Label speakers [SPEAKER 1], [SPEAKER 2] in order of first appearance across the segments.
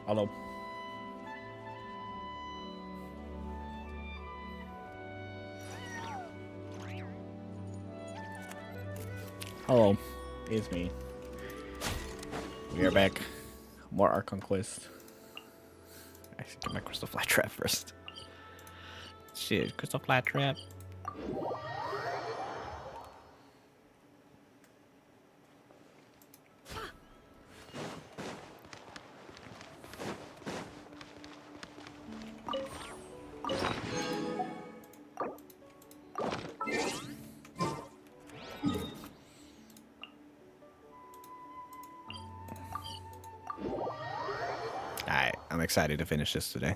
[SPEAKER 1] Hello. Hello. It's me. We are back. More Ark Conquest. I should get my crystal flat trap first. Shit, crystal flat trap. Alright, I'm excited to finish this today.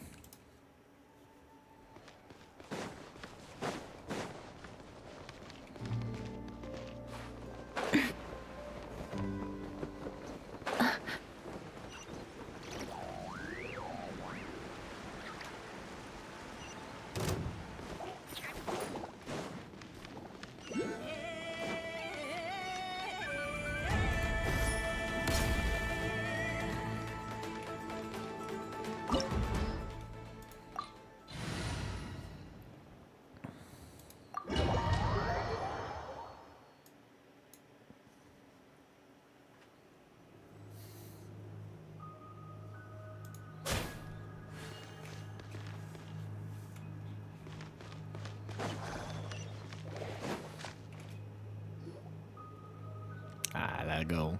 [SPEAKER 1] Let it go.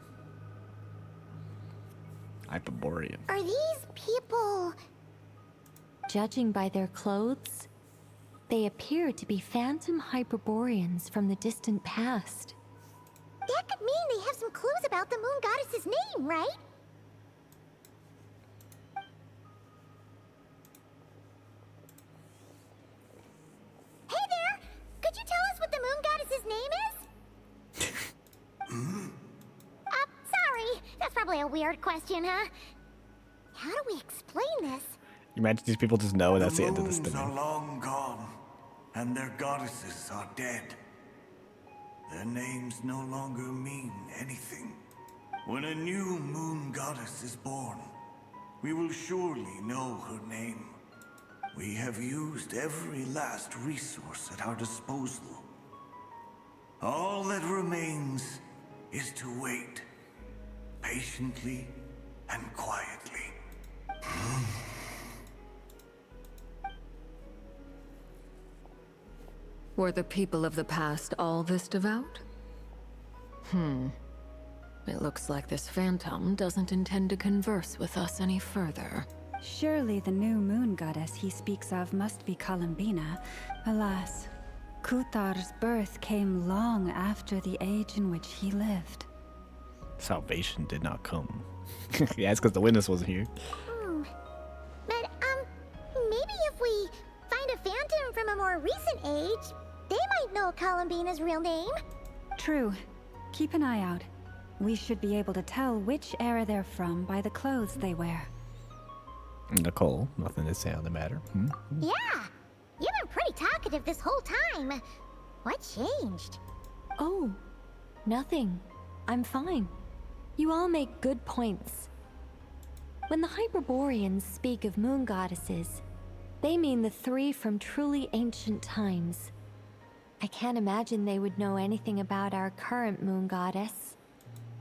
[SPEAKER 1] Hyperborean.
[SPEAKER 2] Are these people...
[SPEAKER 3] Judging by their clothes, they appear to be phantom Hyperboreans from the distant past.
[SPEAKER 2] That could mean they have some clues about the moon goddess's name, right? Hey there! Could you tell us what the moon goddess's name is? Sorry. That's probably a weird question, huh? How do we explain this?
[SPEAKER 1] You imagine these people just know that's the end of this
[SPEAKER 4] moons
[SPEAKER 1] thing.
[SPEAKER 4] are long gone, and their goddesses are dead. Their names no longer mean anything. When a new moon goddess is born, we will surely know her name. We have used every last resource at our disposal. All that remains is to wait, patiently and quietly.
[SPEAKER 5] Were the people of the past all this devout? It looks like this phantom doesn't intend to converse with us any further.
[SPEAKER 6] Surely the new moon goddess he speaks of must be Columbina. Alas, Kuthar's birth came long after the age in which he lived.
[SPEAKER 1] Salvation did not come. Yeah, it's because the witness wasn't here.
[SPEAKER 2] But, maybe if we find a phantom from a more recent age, they might know Columbina's real name.
[SPEAKER 6] True. Keep an eye out. We should be able to tell which era they're from by the clothes they wear.
[SPEAKER 1] Nicole, nothing to say on the matter.
[SPEAKER 2] Yeah, you've been pretty talkative this whole time. What changed?
[SPEAKER 3] Oh, nothing. I'm fine. You all make good points. When the Hyperboreans speak of moon goddesses, they mean the three from truly ancient times. I can't imagine they would know anything about our current moon goddess.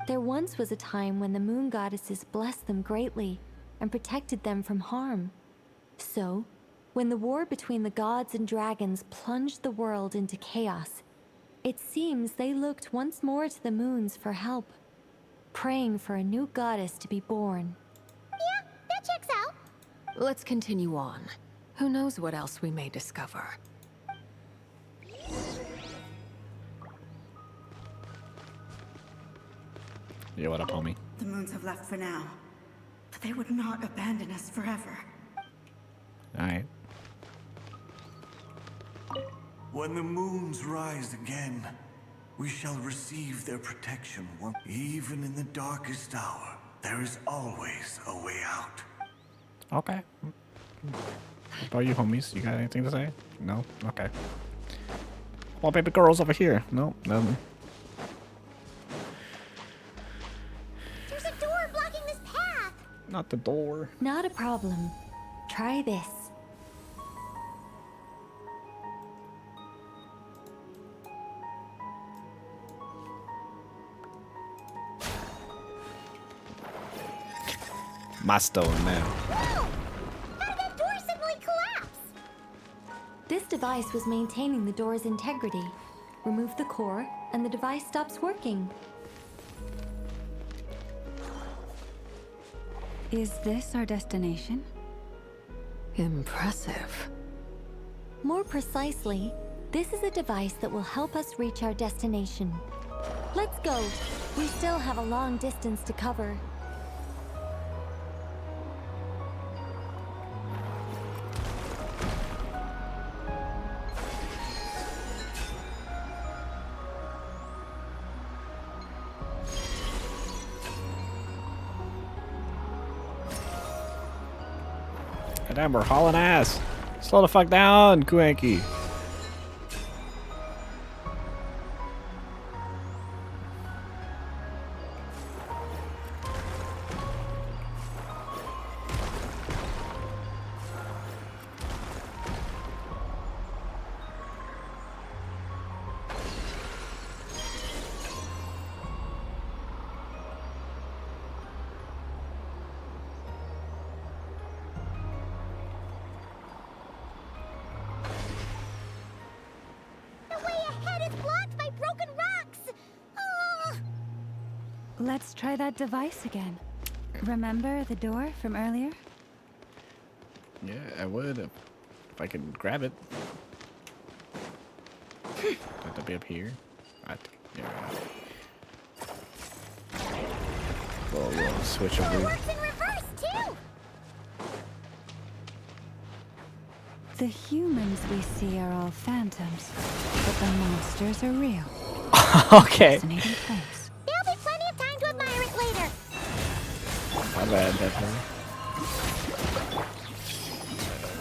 [SPEAKER 3] There once was a time when the moon goddesses blessed them greatly and protected them from harm. So, when the war between the gods and dragons plunged the world into chaos, it seems they looked once more to the moons for help, praying for a new goddess to be born.
[SPEAKER 2] Yeah, that checks out.
[SPEAKER 5] Let's continue on. Who knows what else we may discover?
[SPEAKER 1] Yeah, what up, homie?
[SPEAKER 7] The moons have left for now, but they would not abandon us forever.
[SPEAKER 1] Alright.
[SPEAKER 4] When the moons rise again, we shall receive their protection. Even in the darkest hour, there is always a way out.
[SPEAKER 1] Okay. What about you, homies? You got anything to say? No? Okay. Well, baby girl's over here. No, nothing.
[SPEAKER 2] There's a door blocking this path.
[SPEAKER 1] Not the door.
[SPEAKER 3] Not a problem. Try this.
[SPEAKER 1] My stone now.
[SPEAKER 2] Whoa! How did that door suddenly collapse?
[SPEAKER 3] This device was maintaining the door's integrity. Remove the core, and the device stops working.
[SPEAKER 6] Is this our destination?
[SPEAKER 5] Impressive.
[SPEAKER 3] More precisely, this is a device that will help us reach our destination. Let's go. We still have a long distance to cover.
[SPEAKER 1] Damn, we're hauling ass. Slow the fuck down, Kuanki.
[SPEAKER 6] Let's try that device again. Remember the door from earlier?
[SPEAKER 1] Yeah, I would if I could grab it. Have to be up here. Yeah. We'll switch
[SPEAKER 2] It
[SPEAKER 1] over.
[SPEAKER 2] works in reverse too.
[SPEAKER 6] The humans we see are all phantoms, but the monsters are real.
[SPEAKER 1] Okay.
[SPEAKER 6] Fascinating place.
[SPEAKER 2] There'll be plenty of time to admire it later.
[SPEAKER 1] My bad, definitely.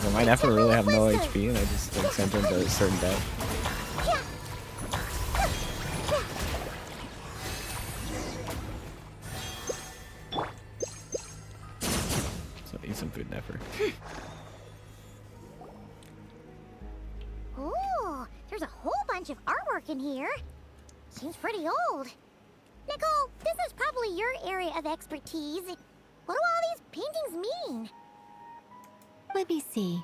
[SPEAKER 1] Well, my nephew really have no HP, and I just like, sent him to a certain death. So eat some food, Nefer.
[SPEAKER 2] Ooh, there's a whole bunch of artwork in here. Seems pretty old. Nicole, this is probably your area of expertise. What do all these paintings mean?
[SPEAKER 3] Let me see.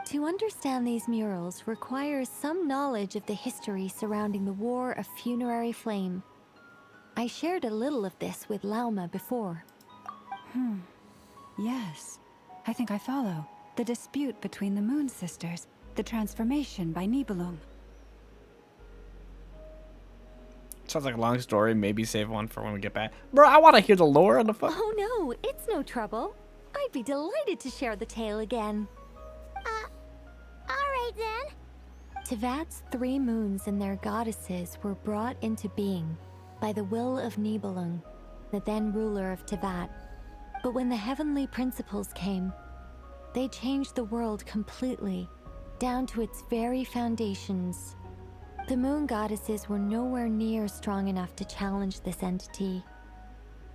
[SPEAKER 3] To understand these murals requires some knowledge of the history surrounding the War of Funerary Flame. I shared a little of this with Lauma before.
[SPEAKER 6] Yes, I think I follow. The dispute between the Moon Sisters, the transformation by Nibelung.
[SPEAKER 1] Sounds like a long story. Maybe save one for when we get back. Bro, I want to hear the lore on the fuck.
[SPEAKER 3] Oh no, it's no trouble. I'd be delighted to share the tale again.
[SPEAKER 2] Alright then.
[SPEAKER 3] Tevat's 3 moons and their goddesses were brought into being by the will of Nibelung, the then ruler of Tevat. But when the heavenly principles came, they changed the world completely, down to its very foundations. The moon goddesses were nowhere near strong enough to challenge this entity.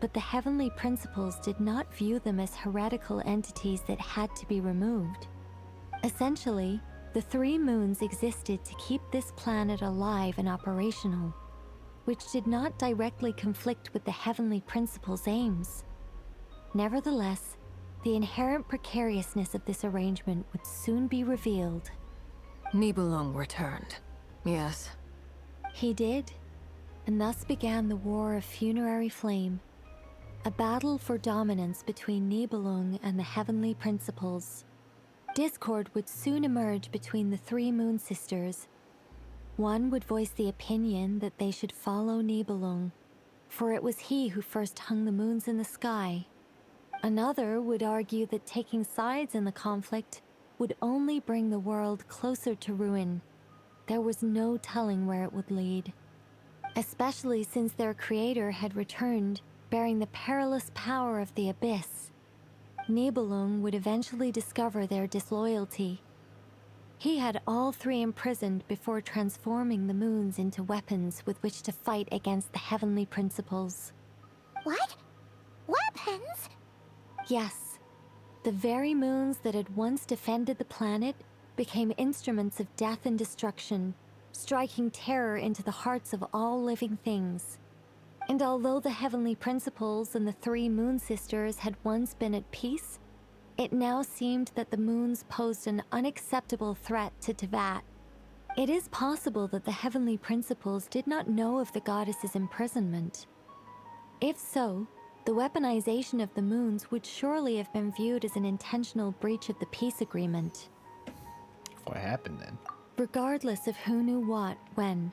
[SPEAKER 3] But the heavenly principles did not view them as heretical entities that had to be removed. Essentially, the 3 moons existed to keep this planet alive and operational, which did not directly conflict with the heavenly principles' aims. Nevertheless, the inherent precariousness of this arrangement would soon be revealed.
[SPEAKER 5] Nibelung returned. Yes.
[SPEAKER 3] He did, and thus began the War of Funerary Flame, a battle for dominance between Nibelung and the heavenly principles. Discord would soon emerge between the 3 Moon Sisters. One would voice the opinion that they should follow Nibelung, for it was he who first hung the moons in the sky. Another would argue that taking sides in the conflict would only bring the world closer to ruin. There was no telling where it would lead, especially since their creator had returned, bearing the perilous power of the abyss. Nibelung would eventually discover their disloyalty. He had all three imprisoned before transforming the moons into weapons with which to fight against the heavenly principles.
[SPEAKER 2] What? Weapons?
[SPEAKER 3] Yes, the very moons that had once defended the planet became instruments of death and destruction, striking terror into the hearts of all living things. And although the heavenly principles and the three moon sisters had once been at peace, it now seemed that the moons posed an unacceptable threat to Teyvat. It is possible that the heavenly principles did not know of the goddess's imprisonment. If so, the weaponization of the moons would surely have been viewed as an intentional breach of the peace agreement.
[SPEAKER 1] What happened then?
[SPEAKER 3] Regardless of who knew what, when,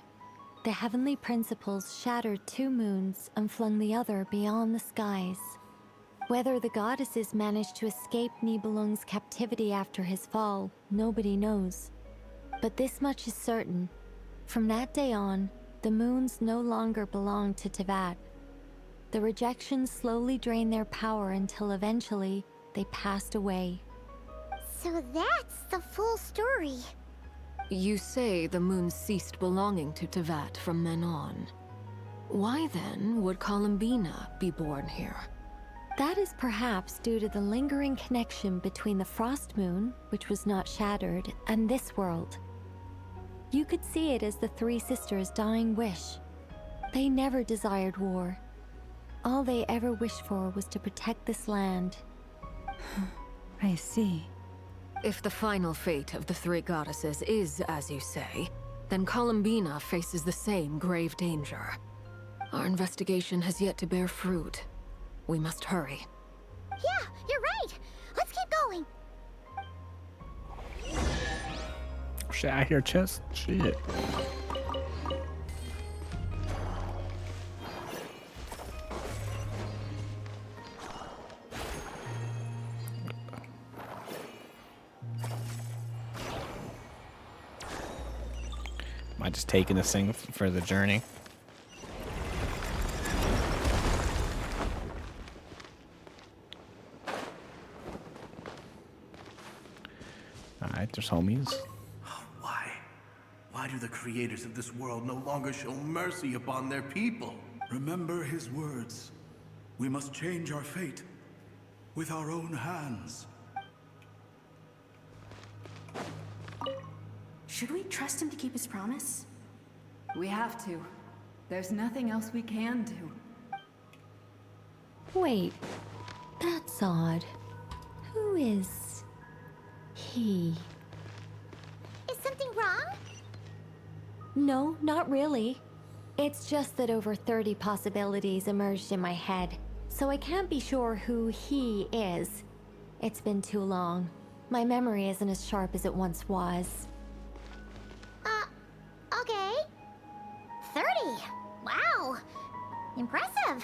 [SPEAKER 3] the heavenly principles shattered two moons and flung the other beyond the skies. Whether the goddesses managed to escape Nibelung's captivity after his fall, nobody knows. But this much is certain. From that day on, the moons no longer belonged to Teyvat. The rejections slowly drained their power until eventually they passed away.
[SPEAKER 2] So that's the full story.
[SPEAKER 5] You say the moon ceased belonging to Teyvat from then on. Why then would Columbina be born here?
[SPEAKER 3] That is perhaps due to the lingering connection between the Frost Moon, which was not shattered, and this world. You could see it as the three sisters' dying wish. They never desired war. All they ever wished for was to protect this land.
[SPEAKER 6] I see.
[SPEAKER 5] If the final fate of the three goddesses is as you say, then Columbina faces the same grave danger. Our investigation has yet to bear fruit. We must hurry.
[SPEAKER 2] Yeah, you're right. Let's keep going.
[SPEAKER 1] Shit, I hear chest. Shit. Am I just taking this thing for the journey? Alright, there's homies.
[SPEAKER 8] Why? Why do the creators of this world no longer show mercy upon their people?
[SPEAKER 4] Remember his words. We must change our fate with our own hands.
[SPEAKER 7] Should we trust him to keep his promise?
[SPEAKER 9] We have to. There's nothing else we can do.
[SPEAKER 3] Wait, that's odd. Who is he?
[SPEAKER 2] Is something wrong?
[SPEAKER 3] No, not really. It's just that over 30 possibilities emerged in my head, so I can't be sure who he is. It's been too long. My memory isn't as sharp as it once was.
[SPEAKER 2] Okay. 30. Wow. Impressive.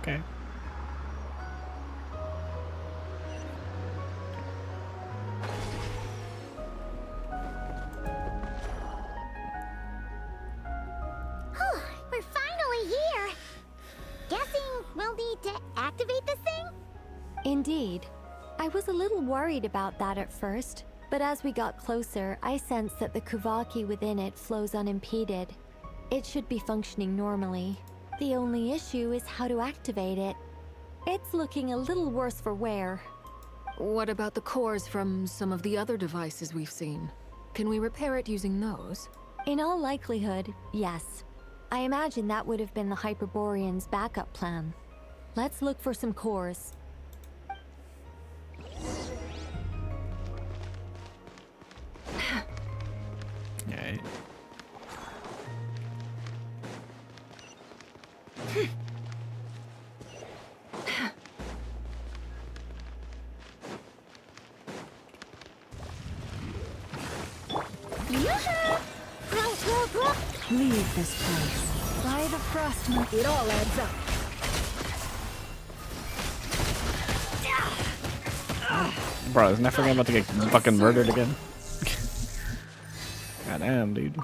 [SPEAKER 1] Okay.
[SPEAKER 2] We're finally here. Guessing we'll need to activate this thing?
[SPEAKER 3] Indeed. I was a little worried about that at first, but as we got closer, I sensed that the Kuvaki within it flows unimpeded. It should be functioning normally. The only issue is how to activate it. It's looking a little worse for wear.
[SPEAKER 5] What about the cores from some of the other devices we've seen? Can we repair it using those?
[SPEAKER 3] In all likelihood, yes. I imagine that would have been the Hyperborean's backup plan. Let's look for some cores.
[SPEAKER 1] Alright.
[SPEAKER 6] Leave this place. By the frost moon.
[SPEAKER 5] It all adds up.
[SPEAKER 1] Bro, isn't that fucking about to get fucking murdered again? God damn, dude.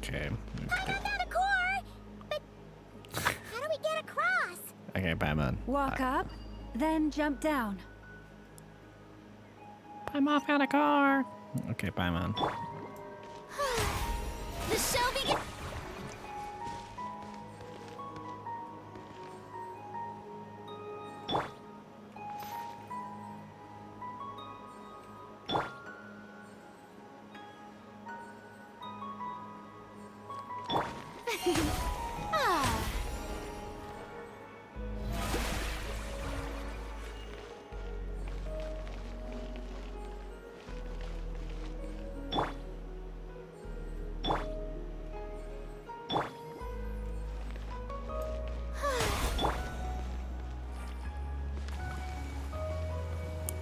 [SPEAKER 1] Okay.
[SPEAKER 2] I found a core! But how do we get across?
[SPEAKER 1] Okay, Paimon.
[SPEAKER 6] Walk up, then jump down.
[SPEAKER 1] Paimon found a car. Okay, Paimon.
[SPEAKER 2] The show begins.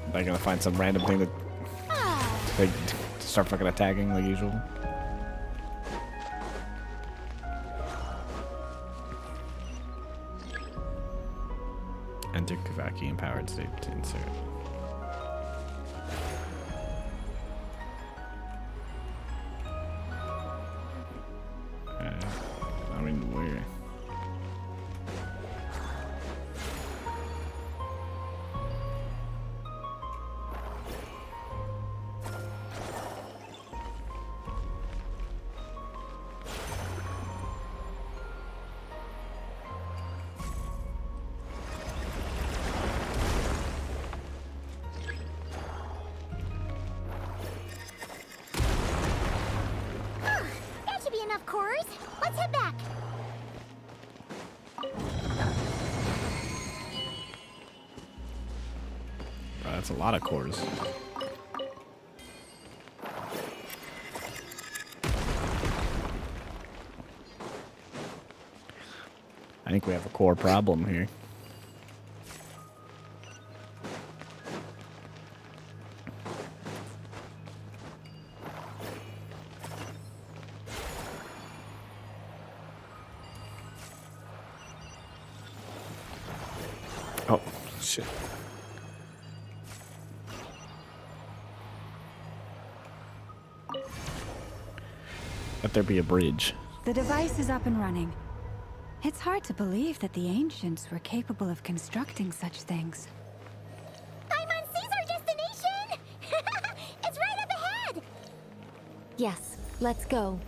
[SPEAKER 1] Am I gonna find some random thing that they start fucking attacking like usual? Enter Kavaki empowered state to insert. I mean, where?
[SPEAKER 2] That should be enough cores. Let's head back.
[SPEAKER 1] Bro, that's a lot of cores. I think we have a core problem here. Oh, shit. Let there be a bridge.
[SPEAKER 6] The device is up and running. It's hard to believe that the ancients were capable of constructing such things.
[SPEAKER 2] Paimon sees our destination! It's right up ahead!
[SPEAKER 3] Yes, let's go.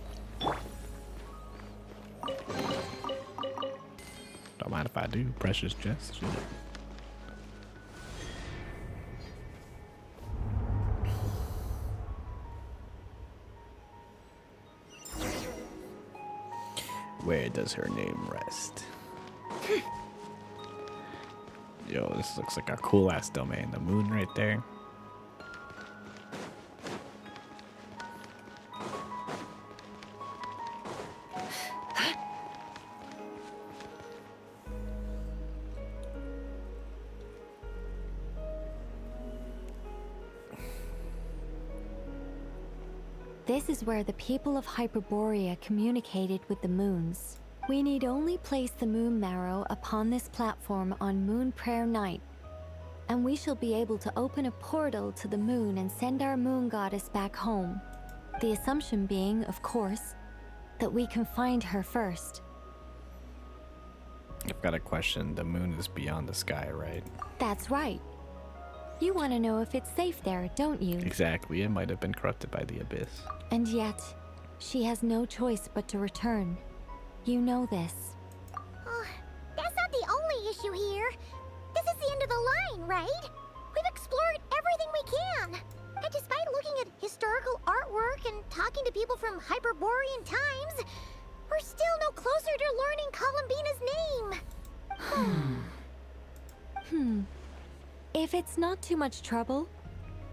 [SPEAKER 1] Don't mind if I do, precious Jess. Shit. Where does her name rest? Yo, this looks like a cool ass domain. The moon right there.
[SPEAKER 3] This is where the people of Hyperborea communicated with the moons. We need only place the moon marrow upon this platform on Moon Prayer Night, and we shall be able to open a portal to the moon and send our moon goddess back home. The assumption being, of course, that we can find her first.
[SPEAKER 1] I've got a question. The moon is beyond the sky, right?
[SPEAKER 3] That's right. You want to know if it's safe there, don't you?
[SPEAKER 1] Exactly. It might have been corrupted by the abyss.
[SPEAKER 3] And yet, she has no choice but to return. You know this.
[SPEAKER 2] Oh, that's not the only issue here. This is the end of the line, right? We've explored everything we can. And despite looking at historical artwork and talking to people from Hyperborean times, we're we're still no closer to learning Columbina's name.
[SPEAKER 3] If it's not too much trouble,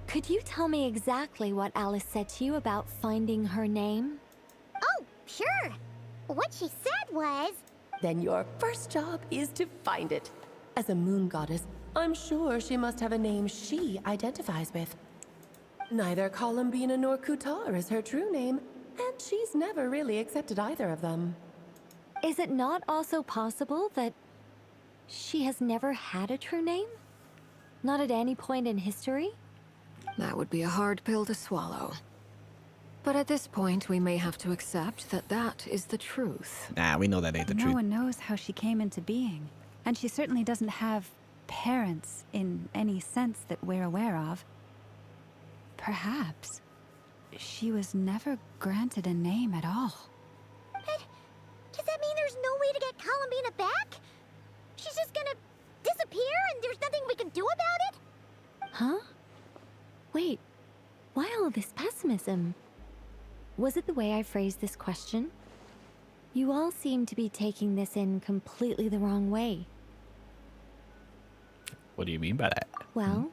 [SPEAKER 3] could you tell me exactly what Alice said to you about finding her name?
[SPEAKER 2] Oh, sure. What she said was...
[SPEAKER 10] Then your first job is to find it. As a moon goddess, I'm sure she must have a name she identifies with. Neither Columbina nor Kutar is her true name, and she's never really accepted either of them.
[SPEAKER 3] Is it not also possible that she has never had a true name? Not at any point in history?
[SPEAKER 5] That would be a hard pill to swallow. But at this point, we may have to accept that that is the truth.
[SPEAKER 1] Nah, we know that ain't the
[SPEAKER 6] No
[SPEAKER 1] truth.
[SPEAKER 6] one knows how she came into being, and she certainly doesn't have parents in any sense that we're aware of. Perhaps she was never granted a name at all.
[SPEAKER 2] But does that mean there's no way to get Columbina back? She's just gonna disappear and there's nothing we can do about it?
[SPEAKER 3] Huh? Wait, why all this pessimism? Was it the way I phrased this question? You all seem to be taking this in completely the wrong way.
[SPEAKER 1] What do you mean by that?
[SPEAKER 3] Well,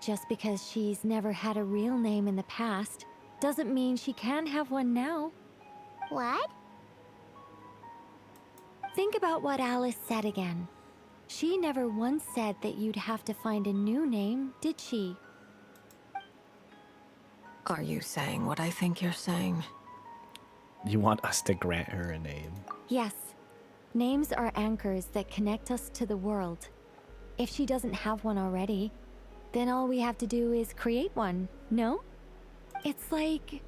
[SPEAKER 3] just because she's never had a real name in the past doesn't mean she can't have one now.
[SPEAKER 2] What?
[SPEAKER 3] Think about what Alice said again. She never once said that you'd have to find a new name, did she?
[SPEAKER 5] Are you saying what I think you're saying?
[SPEAKER 1] You want us to grant her a name?
[SPEAKER 3] Yes. Names are anchors that connect us to the world. If she doesn't have one already, then all we have to do is create one, no? It's like...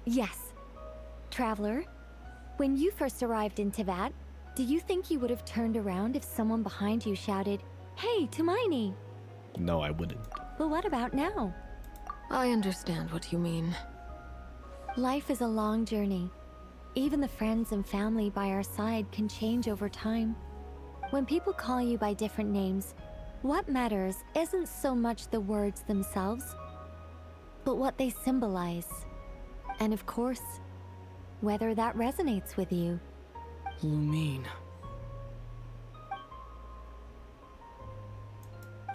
[SPEAKER 3] yes. Traveler, when you first arrived in Teyvat, do you think you would have turned around if someone behind you shouted, "Hey, Tumaini"?
[SPEAKER 1] No, I wouldn't.
[SPEAKER 3] But what about now?
[SPEAKER 5] I understand what you mean.
[SPEAKER 3] Life is a long journey. Even the friends and family by our side can change over time. When people call you by different names, what matters isn't so much the words themselves, but what they symbolize. And of course, whether that resonates with you.
[SPEAKER 11] Lumine.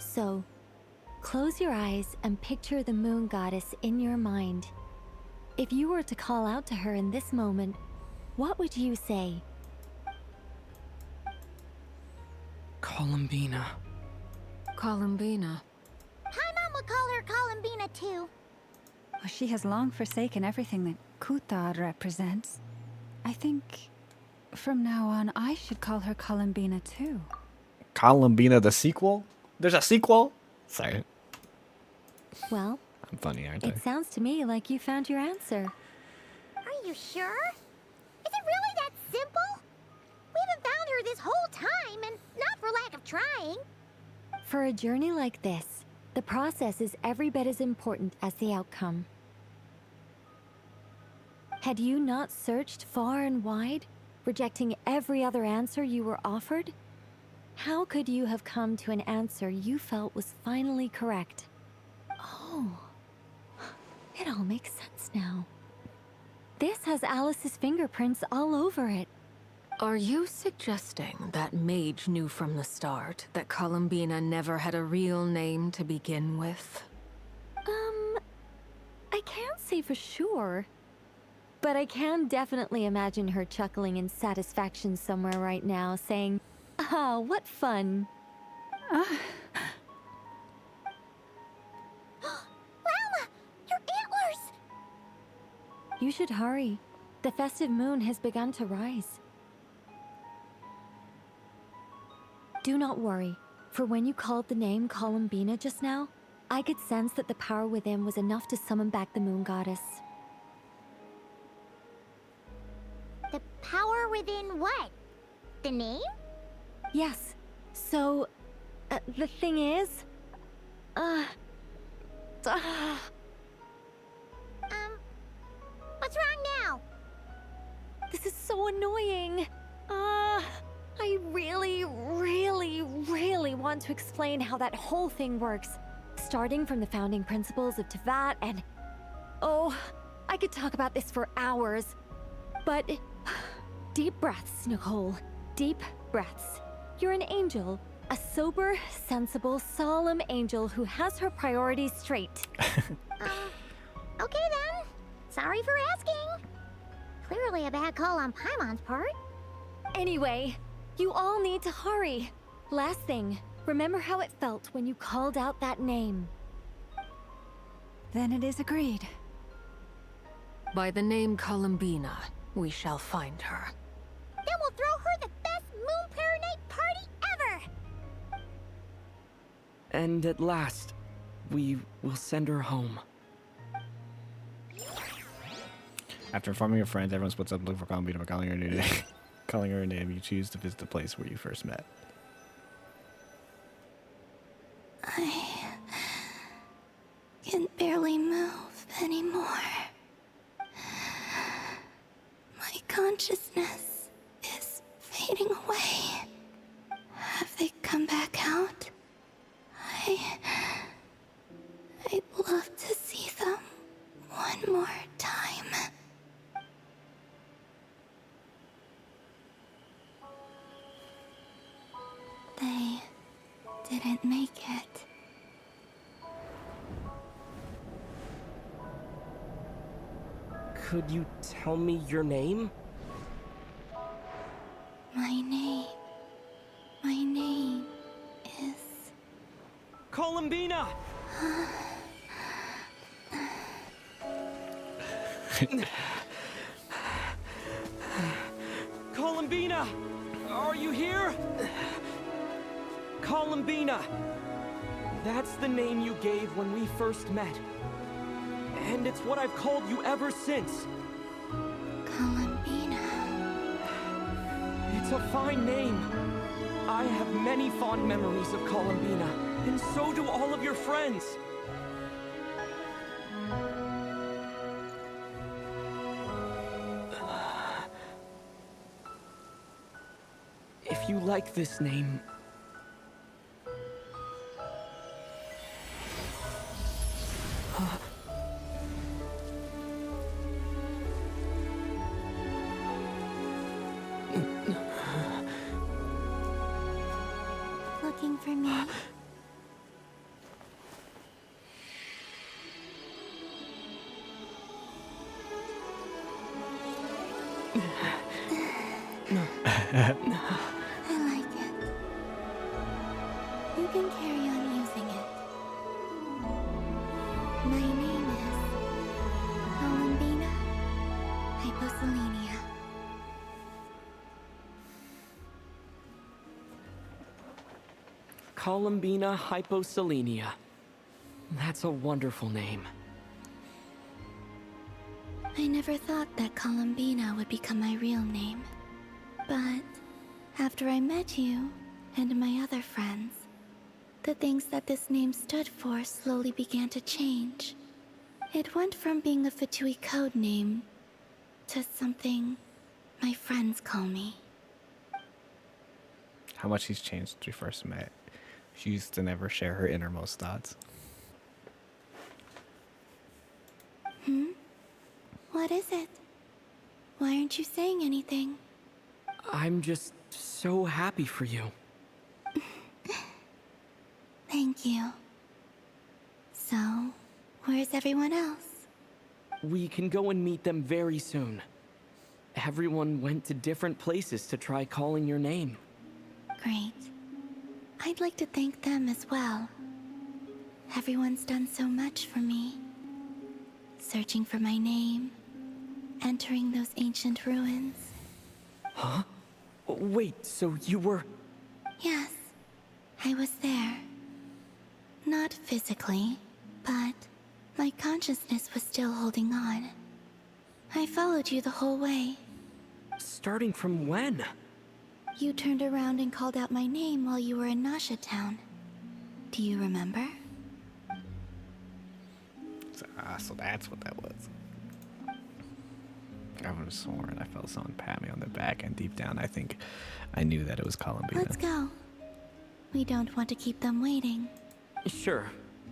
[SPEAKER 3] So, close your eyes and picture the moon goddess in your mind. If you were to call out to her in this moment, what would you say?
[SPEAKER 11] Columbina.
[SPEAKER 5] Columbina.
[SPEAKER 2] Paimon would call her Columbina too.
[SPEAKER 6] Well, she has long forsaken everything that Kutar represents. I think from now on I should call her Columbina too.
[SPEAKER 1] Columbina the sequel? There's a sequel? Sorry.
[SPEAKER 3] Well,
[SPEAKER 1] I'm funny, aren't I?
[SPEAKER 3] it sounds to me like you found your answer.
[SPEAKER 2] Are you sure? Is it really that simple? We haven't found her this whole time, and not for lack of trying.
[SPEAKER 3] For a journey like this, the process is every bit as important as the outcome. Had you not searched far and wide, rejecting every other answer you were offered? How could you have come to an answer you felt was finally correct? Oh, it all makes sense now. This has Alice's fingerprints all over it.
[SPEAKER 5] Are you suggesting that Mage knew from the start that Columbina never had a real name to begin with?
[SPEAKER 3] I can't say for sure. But I can definitely imagine her chuckling in satisfaction somewhere right now, saying, "Ah, what fun."
[SPEAKER 2] Llama! Your antlers!
[SPEAKER 3] You should hurry. The festive moon has begun to rise. Do not worry, for when you called the name Columbina just now, I could sense that the power within was enough to summon back the moon goddess.
[SPEAKER 2] The power within what? The name?
[SPEAKER 3] Yes. So, the thing is...
[SPEAKER 2] What's wrong now?
[SPEAKER 3] This is so annoying. I really want to explain how that whole thing works. Starting from the founding principles of Teyvat and... Oh, I could talk about this for hours. But deep breaths, Nicole. Deep breaths. You're an angel. A sober, sensible, solemn angel who has her priorities straight.
[SPEAKER 2] Okay then. Sorry for asking. Clearly a bad call on Paimon's part.
[SPEAKER 3] Anyway, you all need to hurry. Last thing, remember how it felt when you called out that name.
[SPEAKER 6] Then it is agreed.
[SPEAKER 5] By the name Columbina, we shall find her.
[SPEAKER 2] Then we'll throw her the best Moon Paranite party ever!
[SPEAKER 11] And at last, we will send her home.
[SPEAKER 1] After informing your friends, everyone splits up looking for Columbina by calling her name. Calling her name, you choose to visit the place where you first met.
[SPEAKER 3] I can barely move anymore. My consciousness is fading away. Have they come back out? I'd love to see them one more time. They didn't make it.
[SPEAKER 11] Could you tell me your name?
[SPEAKER 3] My name is...
[SPEAKER 11] Columbina! Columbina! Are you here? Columbina! That's the name you gave when we first met. And it's what I've called you ever since.
[SPEAKER 3] Columbina.
[SPEAKER 11] It's a fine name. I have many fond memories of Columbina, and so do all of your friends. If you like this name,
[SPEAKER 3] Looking for me? I like it. You can carry on using it. My name is Columbina Hyposelenia.
[SPEAKER 11] Columbina Hyposelenia. That's a wonderful name.
[SPEAKER 3] I never thought that Columbina would become my real name. But after I met you and my other friends, the things that this name stood for slowly began to change. It went from being a Fatui code name to something my friends call me.
[SPEAKER 1] How much he's changed since we first met. She used to never share her innermost thoughts.
[SPEAKER 3] What is it? Why aren't you saying anything?
[SPEAKER 11] I'm just so happy for you.
[SPEAKER 3] Thank you. So, where's everyone else?
[SPEAKER 11] We can go and meet them very soon. Everyone went to different places to try calling your name.
[SPEAKER 3] Great. I'd like to thank them as well. Everyone's done so much for me. Searching for my name, entering those ancient ruins.
[SPEAKER 11] Huh? Wait, so you were...
[SPEAKER 3] Yes, I was there. Not physically, but my consciousness was still holding on. I followed you the whole way.
[SPEAKER 11] Starting from when?
[SPEAKER 3] You turned around and called out my name while you were in Nasha Town. Do you remember?
[SPEAKER 1] So that's what that was. I would have sworn I felt someone pat me on the back, and deep down I think I knew that it was Columbina.
[SPEAKER 3] Let's go. We don't want to keep them waiting.
[SPEAKER 11] Sure.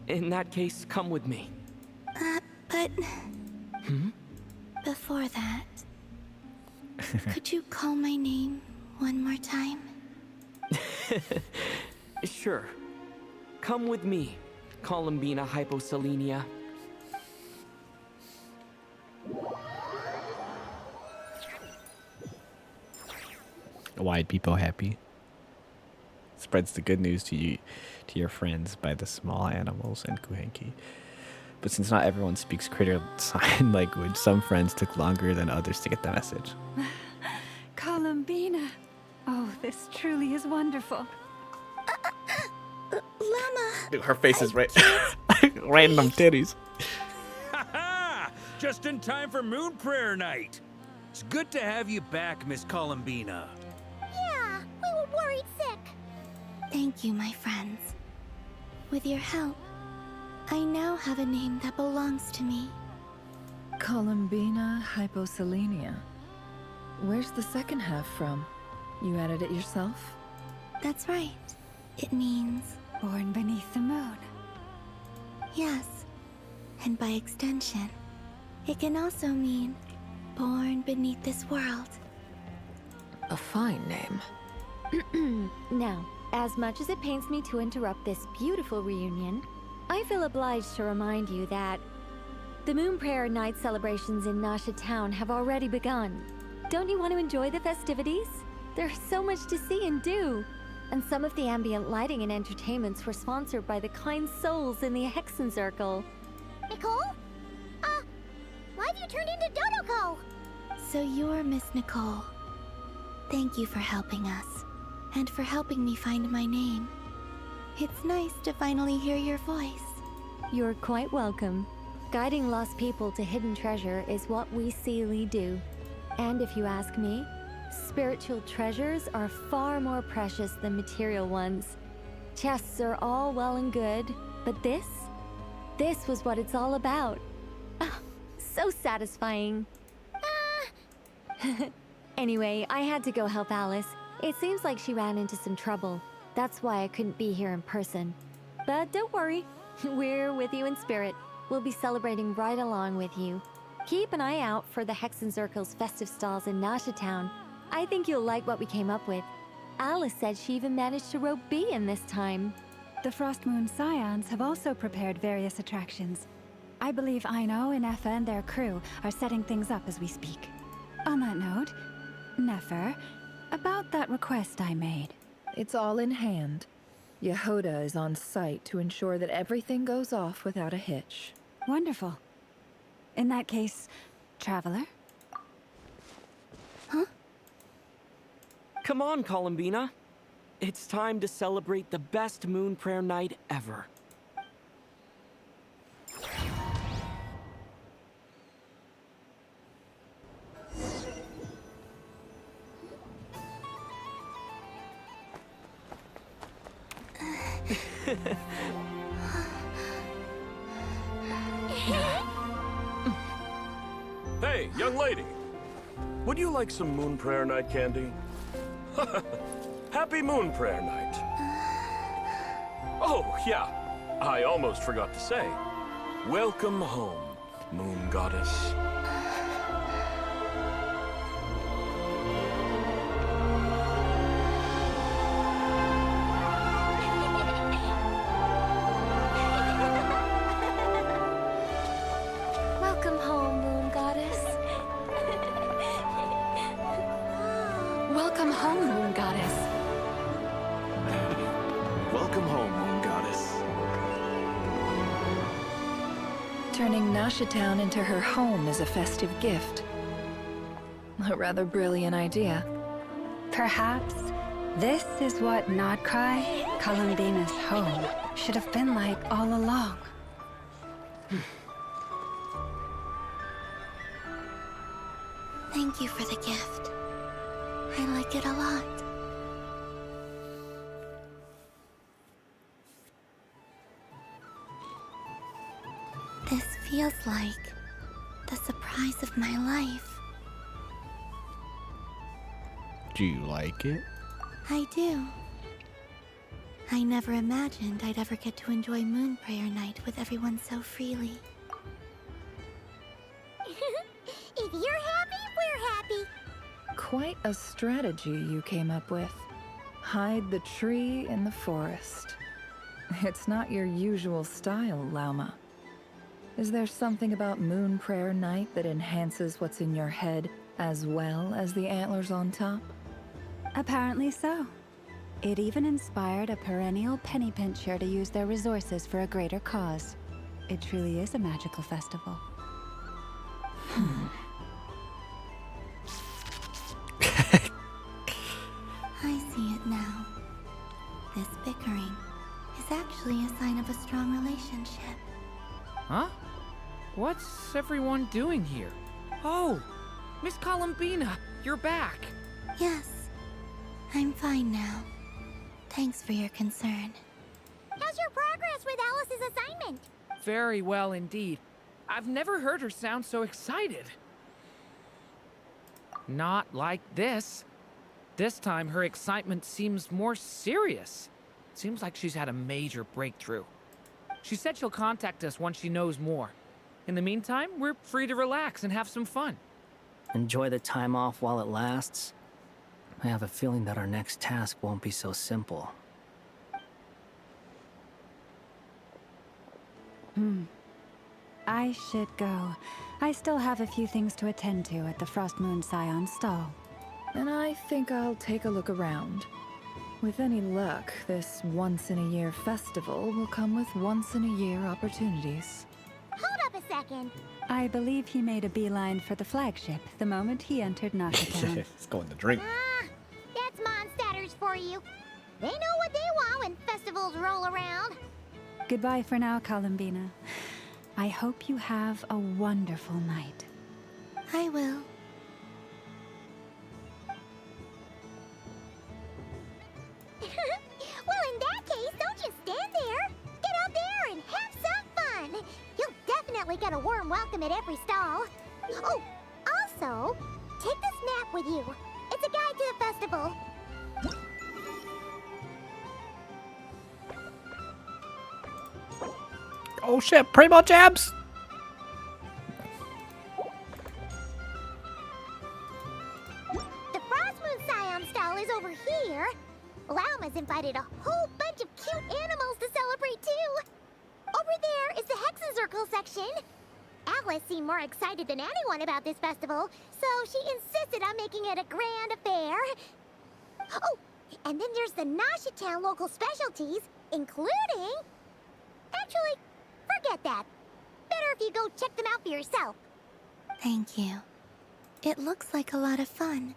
[SPEAKER 11] In that case, come with me.
[SPEAKER 3] But...
[SPEAKER 2] Before that, could you call my name one more time?
[SPEAKER 11] Sure. Come with me, Columbina Hyposelenia.
[SPEAKER 1] Why people happy? Spreads the good news to you, to your friends by the small animals and Kuhenki. But since not everyone speaks critter sign language, some friends took longer than others to get the message.
[SPEAKER 6] Columbina. Oh, this truly is wonderful.
[SPEAKER 2] Llama!
[SPEAKER 1] Dude, her face is right, random titties.
[SPEAKER 12] Ha-ha! Just in time for Moon Prayer Night. It's good to have you back, Miss Columbina.
[SPEAKER 2] Yeah, we were worried sick. Thank you, my friends. With your help, I now have a name that belongs to me.
[SPEAKER 13] Columbina Hyposelenia. Where's the second half from? You added it yourself?
[SPEAKER 2] That's right. It means...
[SPEAKER 6] Born beneath the moon.
[SPEAKER 2] Yes. And by extension, it can also mean born beneath this world.
[SPEAKER 5] A fine name.
[SPEAKER 3] Now, as much as it pains me to interrupt this beautiful reunion, I feel obliged to remind you that the Moon Prayer Night celebrations in Nasha Town have already begun. Don't you want to enjoy the festivities? There's so much to see and do. And some of the ambient lighting and entertainments were sponsored by the kind souls in the Hexen Circle.
[SPEAKER 2] Nicole? Why have you turned into Dodoko? So you're Miss Nicole. Thank you for helping us, and for helping me find my name. It's nice to finally hear your voice.
[SPEAKER 3] You're quite welcome. Guiding lost people to hidden treasure is what we Seelie do. And if you ask me, spiritual treasures are far more precious than material ones. Chests are all well and good, but this was what it's all about. Oh, so satisfying. Anyway, I had to go help Alice. It seems like she ran into some trouble. That's why I couldn't be here in person. But don't worry, we're with you in spirit. We'll be celebrating right along with you. Keep an eye out for the Hexen Circle's festive stalls in Nasha Town. I think you'll like what we came up with. Alice said she even managed to rope B in this time.
[SPEAKER 6] The Frost Moon Scions have also prepared various attractions. I believe Aino and Effa and their crew are setting things up as we speak. On that note, Nefer, about that request I made.
[SPEAKER 13] It's all in hand. Yehoda is on site to ensure that everything goes off without a hitch.
[SPEAKER 6] Wonderful. In that case, Traveler?
[SPEAKER 2] Huh?
[SPEAKER 11] Come on, Columbina. It's time to celebrate the best Moon Prayer Night ever.
[SPEAKER 14] Hey, young lady. Would you like some Moon Prayer Night candy? Happy Moon Prayer Night. Oh, yeah. I almost forgot to say. Welcome home, Moon Goddess.
[SPEAKER 3] Welcome home, Moon Goddess.
[SPEAKER 5] Welcome home, Moon Goddess.
[SPEAKER 8] Welcome home, Moon Goddess.
[SPEAKER 13] Turning Nasha Town into her home is a festive gift. A rather brilliant idea.
[SPEAKER 6] Perhaps this is what Krai, Columbina's home, should have been like all along.
[SPEAKER 2] Thank you for the gift. I like it a lot. This feels like the surprise of my life.
[SPEAKER 1] Do you like it?
[SPEAKER 2] I do. I never imagined I'd ever get to enjoy Moon Prayer Night with everyone so freely. If you
[SPEAKER 13] quite a strategy you came up with. Hide the tree in the forest. It's not your usual style, Lauma. Is there something about Moon Prayer Night that enhances what's in your head as well as the antlers on top?
[SPEAKER 6] Apparently so. It even inspired a perennial penny pincher to use their resources for a greater cause. It truly is a magical festival.
[SPEAKER 2] I see it now. This bickering is actually a sign of a strong relationship.
[SPEAKER 11] Huh? What's everyone doing here? Oh, Miss Columbina, you're back.
[SPEAKER 2] Yes, I'm fine now. Thanks for your concern.
[SPEAKER 15] How's your progress with Alice's assignment?
[SPEAKER 11] Very well indeed. I've never heard her sound so excited. Not like this. This time, her excitement seems more serious. Seems like she's had a major breakthrough. She said she'll contact us once she knows more. In the meantime, we're free to relax and have some fun.
[SPEAKER 16] Enjoy the time off while it lasts. I have a feeling that our next task won't be so simple.
[SPEAKER 6] I should go. I still have a few things to attend to at the Frost Moon Scion's stall.
[SPEAKER 13] And I think I'll take a look around. With any luck, this once-in-a-year festival will come with once-in-a-year opportunities.
[SPEAKER 15] Hold up a second.
[SPEAKER 6] I believe he made a beeline for the flagship the moment he entered Nashatown.
[SPEAKER 1] It's going to drink.
[SPEAKER 15] That's Mondstadters for you. They know what they want when festivals roll around.
[SPEAKER 6] Goodbye for now, Columbina. I hope you have a wonderful night.
[SPEAKER 2] I will.
[SPEAKER 15] Well, in that case, don't just stand there. Get out there and have some fun. You'll definitely get a warm welcome at every stall. Oh, also, take this map with you. It's a guide to the festival.
[SPEAKER 1] Oh shit, Primo jabs!
[SPEAKER 15] The Frost Moon Scion stall is over here. Lauma's invited a whole bunch of cute animals to celebrate too. Over there is the Hexencircle section. Alice seemed more excited than anyone about this festival, so she insisted on making it a grand affair. Oh, and then there's the Nashatown local specialties, including... Actually, forget that. Better if you go check them out for yourself.
[SPEAKER 2] Thank you. It looks like a lot of fun.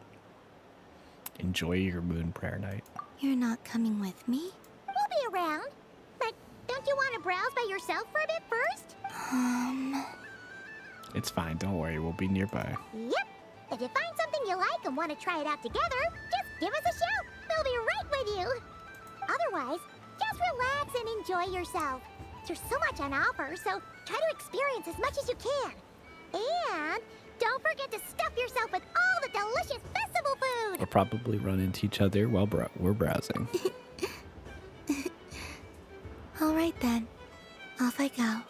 [SPEAKER 1] Enjoy your Moon Prayer Night.
[SPEAKER 2] You're not coming with me?
[SPEAKER 15] We'll be around. But don't you want to browse by yourself for a bit first?
[SPEAKER 1] It's fine, don't worry, we'll be nearby.
[SPEAKER 15] Yep. If you find something you like and want to try it out together, just give us a shout. We'll be right with you. Otherwise, just relax and enjoy yourself. There's so much on offer, so try to experience as much as you can. And don't forget to stuff yourself with all the delicious festival food.
[SPEAKER 1] We'll probably run into each other while we're browsing.
[SPEAKER 2] All right then. Off I go.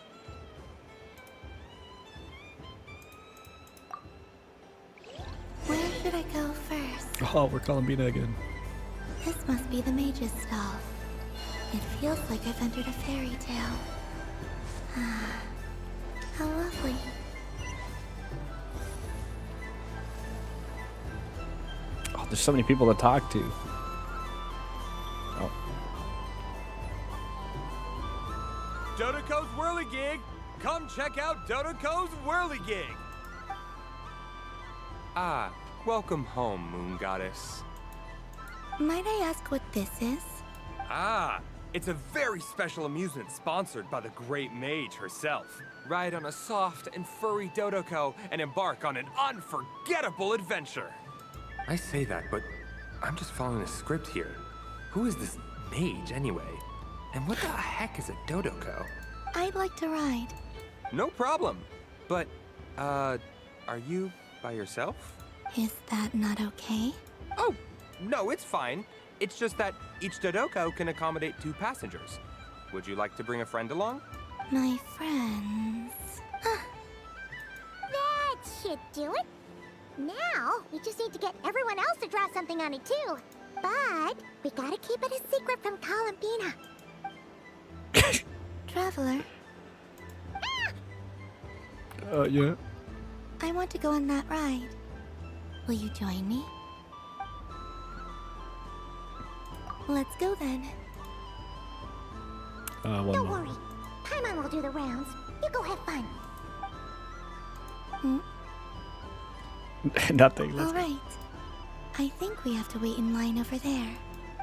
[SPEAKER 2] Where should I go first?
[SPEAKER 1] Oh, we're Columbina again.
[SPEAKER 2] This must be the mage's stall. It feels like I've entered a fairy tale. Ah, how lovely.
[SPEAKER 1] Oh, there's so many people to talk to. Oh.
[SPEAKER 17] Dodoco's Whirligig! Come check out Dodoco's Whirligig!
[SPEAKER 18] Ah, welcome home, Moon Goddess.
[SPEAKER 2] Might I ask what this is?
[SPEAKER 18] Ah, it's a very special amusement sponsored by the great mage herself. Ride on a soft and furry Dodoco and embark on an unforgettable adventure. I say that, but I'm just following a script here. Who is this mage, anyway? And what the heck is a Dodoco?
[SPEAKER 2] I'd like to ride.
[SPEAKER 18] No problem. But, are you by yourself?
[SPEAKER 2] Is that not okay?
[SPEAKER 18] Oh, no, it's fine. It's just that each Dodoco can accommodate 2 passengers. Would you like to bring a friend along?
[SPEAKER 2] My friends.
[SPEAKER 15] That should do it. Now, we just need to get everyone else to draw something on it too. But we gotta keep it a secret from Columbina.
[SPEAKER 2] Traveler,
[SPEAKER 1] Yeah.
[SPEAKER 2] I want to go on that ride. Will you join me? Let's go then.
[SPEAKER 1] One
[SPEAKER 15] Don't
[SPEAKER 1] more.
[SPEAKER 15] worry. Paimon will do the rounds. You go have fun.
[SPEAKER 1] Nothing. Let's
[SPEAKER 2] All right. I think we have to wait in line over there.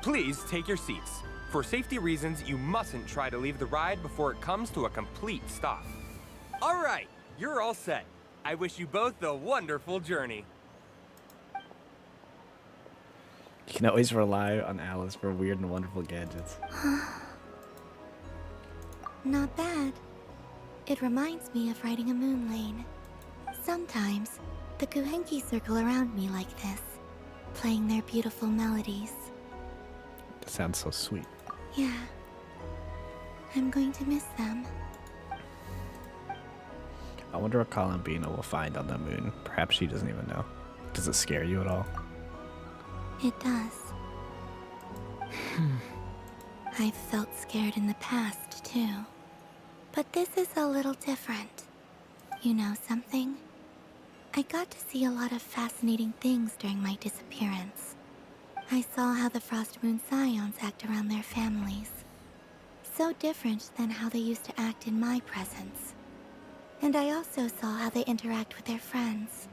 [SPEAKER 18] Please take your seats. For safety reasons, you mustn't try to leave the ride before it comes to a complete stop. All right, you're all set. I wish you both a wonderful journey.
[SPEAKER 1] You can always rely on Alice for weird and wonderful gadgets.
[SPEAKER 2] Not bad. It reminds me of riding a moon lane. Sometimes, the Kuhenki circle around me like this, playing their beautiful melodies.
[SPEAKER 1] That sounds so sweet.
[SPEAKER 2] Yeah. I'm going to miss them.
[SPEAKER 1] I wonder what Columbina will find on the moon. Perhaps she doesn't even know. Does it scare you at all?
[SPEAKER 2] It does. I've felt scared in the past, too. But this is a little different. You know something? I got to see a lot of fascinating things during my disappearance. I saw how the Frost Moon Scions act around their families. So different than how they used to act in my presence. And I also saw how they interact with their friends.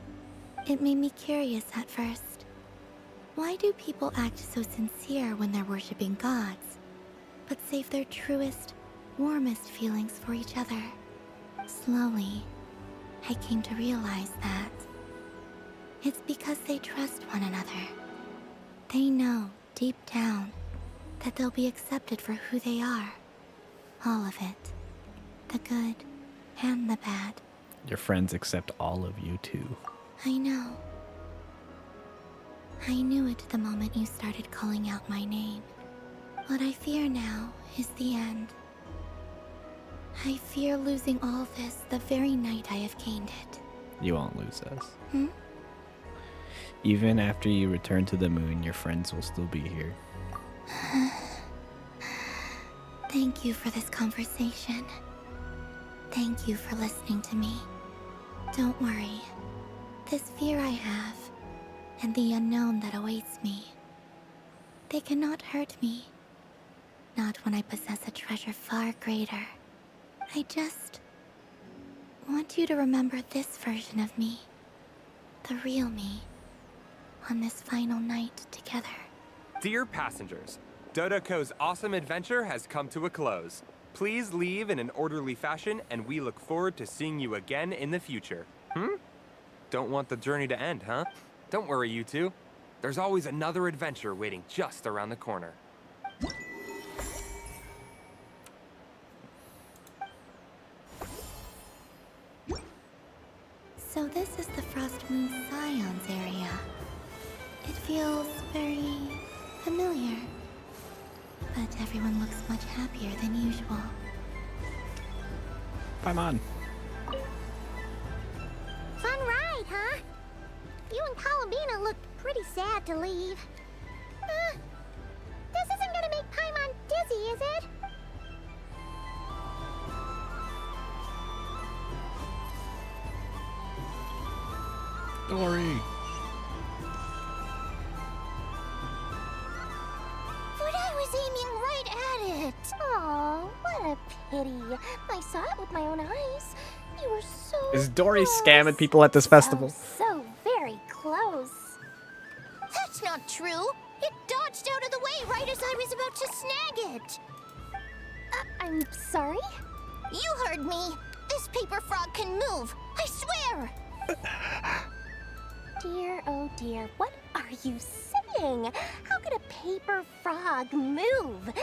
[SPEAKER 2] It made me curious at first. Why do people act so sincere when they're worshipping gods, but save their truest, warmest feelings for each other? Slowly, I came to realize that it's because they trust one another. They know, deep down, that they'll be accepted for who they are. All of it. The good and the bad.
[SPEAKER 1] Your friends accept all of you too.
[SPEAKER 2] I know. I knew it the moment you started calling out my name. What I fear now is the end. I fear losing all this the very night I have gained it.
[SPEAKER 1] You won't lose us.
[SPEAKER 2] Hmm?
[SPEAKER 1] Even after you return to the moon, your friends will still be here.
[SPEAKER 2] Thank you for this conversation. Thank you for listening to me. Don't worry. This fear I have, and the unknown that awaits me, they cannot hurt me. Not when I possess a treasure far greater. I just want you to remember this version of me. The real me. On this final night together.
[SPEAKER 18] Dear passengers, Dodoco's awesome adventure has come to a close. Please leave in an orderly fashion, and we look forward to seeing you again in the future. Don't want the journey to end, huh? Don't worry, you two. There's always another adventure waiting just around the corner.
[SPEAKER 2] So this is the Frost Moon Scions area. It feels very familiar. But everyone looks much happier than usual.
[SPEAKER 1] Paimon.
[SPEAKER 15] Fun ride, huh? You and Columbina looked pretty sad to leave. This isn't gonna make Paimon dizzy, is it?
[SPEAKER 1] Dory.
[SPEAKER 15] But I was aiming right at it. Oh, what a pity. I saw it with my own eyes. You were so
[SPEAKER 1] Is Dory
[SPEAKER 15] close.
[SPEAKER 1] scamming people at this festival?
[SPEAKER 15] So very close. That's not true. It dodged out of the way right as I was about to snag it. I'm sorry? You heard me. This paper frog can move. I swear. Dear, oh dear, what are you saying? How could a paper frog move?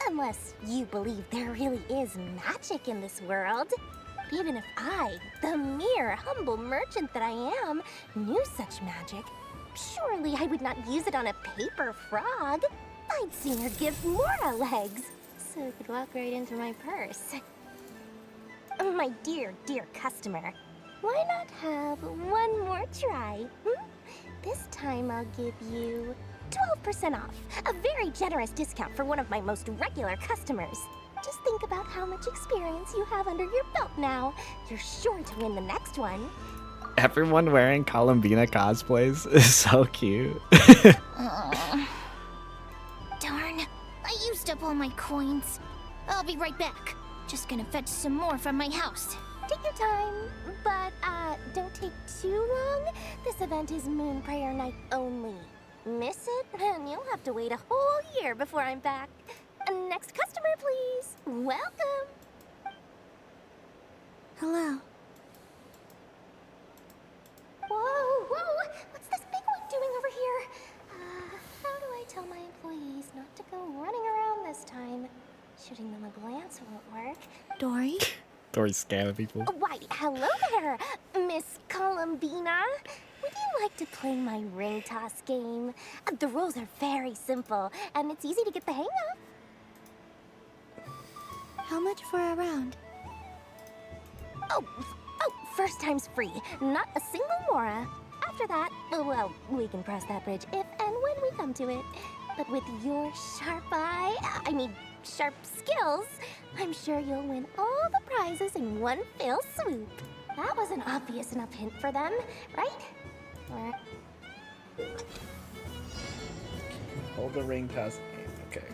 [SPEAKER 15] Unless you believe there really is magic in this world. Even if I, the mere humble merchant that I am, knew such magic, surely I would not use it on a paper frog. I'd sooner give Mora legs, so it could walk right into my purse. My dear, dear customer, Why not have one more try? This time I'll give you 12% off. A very generous discount for one of my most regular customers. Just think about how much experience you have under your belt now. You're sure to win the next one.
[SPEAKER 1] Everyone wearing Columbina cosplays is so cute.
[SPEAKER 2] Darn, I used up all my coins. I'll be right back. Just gonna fetch some more from my house.
[SPEAKER 15] Take your time, but don't take too long. This event is Moon Prayer Night only. Miss it, and you'll have to wait a whole year before I'm back. Next customer, please. Welcome.
[SPEAKER 2] Hello.
[SPEAKER 15] Whoa! What's this big one doing over here? How do I tell my employees not to go running around this time? Shooting them a glance won't work.
[SPEAKER 2] Dory?
[SPEAKER 1] Dory's scamming people.
[SPEAKER 15] Why, hello there, Miss Columbina. Would you like to play my ring toss game? The rules are very simple, and it's easy to get the hang of.
[SPEAKER 2] How much for a round?
[SPEAKER 15] Oh, first time's free. Not a single mora. After that, well, we can cross that bridge if and when we come to it. But with your sharp sharp skills, I'm sure you'll win all the prizes in one fell swoop. That was an obvious enough hint for them, right?
[SPEAKER 1] Hold the ring toss. Okay.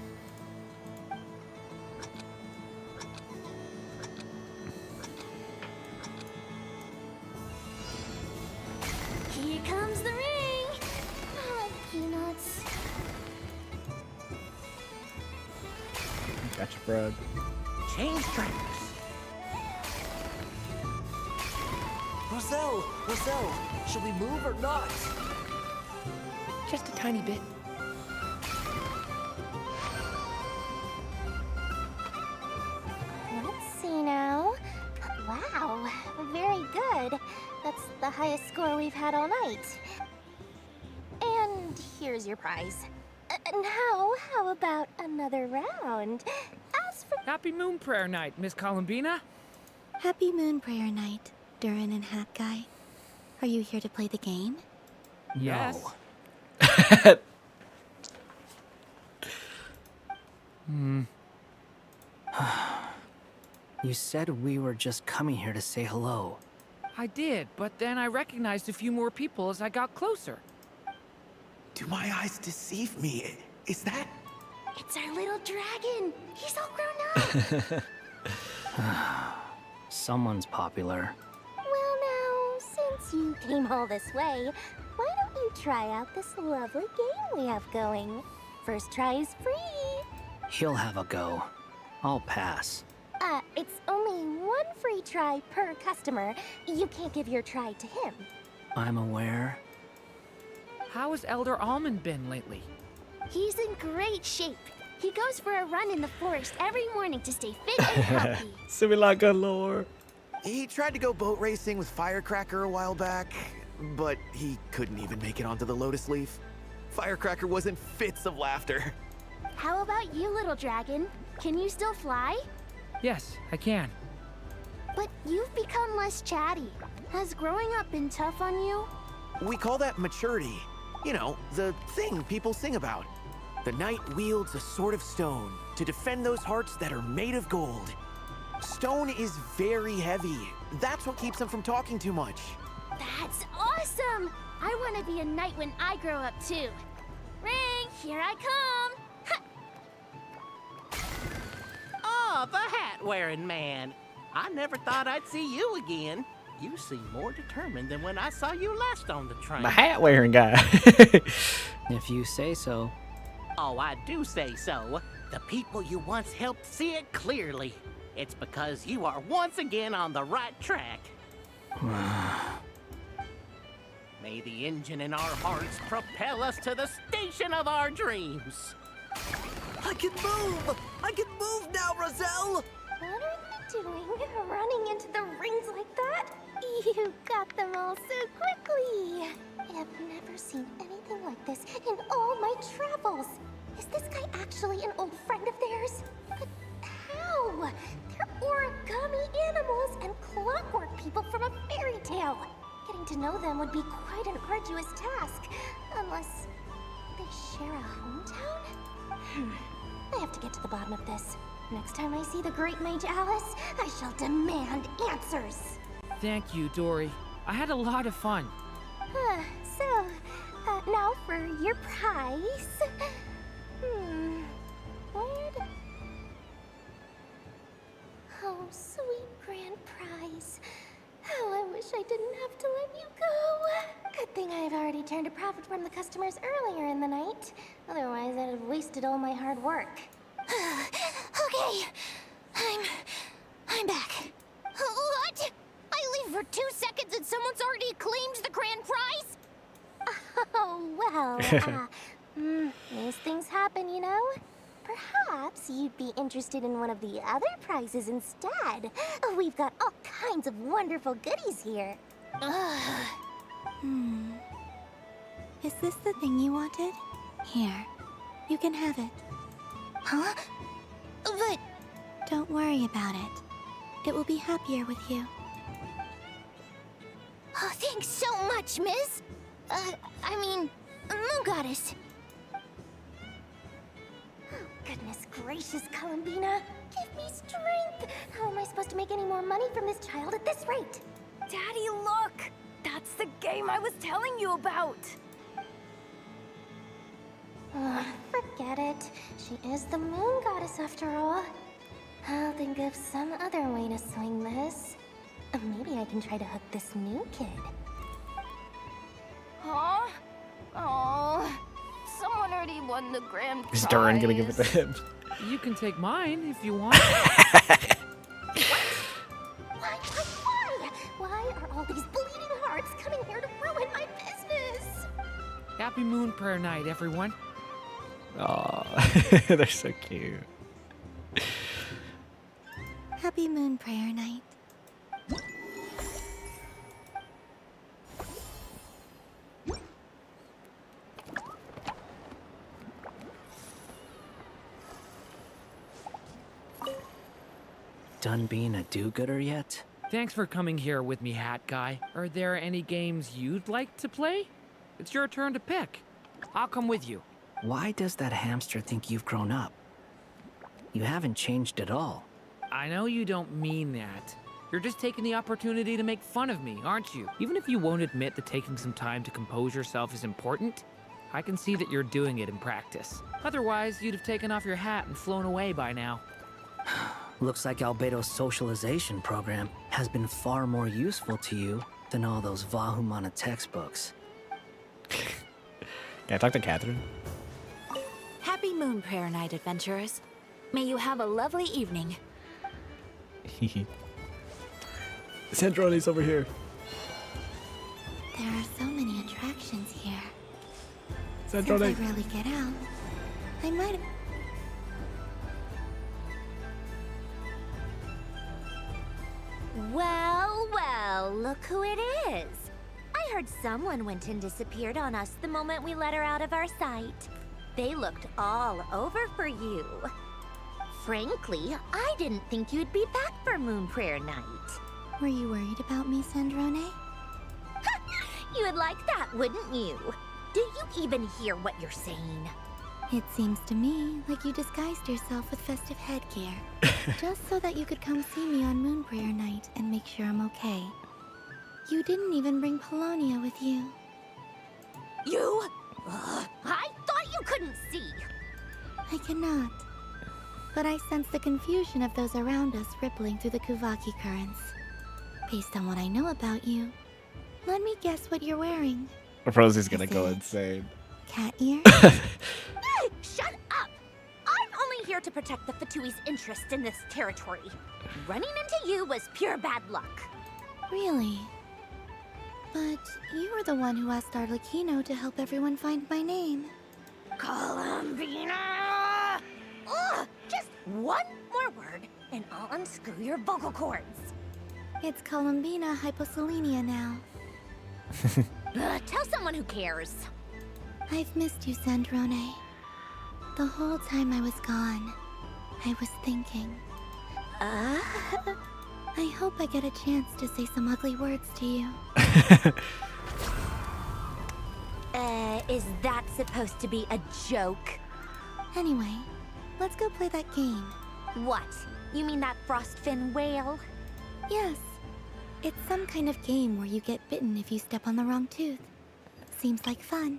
[SPEAKER 15] Here comes the ring! I like peanuts.
[SPEAKER 1] Gotcha, bro.
[SPEAKER 8] Change tracks.
[SPEAKER 19] Roselle, should we move or not?
[SPEAKER 10] Just a tiny bit.
[SPEAKER 15] Let's see now. Wow, very good. That's the highest score we've had all night. And here's your prize. Now, how about another round? As for
[SPEAKER 11] Happy Moon Prayer Night, Miss Columbina.
[SPEAKER 2] Happy Moon Prayer Night, Durin and Hat Guy. Are you here to play the game?
[SPEAKER 11] Yes.
[SPEAKER 16] You said we were just coming here to say hello.
[SPEAKER 11] I did, but then I recognized a few more people as I got closer.
[SPEAKER 8] Do my eyes deceive me? Is that...
[SPEAKER 15] It's our little dragon. He's all grown up.
[SPEAKER 16] Someone's popular.
[SPEAKER 15] Well now, since you came all this way, why don't you try out this lovely game we have going? First try is free.
[SPEAKER 16] He'll have a go. I'll pass.
[SPEAKER 15] It's only one free try per customer. You can't give your try to him.
[SPEAKER 16] I'm aware.
[SPEAKER 11] How has Elder Almond been lately?
[SPEAKER 2] He's in great shape. He goes for a run in the forest every morning to stay fit and healthy.
[SPEAKER 1] Simulaga lore.
[SPEAKER 19] He tried to go boat racing with Firecracker a while back, but he couldn't even make it onto the Lotus Leaf. Firecracker was in fits of laughter.
[SPEAKER 2] How about you, little dragon? Can you still fly?
[SPEAKER 11] Yes, I can.
[SPEAKER 2] But you've become less chatty. Has growing up been tough on you?
[SPEAKER 19] We call that maturity. You know, the thing people sing about. The knight wields a sword of stone to defend those hearts that are made of gold. Stone is very heavy. That's what keeps him from talking too much.
[SPEAKER 2] That's awesome! I want to be a knight when I grow up too. Ring, here I come!
[SPEAKER 20] Oh, the hat-wearing man. I never thought I'd see you again. You seem more determined than when I saw you last on the train.
[SPEAKER 1] The hat wearing guy.
[SPEAKER 16] If you say so.
[SPEAKER 20] Oh, I do say so. The people you once helped see it clearly. It's because you are once again on the right track. May the engine in our hearts propel us to the station of our dreams.
[SPEAKER 19] I can move! I can move now, Roselle!
[SPEAKER 15] What are you doing? Running into the rings like that? You got them all so quickly. I've never seen anything like this in all my travels. Is this guy actually an old friend of theirs? But how? They're origami animals and clockwork people from a fairy tale.
[SPEAKER 2] getting to know them would be quite an arduous task. Unless they share a hometown? I have to get to the bottom of this. Next time I see the Great Mage Alice, I shall demand answers.
[SPEAKER 11] Thank you, Dory. I had a lot of fun.
[SPEAKER 2] So, now for your prize. What? Oh, sweet grand prize. How I wish I didn't have to let you go. Good thing I've already turned a profit from the customers earlier in the night. Otherwise, I'd have wasted all my hard work. Okay, I'm back. What? I leave for 2 seconds and someone's already claimed the grand prize? Oh, well, these things happen, you know? Perhaps you'd be interested in one of the other prizes instead. We've got all kinds of wonderful goodies here.
[SPEAKER 21] Is this the thing you wanted? Here, you can have it.
[SPEAKER 2] Huh? But...
[SPEAKER 21] Don't worry about it. It will be happier with you.
[SPEAKER 2] Oh, thanks so much, Miss. I mean, Moon Goddess. Oh, goodness gracious, Columbina. Give me strength. How am I supposed to make any more money from this child at this rate?
[SPEAKER 22] Daddy, look! That's the game I was telling you about!
[SPEAKER 2] Forget it. She is the Moon Goddess after all. I'll think of some other way to swing this. Maybe I can try to hook this new kid.
[SPEAKER 22] Huh? Oh, someone already won the grand prize.
[SPEAKER 1] Is Duran gonna give it to him?
[SPEAKER 11] You can take mine if you want.
[SPEAKER 2] Why are all these bleeding hearts coming here to ruin my business?
[SPEAKER 11] Happy Moon Prayer Night, everyone.
[SPEAKER 1] Aw, they're so cute.
[SPEAKER 21] Happy Moon Prayer Night.
[SPEAKER 16] Done being a do-gooder yet?
[SPEAKER 11] Thanks for coming here with me, Hat Guy. Are there any games you'd like to play? It's your turn to pick. I'll come with you.
[SPEAKER 16] Why does that hamster think you've grown up? You haven't changed at all.
[SPEAKER 11] I know you don't mean that. You're just taking the opportunity to make fun of me, aren't you? Even if you won't admit that taking some time to compose yourself is important, I can see that you're doing it in practice. Otherwise, you'd have taken off your hat and flown away by now.
[SPEAKER 16] Looks like Albedo's socialization program has been far more useful to you than all those Vahumana textbooks.
[SPEAKER 1] Can I talk to Catherine?
[SPEAKER 22] Happy Moon Prayer Night, adventurers. May you have a lovely evening.
[SPEAKER 1] Sandrone's over here.
[SPEAKER 21] There are so many attractions here.
[SPEAKER 1] Sandrone.
[SPEAKER 21] Since I rarely get out, I might have...
[SPEAKER 2] Well, well, look who it is. I heard someone went and disappeared on us the moment we let her out of our sight. They looked all over for you. Frankly, I didn't think you'd be back for Moon Prayer Night.
[SPEAKER 21] Were you worried about me, Sandrone?
[SPEAKER 2] You would like that, wouldn't you? Do you even hear what you're saying?
[SPEAKER 21] It seems to me like you disguised yourself with festive headgear, just so that you could come see me on Moon Prayer Night and make sure I'm okay. You didn't even bring Polonia with you.
[SPEAKER 2] You? I thought you couldn't see.
[SPEAKER 21] I cannot. But I sense the confusion of those around us rippling through the Kuvaki currents. Based on what I know about you, let me guess what you're wearing.
[SPEAKER 1] Rosie's gonna go insane.
[SPEAKER 21] Cat ear?
[SPEAKER 2] Shut up! I'm only here to protect the Fatui's interest in this territory. Running into you was pure bad luck.
[SPEAKER 21] Really? But you were the one who asked Arlecchino to help everyone find my name.
[SPEAKER 2] Columbina! Ugh! Just one more word, and I'll unscrew your vocal cords.
[SPEAKER 21] It's Columbina Hyposelenia now.
[SPEAKER 2] Tell someone who cares.
[SPEAKER 21] I've missed you, Sandrone. The whole time I was gone, I was thinking. I hope I get a chance to say some ugly words to you.
[SPEAKER 22] Is that supposed to be a joke?
[SPEAKER 21] Anyway, let's go play that game.
[SPEAKER 22] What? You mean that frostfin whale?
[SPEAKER 21] Yes. It's some kind of game where you get bitten if you step on the wrong tooth. Seems like fun.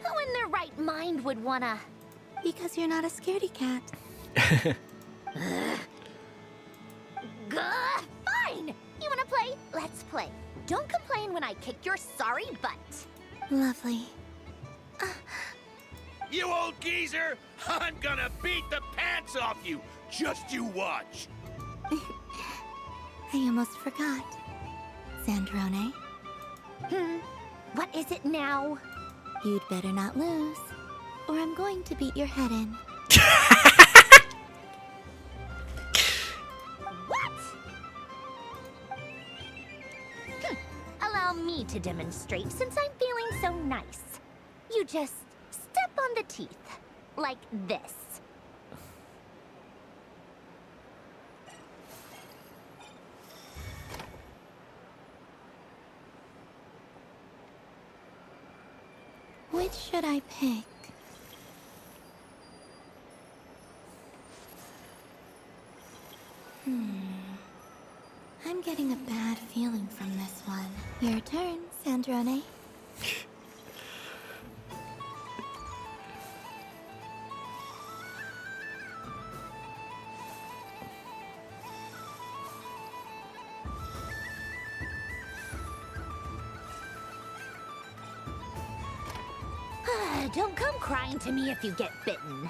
[SPEAKER 15] Who in their right mind would wanna?
[SPEAKER 21] Because you're not a scaredy cat.
[SPEAKER 15] Gah, fine! You wanna play? Let's play. Don't complain when I kick your sorry butt.
[SPEAKER 21] Lovely.
[SPEAKER 12] You old geezer! I'm gonna beat the pants off you! Just you watch!
[SPEAKER 21] I almost forgot. Sandrone,
[SPEAKER 15] What is it now?
[SPEAKER 21] you'd better not lose, or I'm going to beat your head in.
[SPEAKER 15] What? Allow me to demonstrate since I'm feeling so nice. You just step on the teeth, like this.
[SPEAKER 21] Which should I pick? I'm getting a bad feeling from this one. Your turn, Sandrone.
[SPEAKER 15] Don't come crying to me if you get bitten.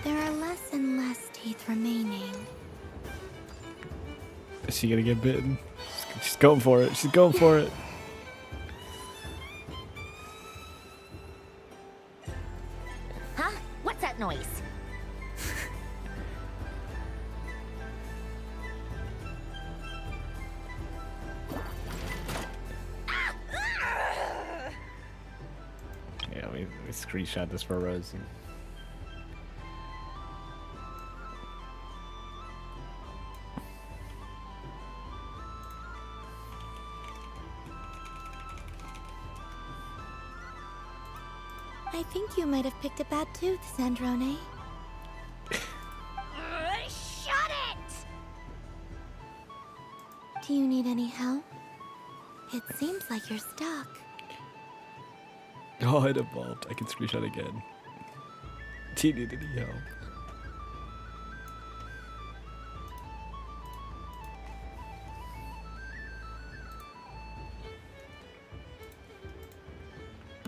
[SPEAKER 21] There are less and less teeth remaining.
[SPEAKER 1] Is she gonna get bitten? She's going for it. She's going for it.
[SPEAKER 15] Huh? What's that noise?
[SPEAKER 1] Yeah, we screenshot this for Rosie.
[SPEAKER 21] I think you might have picked a bad tooth, Sandrone.
[SPEAKER 15] Shut it!
[SPEAKER 21] Do you need any help? It seems like you're stuck.
[SPEAKER 1] Oh, it evolved. I can screenshot again. Do you need any help?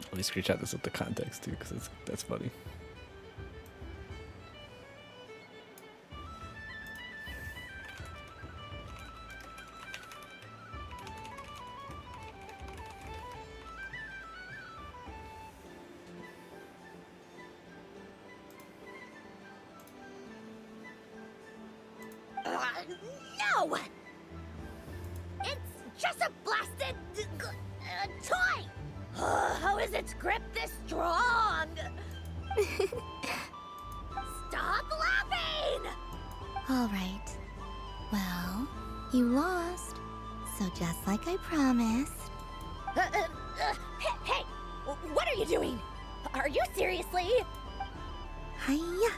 [SPEAKER 1] Let me screenshot this with the context too, because that's funny.
[SPEAKER 15] No! It's just a blasted toy! How is its grip this strong? Stop laughing!
[SPEAKER 21] All right. Well, you lost. So just like I promised.
[SPEAKER 15] Hey! What are you doing? Are you seriously?
[SPEAKER 21] Hiya!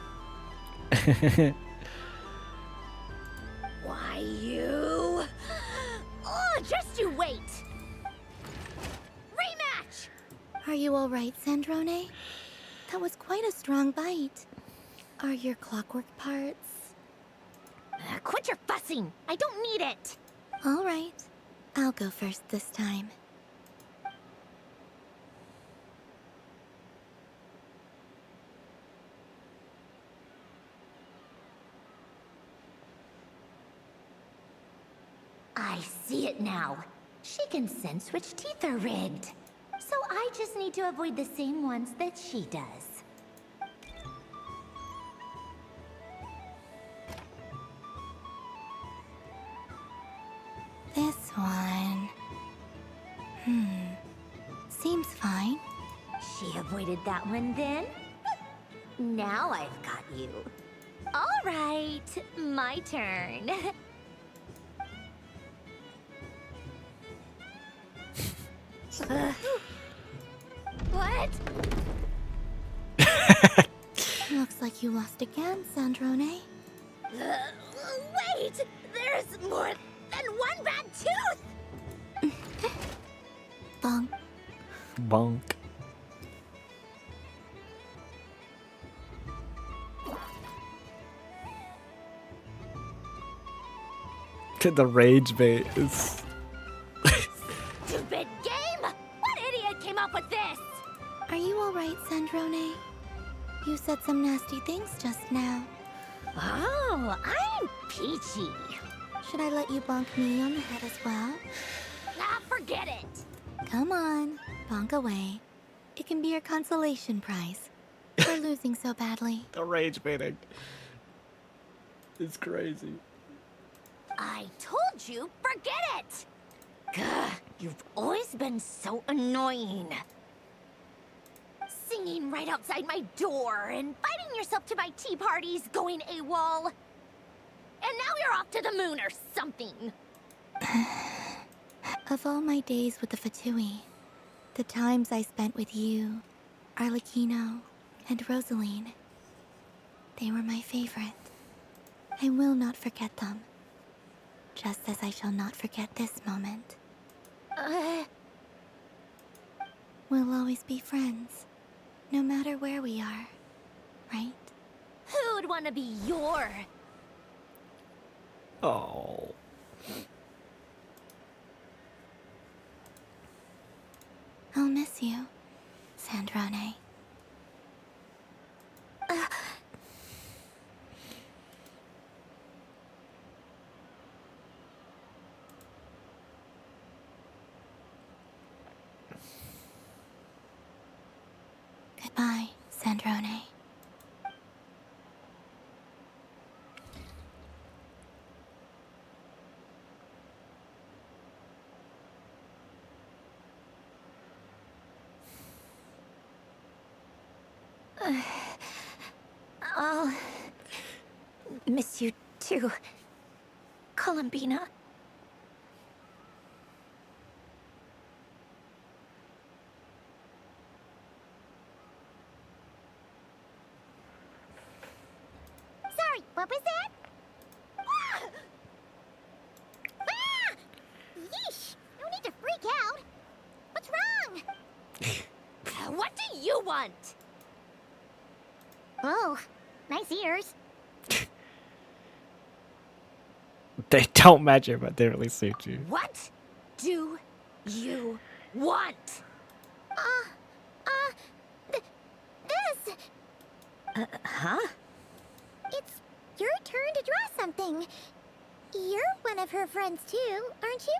[SPEAKER 2] Why, you... Oh, just you wait! Rematch!
[SPEAKER 21] Are you alright, Sandrone? That was quite a strong bite. Are your clockwork parts?
[SPEAKER 2] Quit your fussing! I don't need it!
[SPEAKER 21] Alright. I'll go first this time.
[SPEAKER 15] I see it now. She can sense which teeth are rigged. So I just need to avoid the same ones that she does.
[SPEAKER 21] This one... Seems fine.
[SPEAKER 15] She avoided that one then? Now I've got you. All right, my turn. What?
[SPEAKER 21] Looks like you lost again, Sandrone.
[SPEAKER 15] Wait! There's more than one bad tooth!
[SPEAKER 21] Bonk.
[SPEAKER 1] Bonk. The rage bait is...
[SPEAKER 15] Stupid game! What idiot came up with this?
[SPEAKER 21] Are you alright, Sandrone? You said some nasty things just now.
[SPEAKER 15] Oh, I'm peachy.
[SPEAKER 21] Should I let you bonk me on the head as well?
[SPEAKER 15] Ah, forget it.
[SPEAKER 21] Come on, bonk away. It can be your consolation prize for losing so badly.
[SPEAKER 1] The rage baiting. It's crazy.
[SPEAKER 15] I told you, forget it! Gah, you've always been so annoying. Singing right outside my door, inviting yourself to my tea parties, going AWOL. And now you're off to the moon or something.
[SPEAKER 21] Of all my days with the Fatui, the times I spent with you, Arlecchino, and Rosaline, they were my favorite. I will not forget them. Just as I shall not forget this moment. We'll always be friends, no matter where we are, right?
[SPEAKER 15] Who'd want to be your...
[SPEAKER 1] Oh.
[SPEAKER 21] I'll miss you, Sandrone. Goodbye, Sandrone.
[SPEAKER 15] I'll miss you too, Columbina. Sorry, what was that? Ah! Ah! Yeesh! No need to freak out. What's wrong? What do you want? Oh, nice ears.
[SPEAKER 1] They don't match you, but they really suit you.
[SPEAKER 15] What do you want? This. Huh? It's your turn to draw something. You're one of her friends too, aren't you?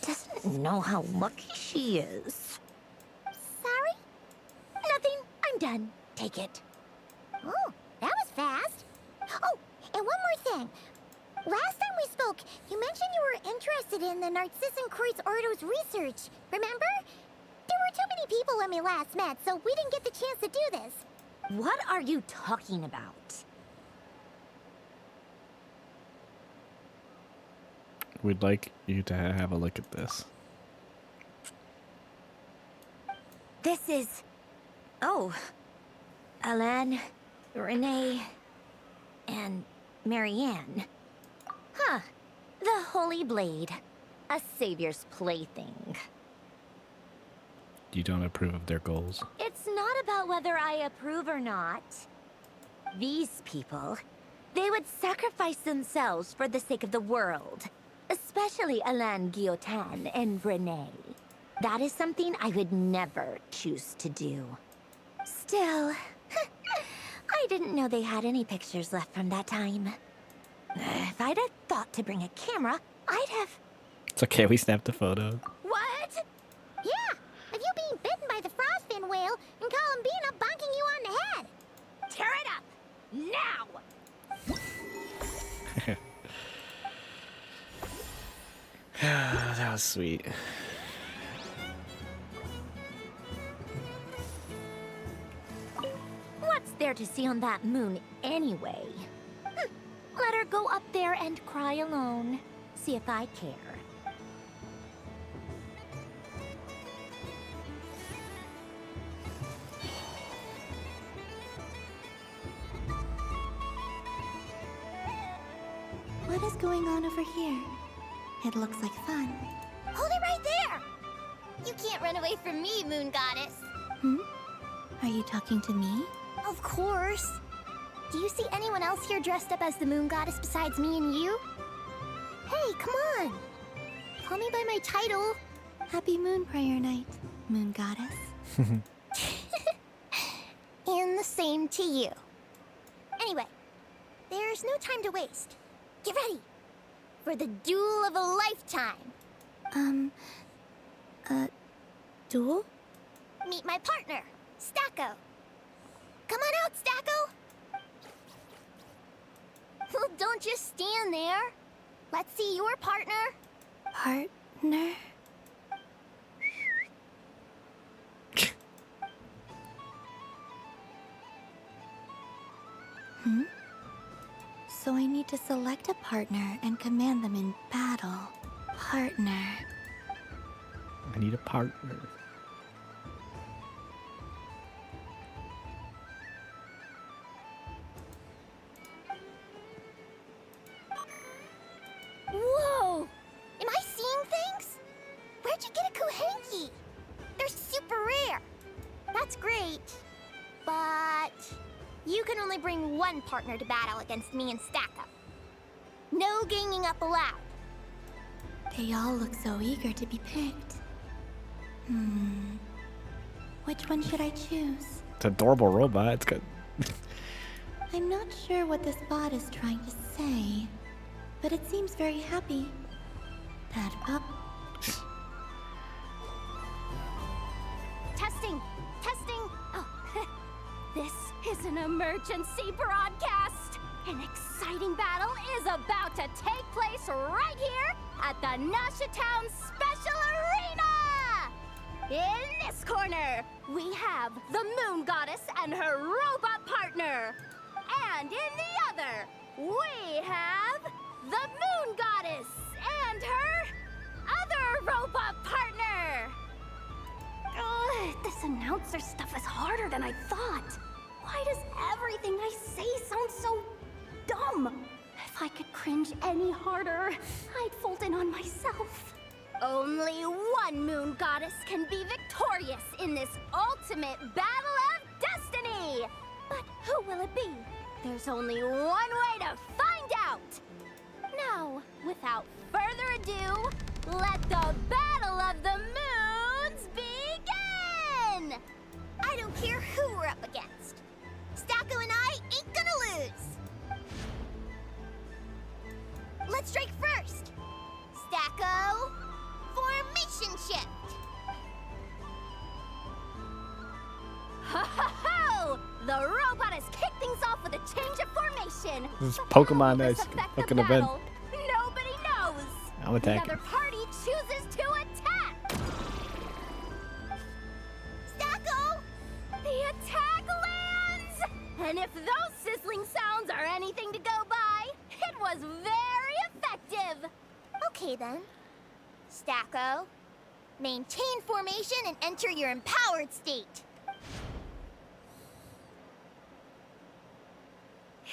[SPEAKER 15] Doesn't know how lucky she is. Sorry? Nothing. I'm done. Take it. Oh, that was fast. Oh, and one more thing. Last time we spoke, you mentioned you were interested in the Narcissan Kreuz Ordo's research. Remember? There were too many people when we last met, so we didn't get the chance to do this. What are you talking about?
[SPEAKER 1] We'd like you to have a look at this.
[SPEAKER 2] This is... Oh. Alan, Renee, and Marianne. Huh. The Holy Blade. A savior's plaything.
[SPEAKER 1] You don't approve of their goals.
[SPEAKER 2] It's not about whether I approve or not. These people, they would sacrifice themselves for the sake of the world. Especially Alain Guillotin and Renee. That is something I would never choose to do. Still, I didn't know they had any pictures left from that time. If I'd have thought to bring a camera, I'd have...
[SPEAKER 1] It's okay, we snapped a photo.
[SPEAKER 15] What? Yeah, of you being bitten by the frostfin whale and Columbina bonking you on the head. Tear it up! Now!
[SPEAKER 1] That was sweet.
[SPEAKER 2] What's there to see on that moon anyway? Let her go up there and cry alone. See if I care.
[SPEAKER 21] What is going on over here? It looks like fun.
[SPEAKER 15] Hold it right there! You can't run away from me, Moon Goddess.
[SPEAKER 21] Hmm? Are you talking to me?
[SPEAKER 15] Of course. Do you see anyone else here dressed up as the Moon Goddess besides me and you? Hey, come on. Call me by my title.
[SPEAKER 21] Happy Moon Prayer Night, Moon Goddess.
[SPEAKER 15] And the same to you. Anyway, there's no time to waste. Get ready for the duel of a lifetime.
[SPEAKER 21] Duel?
[SPEAKER 15] Meet my partner, Stacko. Come on out, Stacko. Well, don't just stand there. Let's see your partner.
[SPEAKER 21] Partner? Hmm? So I need to select a partner and command them in battle. Partner.
[SPEAKER 1] I need a partner.
[SPEAKER 15] Whoa! Am I seeing things? Where'd you get a Kuhenki? They're super rare. That's great. But you can only bring one partner to battle against me and Stacko. No ganging up allowed.
[SPEAKER 21] They all look so eager to be picked. Which one should I choose?
[SPEAKER 1] It's an adorable robot. It's good.
[SPEAKER 21] I'm not sure what this bot is trying to say, but it seems very happy. That up.
[SPEAKER 15] Testing! Testing! Oh, this is an emergency broadcast! An exciting battle is about to take place right here at the Nasha Town Special Arena! In this corner, we have the Moon Goddess and her robot partner. And in the other, we have the Moon Goddess and her other robot partner. This announcer stuff is harder than I thought. Why does everything I say sound so dumb? If I could cringe any harder, I'd fold in on myself. Only one Moon Goddess can be victorious in this ultimate battle of destiny! But who will it be? There's only one way to find out! Now, without further ado, let the Battle of the Moons begin! I don't care who we're up against. Stacko and I ain't gonna lose! Let's strike first! Stacko, formation shift! Ho-ho-ho! The robot has kicked things off with a change of formation.
[SPEAKER 1] This is Pokemon that's fucking event.
[SPEAKER 15] Nobody knows.
[SPEAKER 1] I'm attacking.
[SPEAKER 15] The other party chooses to attack. Stacko! The attack lands! And if those sizzling sounds are anything to go by, it was very effective. Okay then. Stacko, Maintain formation and enter your empowered state.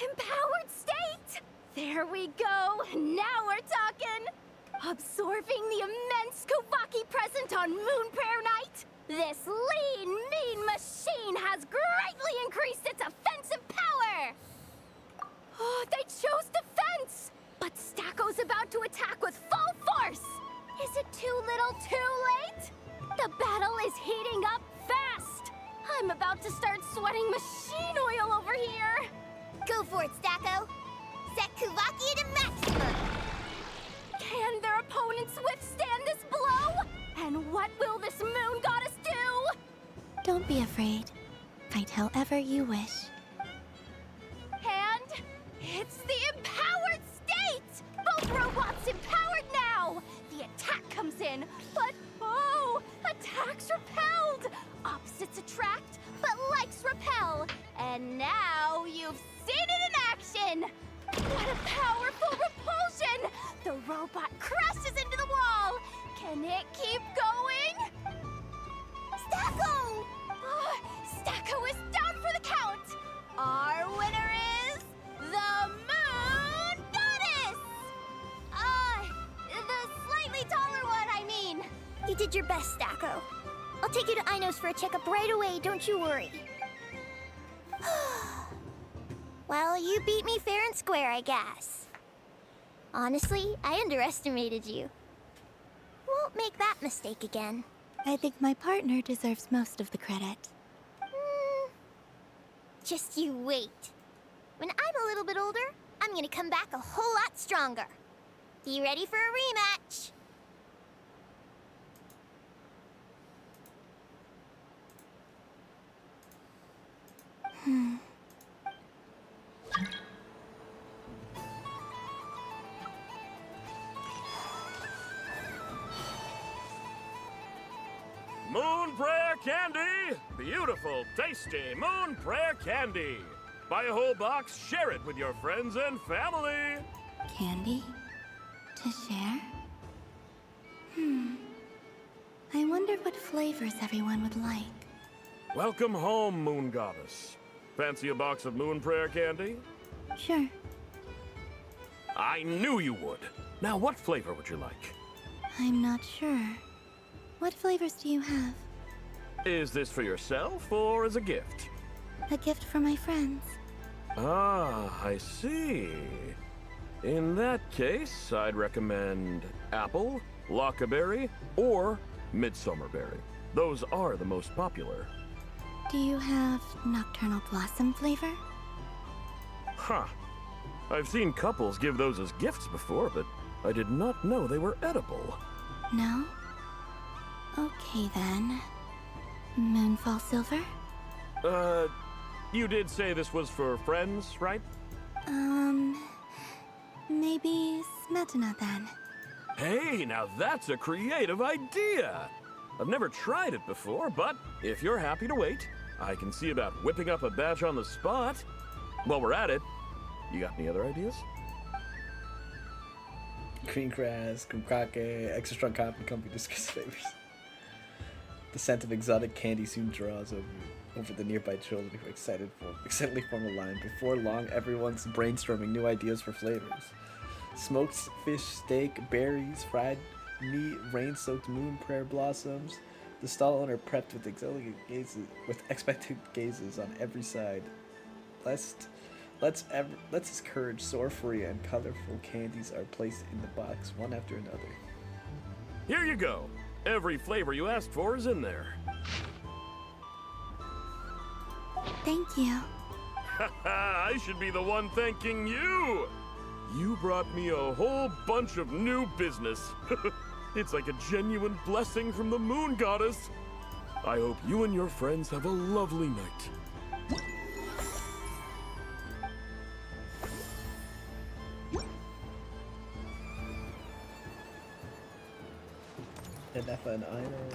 [SPEAKER 2] Empowered state! There we go! Now we're talking! Absorbing the immense Kuvaki present on Moon Prayer Night, this lean, mean machine has greatly increased its offensive power! Oh, they chose defense! But Stacko's about to attack with full force! Is it too little too late? The battle is heating up fast! I'm about to start sweating machine oil over here!
[SPEAKER 15] Go for it, Stacko! Set Kuvaki to maximum!
[SPEAKER 2] Can their opponents withstand this blow? And what will this moon goddess do?
[SPEAKER 21] Don't be afraid. Fight however you wish.
[SPEAKER 2] And it's the empowered state! Both robots empowered now! The attack comes in, but oh, attacks repelled! Opposites attract, but likes repel. And now you've seen it in action! What a powerful repulsion! The robot crashes into the wall! Can it keep going?
[SPEAKER 15] Stacko!
[SPEAKER 2] Oh, Stacko is down for the count! Our winner is the Moon Goddess!
[SPEAKER 15] The slightly taller one, I mean. You did your best, Stacko. I'll take you to Ainos for a checkup right away, don't you worry. Well, you beat me fair and square, I guess. Honestly, I underestimated you. Won't make that mistake again.
[SPEAKER 21] I think my partner deserves most of the credit.
[SPEAKER 15] Just you wait. When I'm a little bit older, I'm gonna come back a whole lot stronger. You ready for a rematch?
[SPEAKER 14] Moon Prayer Candy! Beautiful, tasty Moon Prayer Candy! Buy a whole box, share it with your friends and family!
[SPEAKER 21] Candy? To share? I wonder what flavors everyone would like.
[SPEAKER 14] Welcome home, Moon Goddess. Fancy a box of Moon Prayer Candy?
[SPEAKER 21] Sure.
[SPEAKER 14] I knew you would. Now, what flavor would you like?
[SPEAKER 21] I'm not sure. What flavors do you have?
[SPEAKER 14] Is this for yourself or as a gift?
[SPEAKER 21] A gift for my friends.
[SPEAKER 14] Ah, I see. In that case, I'd recommend apple, lockaberry, or midsummerberry. Those are the most popular.
[SPEAKER 21] Do you have nocturnal blossom flavor?
[SPEAKER 14] Huh. I've seen couples give those as gifts before, but I did not know they were edible.
[SPEAKER 21] No? Okay then. Moonfall silver?
[SPEAKER 14] You did say this was for friends, right?
[SPEAKER 21] Maybe smetana then.
[SPEAKER 14] Hey, now that's a creative idea! I've never tried it before, but if you're happy to wait, I can see about whipping up a batch on the spot. While we're at it, you got any other ideas?
[SPEAKER 1] Green grass, kumquake, extra strong cotton company discuss flavors. The scent of exotic candy soon draws over the nearby children who excitedly form a line. Before long, everyone's brainstorming new ideas for flavors. Smoked fish steak, berries, fried meat, rain-soaked moon prayer blossoms. The stall owner prepped with expectant gazes on every side. Lest his courage soar free, and colorful candies are placed in the box one after another.
[SPEAKER 14] Here you go. Every flavor you asked for is in there.
[SPEAKER 21] Thank you.
[SPEAKER 14] I should be the one thanking you! You brought me a whole bunch of new business. It's like a genuine blessing from the Moon Goddess. I hope you and your friends have a lovely night.
[SPEAKER 1] Enough and Ainos.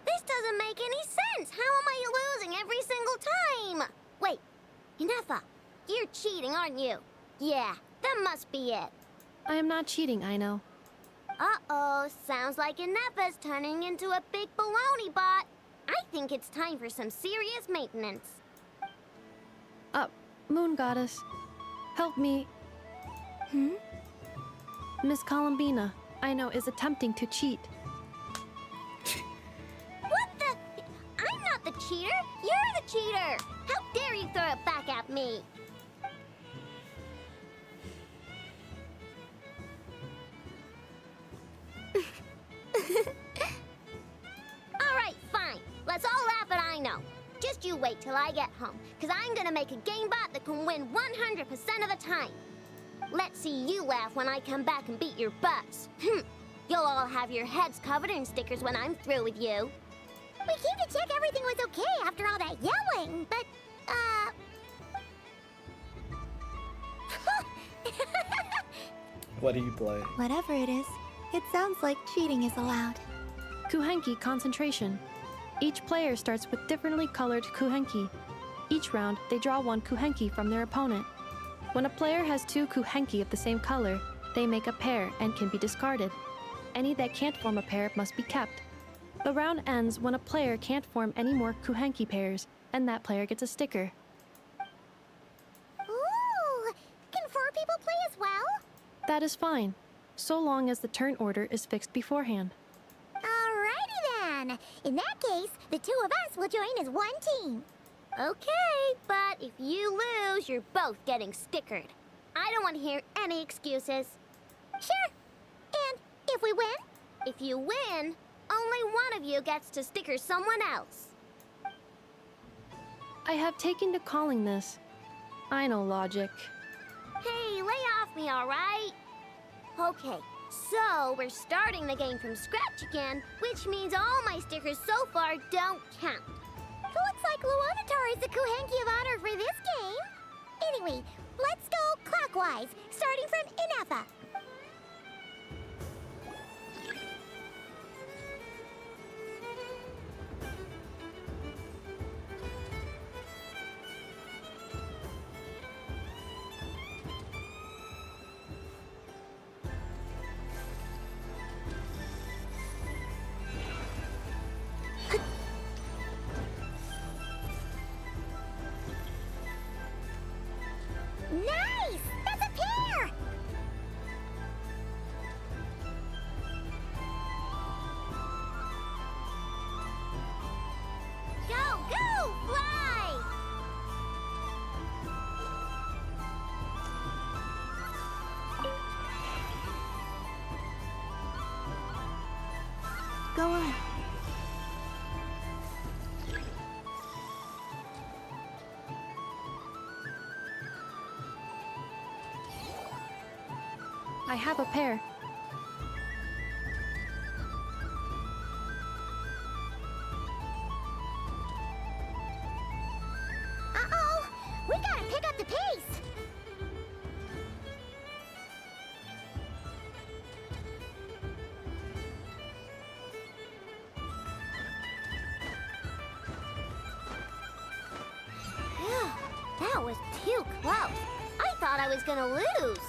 [SPEAKER 15] This doesn't make any sense. How am I losing every single time? Wait, Inefa, you're cheating, aren't you? Yeah, that must be it.
[SPEAKER 4] I am not cheating, Aino.
[SPEAKER 15] Uh-oh, sounds like Inefa's turning into a big baloney bot. I think it's time for some serious maintenance.
[SPEAKER 4] Moon Goddess, help me. Miss Columbina, Aino is attempting to cheat.
[SPEAKER 15] What the? I'm not the cheater. You're the cheater. How dare you throw it back at me? All right, fine. Let's all laugh at Aino. Just you wait till I get home, because I'm gonna make a game bot that can win 100% of the time. Let's see you laugh when I come back and beat your butts. You'll all have your heads covered in stickers when I'm through with you.
[SPEAKER 2] We came to check everything was okay after all that yelling, but,
[SPEAKER 1] What do you play?
[SPEAKER 21] Whatever it is, it sounds like cheating is allowed.
[SPEAKER 4] Kuhenki concentration. Each player starts with differently colored kuhenki. Each round, they draw one kuhenki from their opponent. When a player has two kuhenki of the same color, they make a pair and can be discarded. Any that can't form a pair must be kept. The round ends when a player can't form any more kuhenki pairs, and that player gets a sticker.
[SPEAKER 2] ooh, can 4 people play as well?
[SPEAKER 4] That is fine, so long as the turn order is fixed beforehand.
[SPEAKER 2] Alrighty then. In that case, the 2 of us will join as one team.
[SPEAKER 15] Okay, but if you lose, you're both getting stickered. I don't want to hear any excuses.
[SPEAKER 2] Sure. And if we win?
[SPEAKER 15] If you win, only one of you gets to sticker someone else.
[SPEAKER 4] I have taken to calling this. I know logic.
[SPEAKER 15] Hey, lay off me, all right? Okay, so we're starting the game from scratch again, which means all my stickers so far don't count.
[SPEAKER 2] Looks like Luonatar is the Kuhenki of honor for this game. Anyway, let's go clockwise, starting from Inefa. Nice! That's a pair!
[SPEAKER 15] Go, go, fly!
[SPEAKER 21] Go on.
[SPEAKER 4] I have a pair.
[SPEAKER 2] Uh-oh! We gotta pick up the pace!
[SPEAKER 15] Phew, that was too close. I thought I was gonna lose.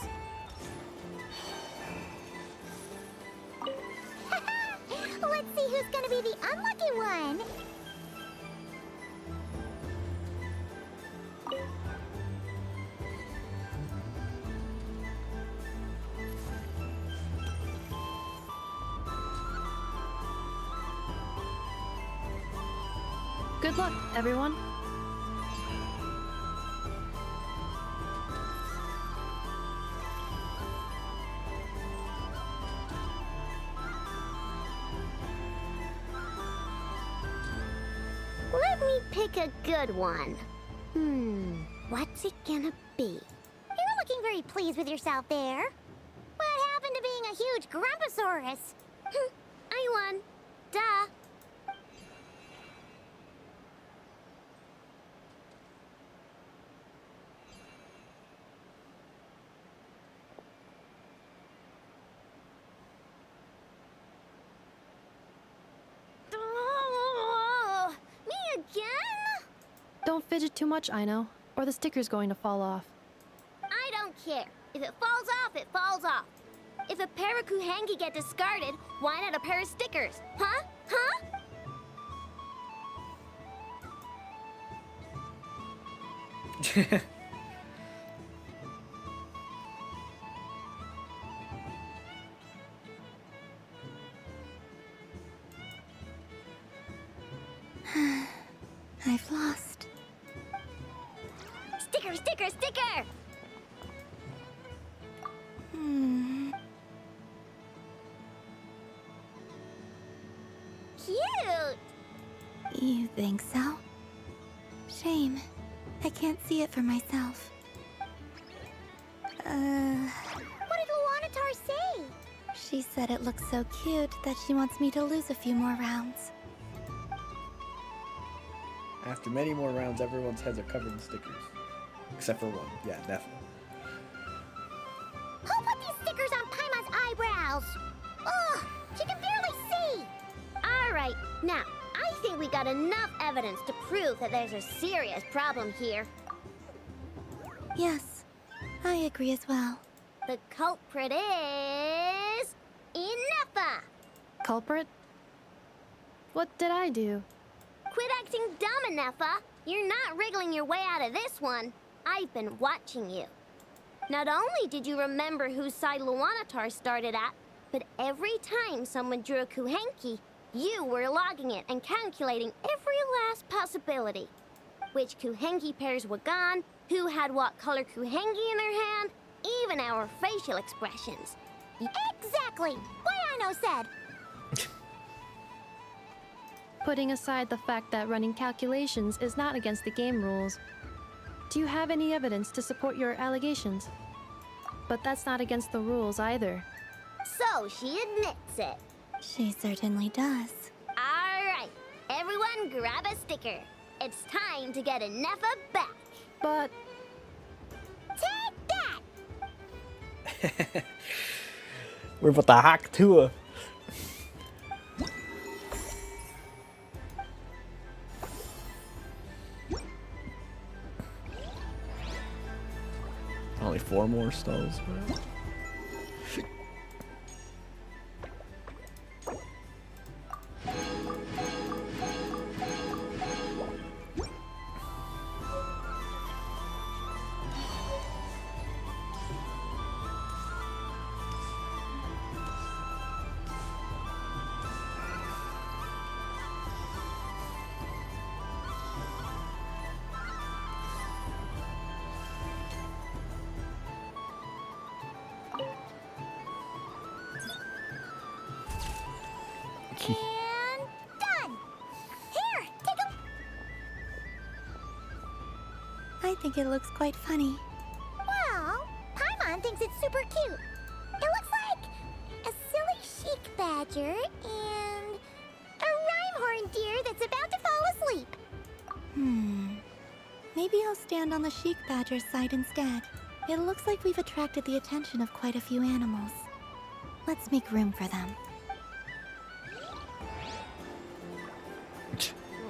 [SPEAKER 2] Let's see who's gonna be the unlucky one.
[SPEAKER 4] Good luck, everyone.
[SPEAKER 15] Let me pick a good one. What's it gonna be?
[SPEAKER 2] You're looking very pleased with yourself there. What happened to being a huge Grumposaurus?
[SPEAKER 15] I won. Duh.
[SPEAKER 4] Don't fidget too much, Aino, or the sticker's going to fall off.
[SPEAKER 15] I don't care. If it falls off, it falls off. If a pair of Kuhengi get discarded, why not a pair of stickers? Huh? Huh?
[SPEAKER 21] I've lost.
[SPEAKER 15] Sticker, sticker, sticker! Cute!
[SPEAKER 21] You think so? Shame. I can't see it for myself.
[SPEAKER 15] What did Luanatar say?
[SPEAKER 21] She said it looks so cute that she wants me to lose a few more rounds.
[SPEAKER 1] After many more rounds, everyone's heads are covered in stickers. Except for one. Yeah, definitely.
[SPEAKER 15] Who put these stickers on Paimon's eyebrows? Ugh, she can barely see! Alright, now, I think we got enough evidence to prove that there's a serious problem here.
[SPEAKER 21] Yes, I agree as well.
[SPEAKER 15] The culprit is... Inefa!
[SPEAKER 4] Culprit? What did I do?
[SPEAKER 15] Quit acting dumb, Inefa! You're not wriggling your way out of this one. I've been watching you. Not only did you remember whose side Luanatar started at, but every time someone drew a Kuhenki, you were logging it and calculating every last possibility. Which Kuhenki pairs were gone, who had what color Kuhenki in their hand, even our facial expressions. Exactly! What Aino said!
[SPEAKER 4] Putting aside the fact that running calculations is not against the game rules, do you have any evidence to support your allegations? But that's not against the rules either.
[SPEAKER 15] So she admits it.
[SPEAKER 21] She certainly does.
[SPEAKER 15] Alright, everyone grab a sticker. It's time to get Inefa back.
[SPEAKER 4] But...
[SPEAKER 15] Take that!
[SPEAKER 1] We're about to hack to her. Only 4 more stalls.
[SPEAKER 15] And done! Here, take a...
[SPEAKER 21] I think it looks quite funny.
[SPEAKER 15] Well, Paimon thinks it's super cute. It looks like a silly chic badger and a rhyme-horn deer that's about to fall asleep.
[SPEAKER 21] Maybe I'll stand on the Sheik Badger's side instead. It looks like we've attracted the attention of quite a few animals. Let's make room for them.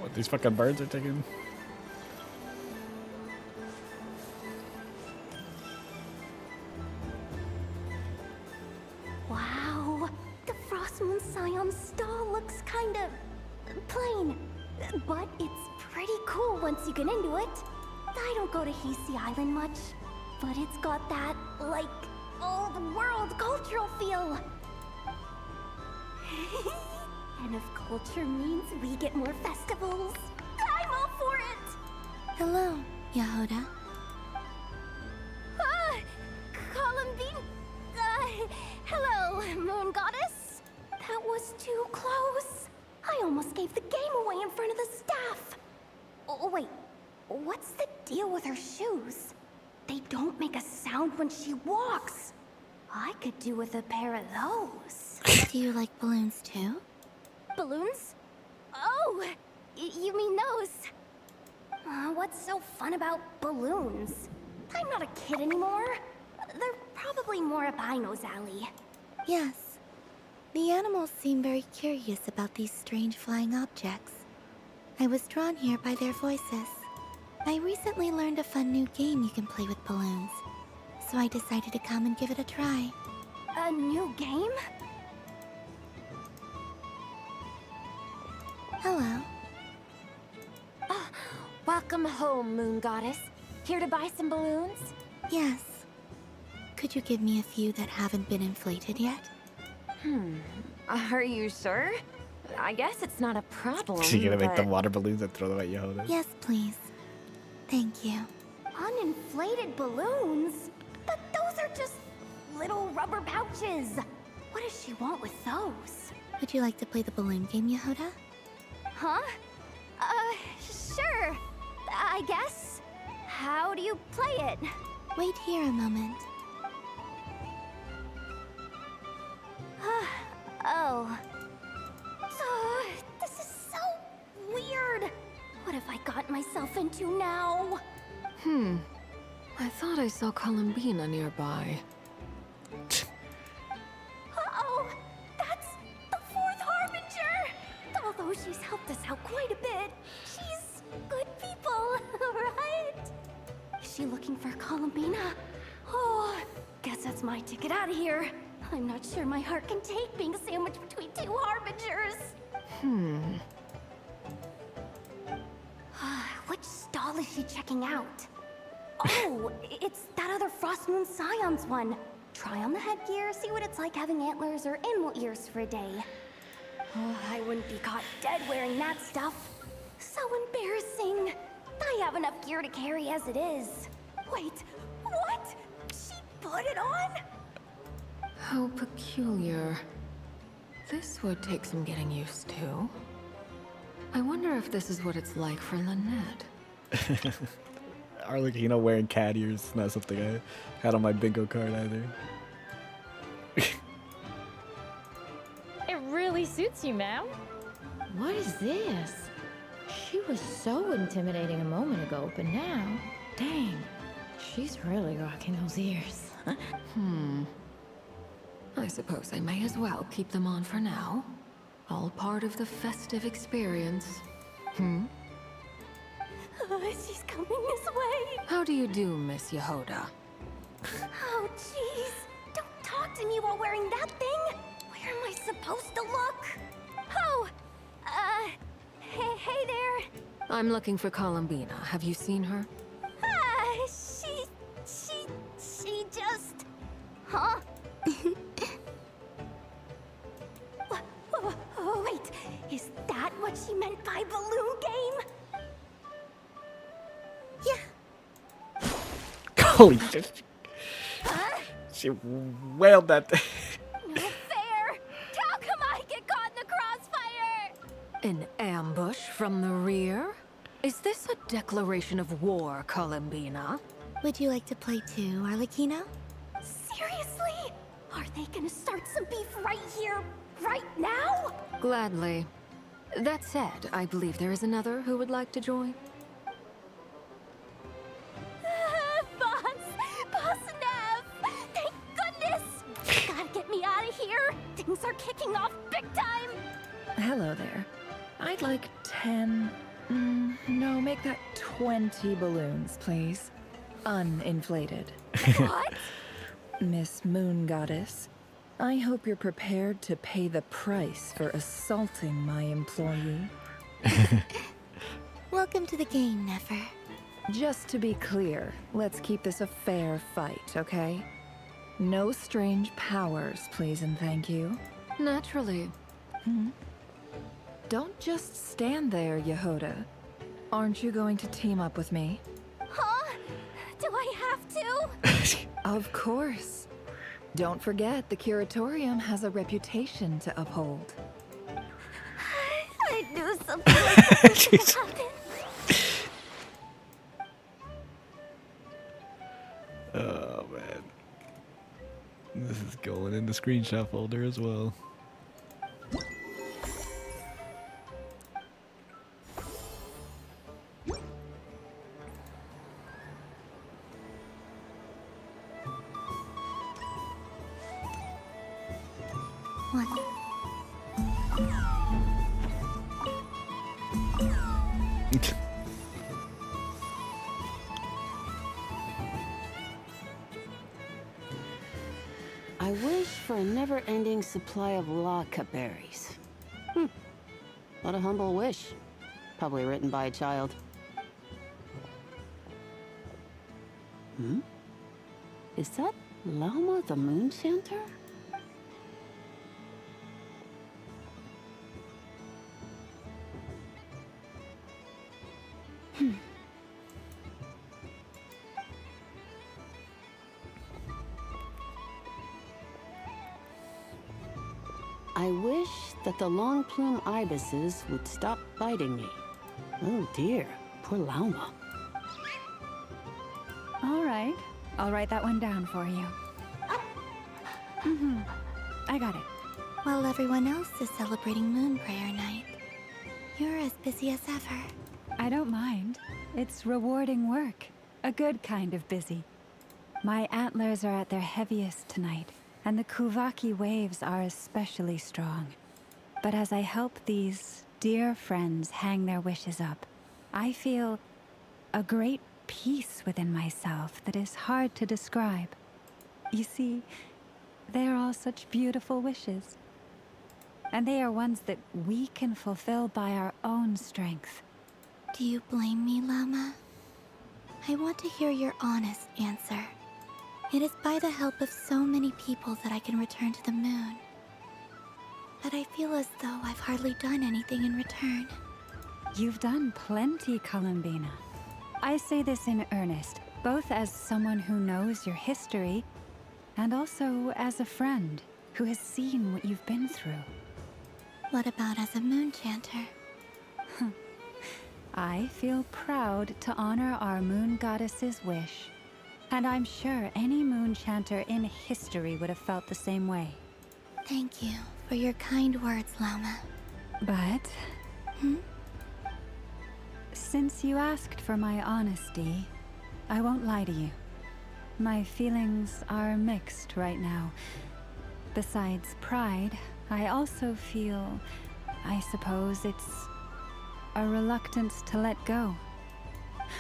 [SPEAKER 1] What, these fucking birds are taking...
[SPEAKER 2] Wow, the Frost Moon Scion stall looks kind of plain, but it's pretty cool once you get into it. I don't go to Hisi Island much, but it's got that, like, old world cultural feel. And if culture means we get more festivals, I'm all for it!
[SPEAKER 21] Hello, Yahoda.
[SPEAKER 2] Columbine? Hello, Moon Goddess? That was too close. I almost gave the game away in front of the staff. Oh, wait. What's the deal with her shoes? They don't make a sound when she walks. I could do with a pair of those.
[SPEAKER 21] Do you like balloons too?
[SPEAKER 2] Balloons? Oh, you mean those? What's so fun about balloons? I'm not a kid anymore. They're probably more up Aino's alley.
[SPEAKER 21] Yes. The animals seem very curious about these strange flying objects. I was drawn here by their voices. I recently learned a fun new game you can play with balloons, so I decided to come and give it a try.
[SPEAKER 22] A new game?
[SPEAKER 21] Hello.
[SPEAKER 3] Welcome home, Moon Goddess. Here to buy some balloons?
[SPEAKER 21] Yes. Could you give me a few that haven't been inflated yet?
[SPEAKER 3] Are you sure? I guess it's not a problem.
[SPEAKER 1] She gonna make the
[SPEAKER 3] but-
[SPEAKER 1] water balloons and throw them at Yehoda?
[SPEAKER 21] Yes, please. Thank you.
[SPEAKER 22] Uninflated balloons? But those are just little rubber pouches. What does she want with those?
[SPEAKER 21] Would you like to play the balloon game, Yehoda?
[SPEAKER 22] Huh? Sure. I guess. How do you play it?
[SPEAKER 21] Wait here a moment.
[SPEAKER 22] Oh. This is so weird. What have I got myself into now?
[SPEAKER 5] I thought I saw Columbina nearby.
[SPEAKER 22] Uh-oh! That's the fourth Harbinger! Although she's helped us out quite a bit, she's good people, right? Is she looking for Columbina? Oh, guess that's my ticket out of here. I'm not sure my heart can take being sandwiched between two Harbingers. Which stall is she checking out? Oh, it's that other Frost Moon Scion's one. Try on the headgear, see what it's like having antlers or animal ears for a day. Oh, I wouldn't be caught dead wearing that stuff. So embarrassing. I have enough gear to carry as it is. Wait, what? She put it on?
[SPEAKER 5] How peculiar. This would take some getting used to. I wonder if this is what it's like for Lynette.
[SPEAKER 1] Arlecchino wearing cat ears, not something I had on my bingo card either.
[SPEAKER 7] It really suits you, ma'am. What is this? She was so intimidating a moment ago, but now, dang, she's really rocking those ears.
[SPEAKER 5] I suppose I may as well keep them on for now. All part of the festive experience.
[SPEAKER 22] She's coming this way.
[SPEAKER 5] How do you do, Miss Yehoda?
[SPEAKER 22] Oh, jeez. Don't talk to me while wearing that thing. Where am I supposed to look? Oh, hey there.
[SPEAKER 5] I'm looking for Columbina. Have you seen her?
[SPEAKER 22] She just... Huh? Wait, is that what she meant by balloon game?
[SPEAKER 21] Yeah.
[SPEAKER 1] Holy shit. She wailed that thing.
[SPEAKER 22] No fair! How come I get caught in the crossfire?
[SPEAKER 5] An ambush from the rear? Is this a declaration of war, Columbina?
[SPEAKER 21] Would you like to play too, Arlecchino?
[SPEAKER 22] Seriously? Are they gonna start some beef right here, right now?
[SPEAKER 5] Gladly. That said, I believe there is another who would like to join.
[SPEAKER 22] Boss Nev! Thank goodness! Gotta get me out of here! Things are kicking off big time!
[SPEAKER 13] Hello there. I'd like 10... no, make that 20 balloons, please. Uninflated.
[SPEAKER 22] What?
[SPEAKER 13] Miss Moon Goddess, I hope you're prepared to pay the price for assaulting my employee.
[SPEAKER 21] Welcome to the game, Nefer.
[SPEAKER 13] Just to be clear, let's keep this a fair fight, okay? No strange powers, please and thank you.
[SPEAKER 5] Naturally.
[SPEAKER 13] Don't just stand there, Yehoda. Aren't you going to team up with me?
[SPEAKER 22] Huh? Do I have to?
[SPEAKER 13] Of course. Don't forget, the Curatorium has a reputation to uphold.
[SPEAKER 22] I knew something like this would happen.
[SPEAKER 1] Oh man. This is going in the screenshot folder as well.
[SPEAKER 21] What?
[SPEAKER 6] I wish for a never-ending supply of laka berries. What a humble wish. Probably written by a child. Is that Lauma the Moon Chanter? I wish that the long plume ibises would stop biting me. Oh dear, poor Lauma.
[SPEAKER 9] All right, I'll write that one down for you. I got it.
[SPEAKER 21] While everyone else is celebrating Moon Prayer Night, you're as busy as ever.
[SPEAKER 9] I don't mind. It's rewarding work. A good kind of busy. My antlers are at their heaviest tonight, and the Kuvaki waves are especially strong. But as I help these dear friends hang their wishes up, I feel a great peace within myself that is hard to describe. You see, they are all such beautiful wishes. And they are ones that we can fulfill by our own strength.
[SPEAKER 21] Do you blame me, Llama? I want to hear your honest answer. It is by the help of so many people that I can return to the moon. But I feel as though I've hardly done anything in return.
[SPEAKER 9] You've done plenty, Columbina. I say this in earnest, both as someone who knows your history, and also as a friend who has seen what you've been through.
[SPEAKER 21] What about as a moon chanter?
[SPEAKER 9] I feel proud to honor our moon goddess's wish. And I'm sure any moon chanter in history would have felt the same way.
[SPEAKER 21] Thank you for your kind words, Llama.
[SPEAKER 9] But... since you asked for my honesty, I won't lie to you. My feelings are mixed right now. Besides pride, I also feel, I suppose it's a reluctance to let go.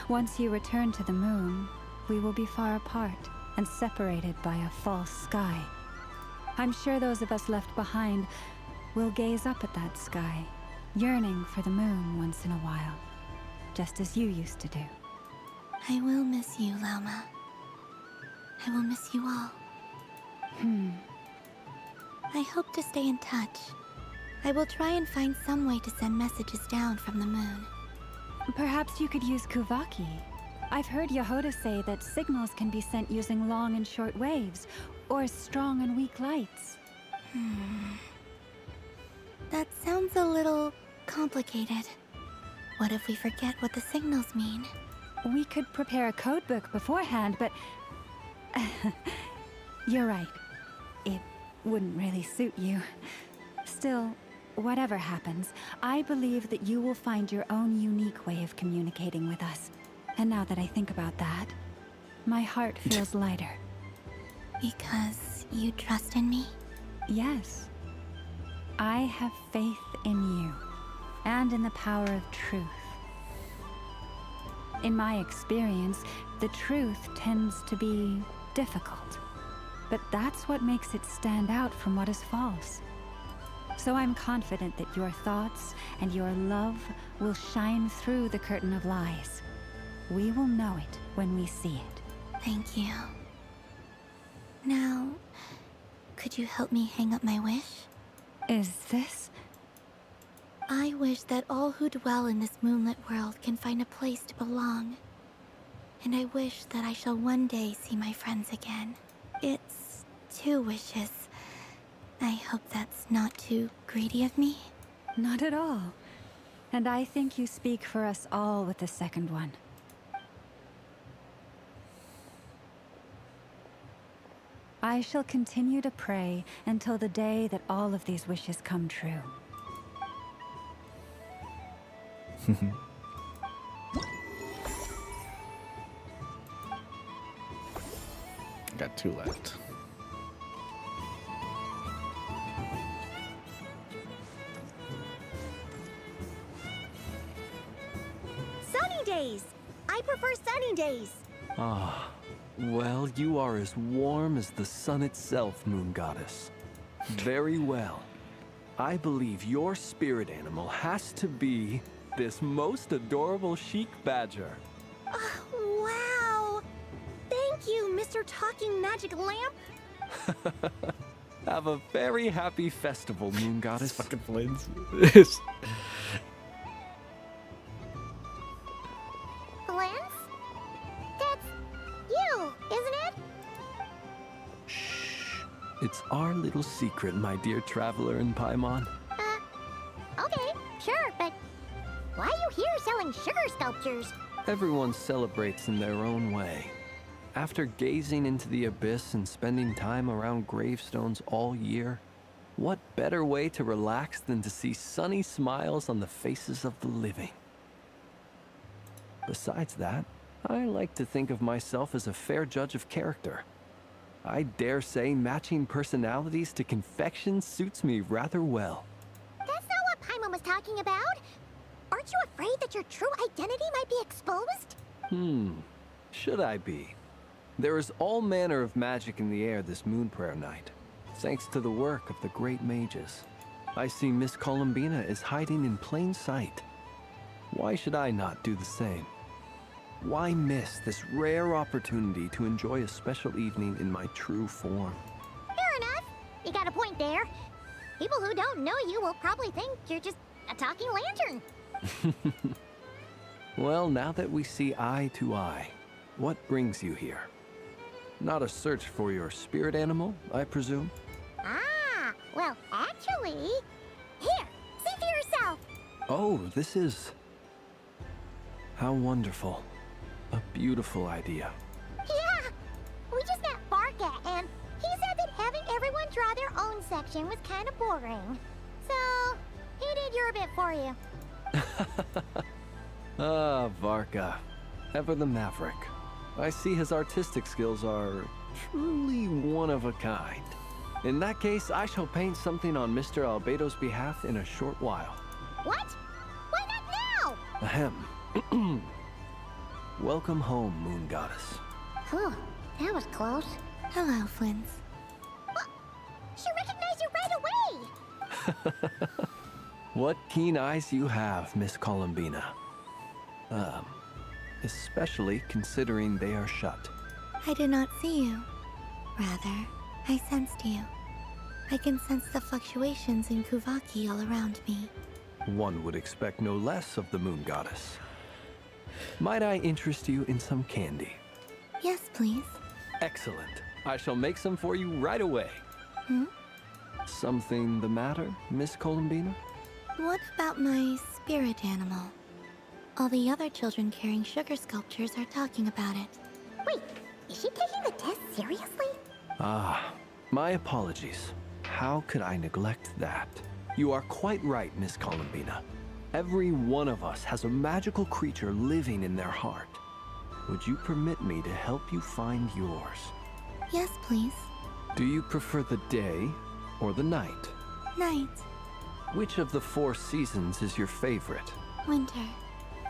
[SPEAKER 9] Once you return to the moon, we will be far apart and separated by a false sky. I'm sure those of us left behind will gaze up at that sky, yearning for the moon once in a while, just as you used to do.
[SPEAKER 21] I will miss you, Llama. I will miss you all. I hope to stay in touch. I will try and find some way to send messages down from the moon.
[SPEAKER 9] Perhaps you could use Kuvaki. I've heard Yehoda say that signals can be sent using long and short waves, or strong and weak lights.
[SPEAKER 21] That sounds a little complicated. What if we forget what the signals mean?
[SPEAKER 9] We could prepare a codebook beforehand, but... You're right. It wouldn't really suit you. Still, whatever happens, I believe that you will find your own unique way of communicating with us. And now that I think about that, my heart feels lighter.
[SPEAKER 21] Because you trust in me?
[SPEAKER 9] Yes. I have faith in you, and in the power of truth. In my experience, the truth tends to be difficult. But that's what makes it stand out from what is false. So I'm confident that your thoughts and your love will shine through the curtain of lies. We will know it when we see it.
[SPEAKER 21] Thank you. Now, could you help me hang up my wish?
[SPEAKER 9] Is this?
[SPEAKER 21] I wish that all who dwell in this moonlit world can find a place to belong. And I wish that I shall one day see my friends again. It's 2 wishes. I hope that's not too greedy of me.
[SPEAKER 9] Not at all. And I think you speak for us all with the second one. I shall continue to pray until the day that all of these wishes come true.
[SPEAKER 1] Got 2 left.
[SPEAKER 15] Sunny days! I prefer sunny days.
[SPEAKER 1] Ah,
[SPEAKER 17] Well, you are as warm as the sun itself, Moon Goddess. Very well. I believe your spirit animal has to be this most adorable chic badger.
[SPEAKER 2] Wow! Thank you, Mr. Talking Magic Lamp.
[SPEAKER 17] Have a very happy festival, Moon Goddess.
[SPEAKER 1] Fucking Flins.
[SPEAKER 15] Flins? That's you, isn't it?
[SPEAKER 17] It's our little secret, my dear traveler in Paimon.
[SPEAKER 15] Okay, sure, but why are you here selling sugar sculptures?
[SPEAKER 17] Everyone celebrates in their own way. After gazing into the abyss and spending time around gravestones all year, what better way to relax than to see sunny smiles on the faces of the living? Besides that, I like to think of myself as a fair judge of character. I dare say matching personalities to confection suits me rather well.
[SPEAKER 15] That's not what Paimon was talking about. Aren't you afraid that your true identity might be exposed?
[SPEAKER 17] Should I be? There is all manner of magic in the air this moon prayer night, thanks to the work of the great mages. I see Miss Columbina is hiding in plain sight. Why should I not do the same? Why miss this rare opportunity to enjoy a special evening in my true form?
[SPEAKER 15] Fair enough. You got a point there. People who don't know you will probably think you're just a talking lantern.
[SPEAKER 17] Well, now that we see eye to eye, what brings you here? Not a search for your spirit animal, I presume?
[SPEAKER 15] Ah, well, actually... Here, see for yourself.
[SPEAKER 17] Oh, this is... How wonderful. A beautiful idea.
[SPEAKER 15] Yeah, we just met Barca, and he said that having everyone draw their own section was kind of boring. So, he did your bit for you.
[SPEAKER 17] Ah, Varka. Ever the maverick. I see his artistic skills are truly one of a kind. In that case, I shall paint something on Mr. Albedo's behalf in a short while.
[SPEAKER 15] What? Why not now?
[SPEAKER 17] Ahem. Welcome home, Moon Goddess.
[SPEAKER 15] Whew, that was close.
[SPEAKER 21] Hello, Flins.
[SPEAKER 15] She recognized you right away!
[SPEAKER 17] What keen eyes you have, Miss Columbina. Especially considering they are shut.
[SPEAKER 21] I did not see you. Rather, I sensed you. I can sense the fluctuations in Kuvaki all around me.
[SPEAKER 17] One would expect no less of the Moon Goddess. Might I interest you in some candy?
[SPEAKER 21] Yes, please.
[SPEAKER 17] Excellent. I shall make some for you right away. Something the matter, Miss Columbina?
[SPEAKER 21] What about my spirit animal? All the other children carrying sugar sculptures are talking about it.
[SPEAKER 15] Wait, is she taking the test seriously?
[SPEAKER 17] Ah, my apologies. How could I neglect that? You are quite right, Miss Columbina. Every one of us has a magical creature living in their heart. Would you permit me to help you find yours?
[SPEAKER 21] Yes, please.
[SPEAKER 17] Do you prefer the day or the night?
[SPEAKER 21] Night.
[SPEAKER 17] Which of the 4 seasons is your favorite?
[SPEAKER 21] Winter.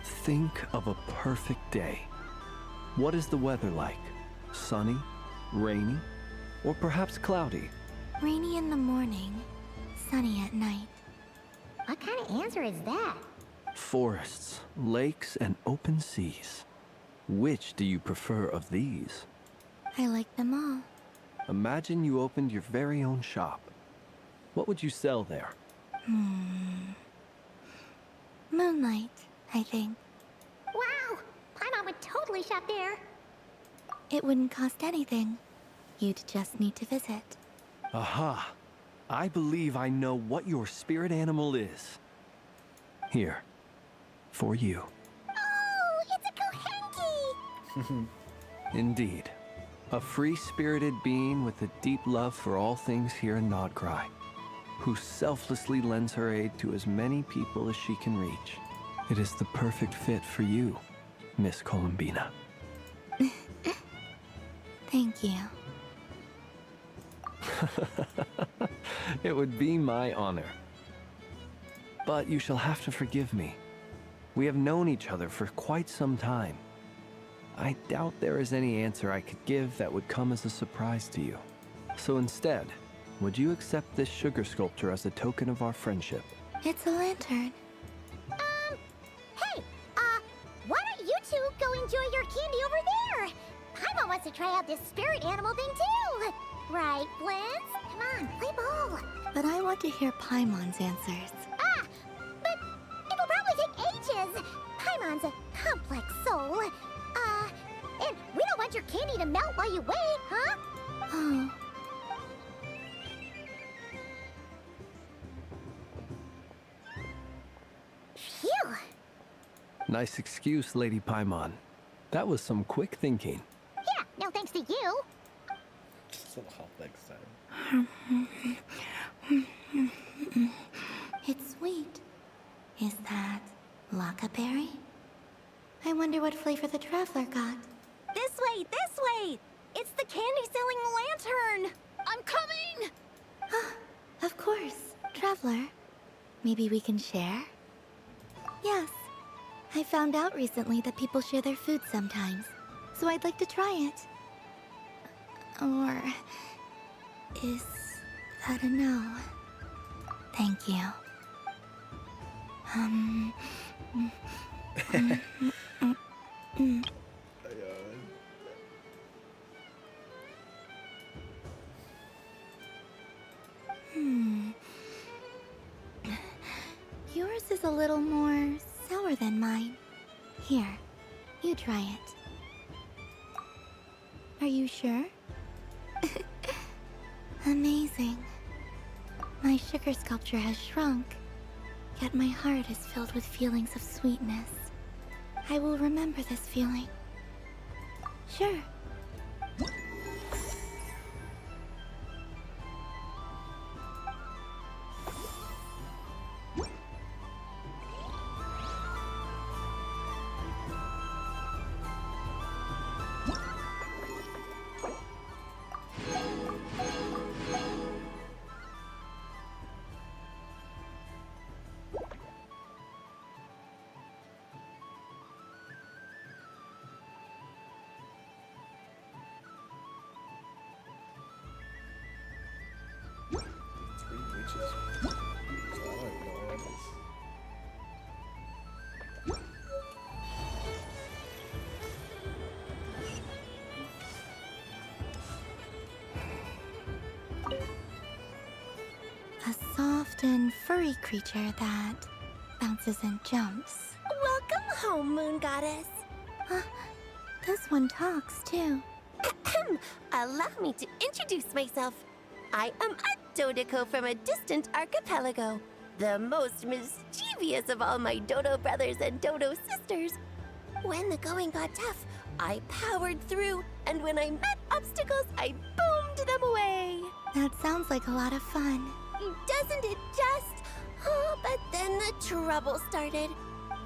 [SPEAKER 17] Think of a perfect day. What is the weather like? Sunny, rainy, or perhaps cloudy?
[SPEAKER 21] Rainy in the morning, sunny at night.
[SPEAKER 15] What kind of answer is that?
[SPEAKER 17] Forests, lakes, and open seas. Which do you prefer of these?
[SPEAKER 21] I like them all.
[SPEAKER 17] Imagine you opened your very own shop. What would you sell there?
[SPEAKER 21] Moonlight, I think.
[SPEAKER 15] Wow! Paimon would totally shop there.
[SPEAKER 21] It wouldn't cost anything. You'd just need to visit.
[SPEAKER 17] Aha! I believe I know what your spirit animal is. Here. For you.
[SPEAKER 15] Oh, it's a Kohenki!
[SPEAKER 17] Indeed. A free-spirited being with a deep love for all things here in Nodkrai, who selflessly lends her aid to as many people as she can reach. It is the perfect fit for you, Miss Columbina.
[SPEAKER 21] Thank you.
[SPEAKER 17] It would be my honor. But you shall have to forgive me. We have known each other for quite some time. I doubt there is any answer I could give that would come as a surprise to you. So instead, would you accept this sugar sculpture as a token of our friendship?
[SPEAKER 21] It's a lantern.
[SPEAKER 15] Hey, why don't you two go enjoy your candy over there? Paimon wants to try out this spirit animal thing too. Right, Blitz? Come on, play ball.
[SPEAKER 21] But I want to hear Paimon's answers.
[SPEAKER 15] But it'll probably take ages. Paimon's a complex soul. And we don't want your candy to melt while you wait, huh?
[SPEAKER 21] Oh.
[SPEAKER 15] Phew.
[SPEAKER 17] Nice excuse, Lady Paimon. That was some quick thinking.
[SPEAKER 15] Yeah, no thanks to you.
[SPEAKER 1] So how next time?
[SPEAKER 21] It's sweet. Is that Lockaberry? I wonder what flavor the traveler got.
[SPEAKER 2] This way, this way! It's the candy-selling lantern! I'm coming!
[SPEAKER 21] Of course, traveler. Maybe we can share? Yes. I found out recently that people share their food sometimes, so I'd like to try it. Or is that a no? Thank you. Yours is a little more sour than mine. Here, you try it. Are you sure? Amazing. My sugar sculpture has shrunk, yet my heart is filled with feelings of sweetness. I will remember this feeling. Sure. A soft and furry creature that bounces and jumps.
[SPEAKER 2] Welcome home, Moon Goddess.
[SPEAKER 21] This one talks too.
[SPEAKER 2] Allow me to introduce myself. I am a Dodoko from a distant archipelago, the most mischievous of all my Dodo brothers and Dodo sisters. When the going got tough, I powered through, and when I met obstacles, I boomed them away.
[SPEAKER 21] That sounds like a lot of fun.
[SPEAKER 2] Doesn't it just? Oh, but then the trouble started.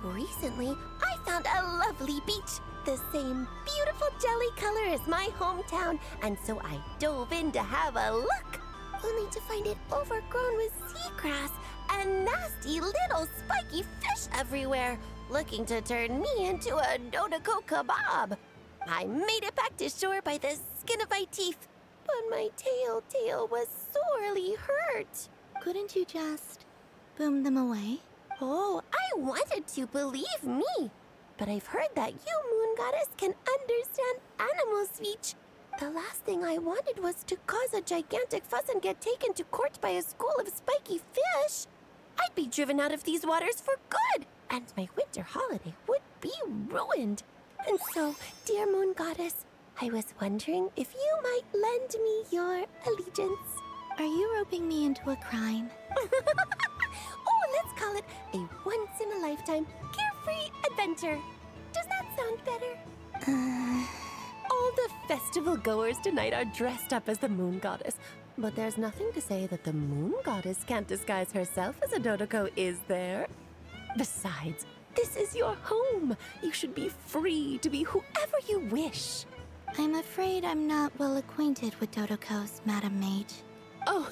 [SPEAKER 2] Recently, I found a lovely beach, the same beautiful jelly color as my hometown, and so I dove in to have a look, only to find it overgrown with seagrass and nasty little spiky fish everywhere, looking to turn me into a Dodoko kebab. I made it back to shore by the skin of my teeth, but my tail was sorely hurt.
[SPEAKER 21] Couldn't you just boom them away?
[SPEAKER 2] Oh, I wanted to, believe me. But I've heard that you, Moon Goddess, can understand animal speech. The last thing I wanted was to cause a gigantic fuss and get taken to court by a school of spiky fish. I'd be driven out of these waters for good, and my winter holiday would be ruined. And so, dear Moon Goddess, I was wondering if you might lend me your allegiance.
[SPEAKER 21] Are you roping me into a crime?
[SPEAKER 2] Oh, let's call it a once-in-a-lifetime carefree adventure. Does that sound better? All the festival goers tonight are dressed up as the Moon Goddess, but there's nothing to say that the Moon Goddess can't disguise herself as a Dodoko, is there? Besides, this is your home. You should be free to be whoever you wish.
[SPEAKER 21] I'm afraid I'm not well acquainted with Dodokos, Madam Mage.
[SPEAKER 2] Oh,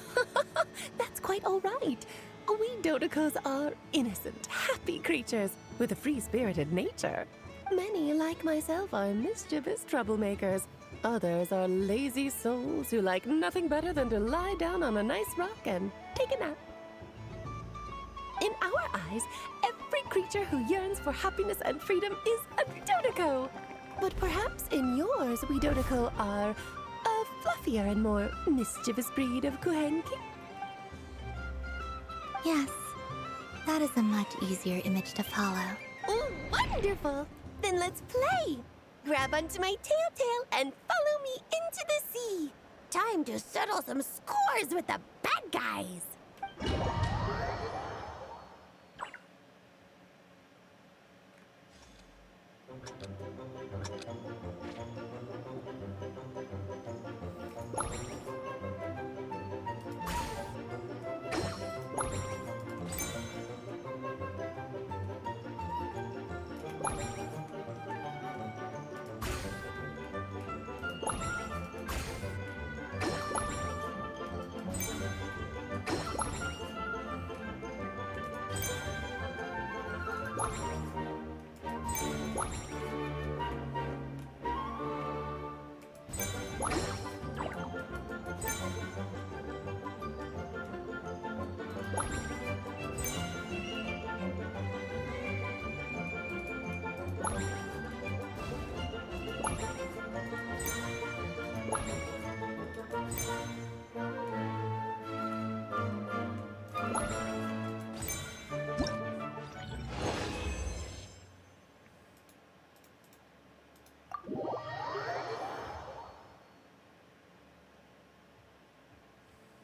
[SPEAKER 2] that's quite all right. We Dodokos are innocent, happy creatures with a free-spirited nature.
[SPEAKER 10] Many, like myself, are mischievous troublemakers. Others are lazy souls who like nothing better than to lie down on a nice rock and take a nap. In our eyes, every creature who yearns for happiness and freedom is a Dodoko. But perhaps in yours, we Dodoko are a fluffier and more mischievous breed of Kuhenki?
[SPEAKER 21] Yes, that is a much easier image to follow.
[SPEAKER 10] Oh, wonderful! Then let's play! Grab onto my tail and follow me into the sea! Time to settle some scores with the bad guys!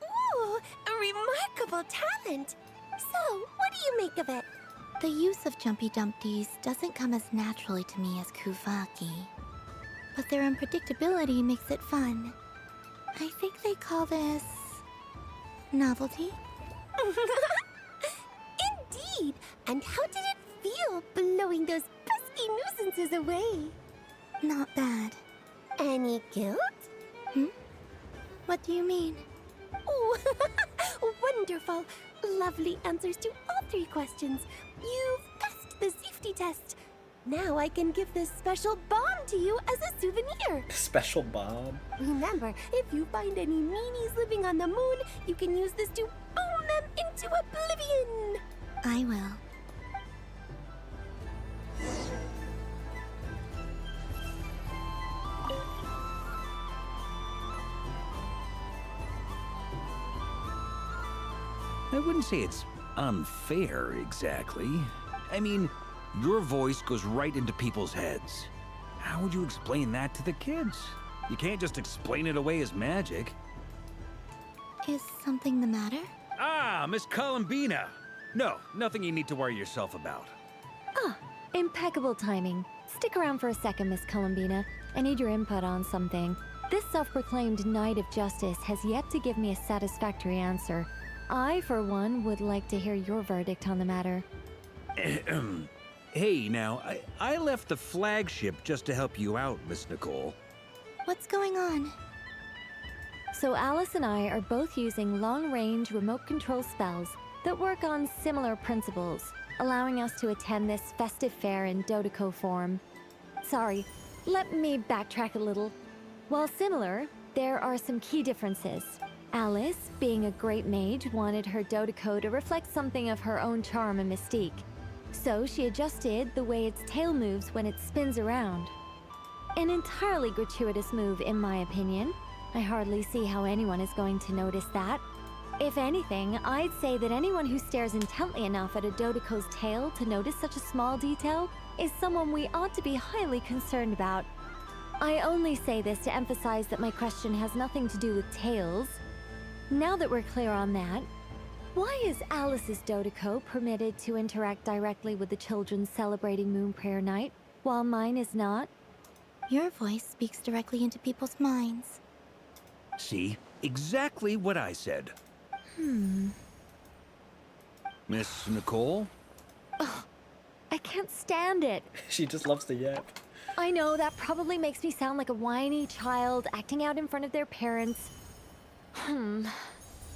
[SPEAKER 10] Ooh, a remarkable talent! So, what do you make of it?
[SPEAKER 21] The use of Jumpy Dumpties doesn't come as naturally to me as Kuvaki. But their unpredictability makes it fun. I think they call this... novelty?
[SPEAKER 10] Indeed! And how did it feel blowing those pesky nuisances away?
[SPEAKER 21] Not bad.
[SPEAKER 10] Any guilt?
[SPEAKER 21] What do you mean?
[SPEAKER 10] Oh, wonderful! Lovely answers to all 3 questions. You've passed the safety test. Now I can give this special bomb to you as a souvenir.
[SPEAKER 1] Special bomb?
[SPEAKER 10] Remember, if you find any meanies living on the moon, you can use this to boom them into oblivion.
[SPEAKER 21] I will.
[SPEAKER 12] I wouldn't say it's unfair, exactly. I mean, your voice goes right into people's heads. How would you explain that to the kids? You can't just explain it away as magic.
[SPEAKER 21] Is something the matter?
[SPEAKER 12] Ah, Miss Columbina! No, nothing you need to worry yourself about.
[SPEAKER 3] Ah, impeccable timing. Stick around for a second, Miss Columbina. I need your input on something. This self-proclaimed Knight of Justice has yet to give me a satisfactory answer. I, for one, would like to hear your verdict on the matter.
[SPEAKER 12] Hey, now, I left the flagship just to help you out, Miss Nicole.
[SPEAKER 21] What's going on?
[SPEAKER 3] So Alice and I are both using long-range remote control spells that work on similar principles, allowing us to attend this festive fair in Dodoko form. Sorry, let me backtrack a little. While similar, there are some key differences. Alice, being a great mage, wanted her Dodoko to reflect something of her own charm and mystique. So she adjusted the way its tail moves when it spins around. An entirely gratuitous move, in my opinion. I hardly see how anyone is going to notice that. If anything, I'd say that anyone who stares intently enough at a Dodoko's tail to notice such a small detail is someone we ought to be highly concerned about. I only say this to emphasize that my question has nothing to do with tails. Now that we're clear on that, why is Alice's Dodoko permitted to interact directly with the children celebrating Moon Prayer Night, while mine is not?
[SPEAKER 21] Your voice speaks directly into people's minds.
[SPEAKER 12] See? Exactly what I said. Miss Nicole?
[SPEAKER 3] Ugh, I can't stand it.
[SPEAKER 1] She just loves to yap.
[SPEAKER 3] I know that probably makes me sound like a whiny child acting out in front of their parents. And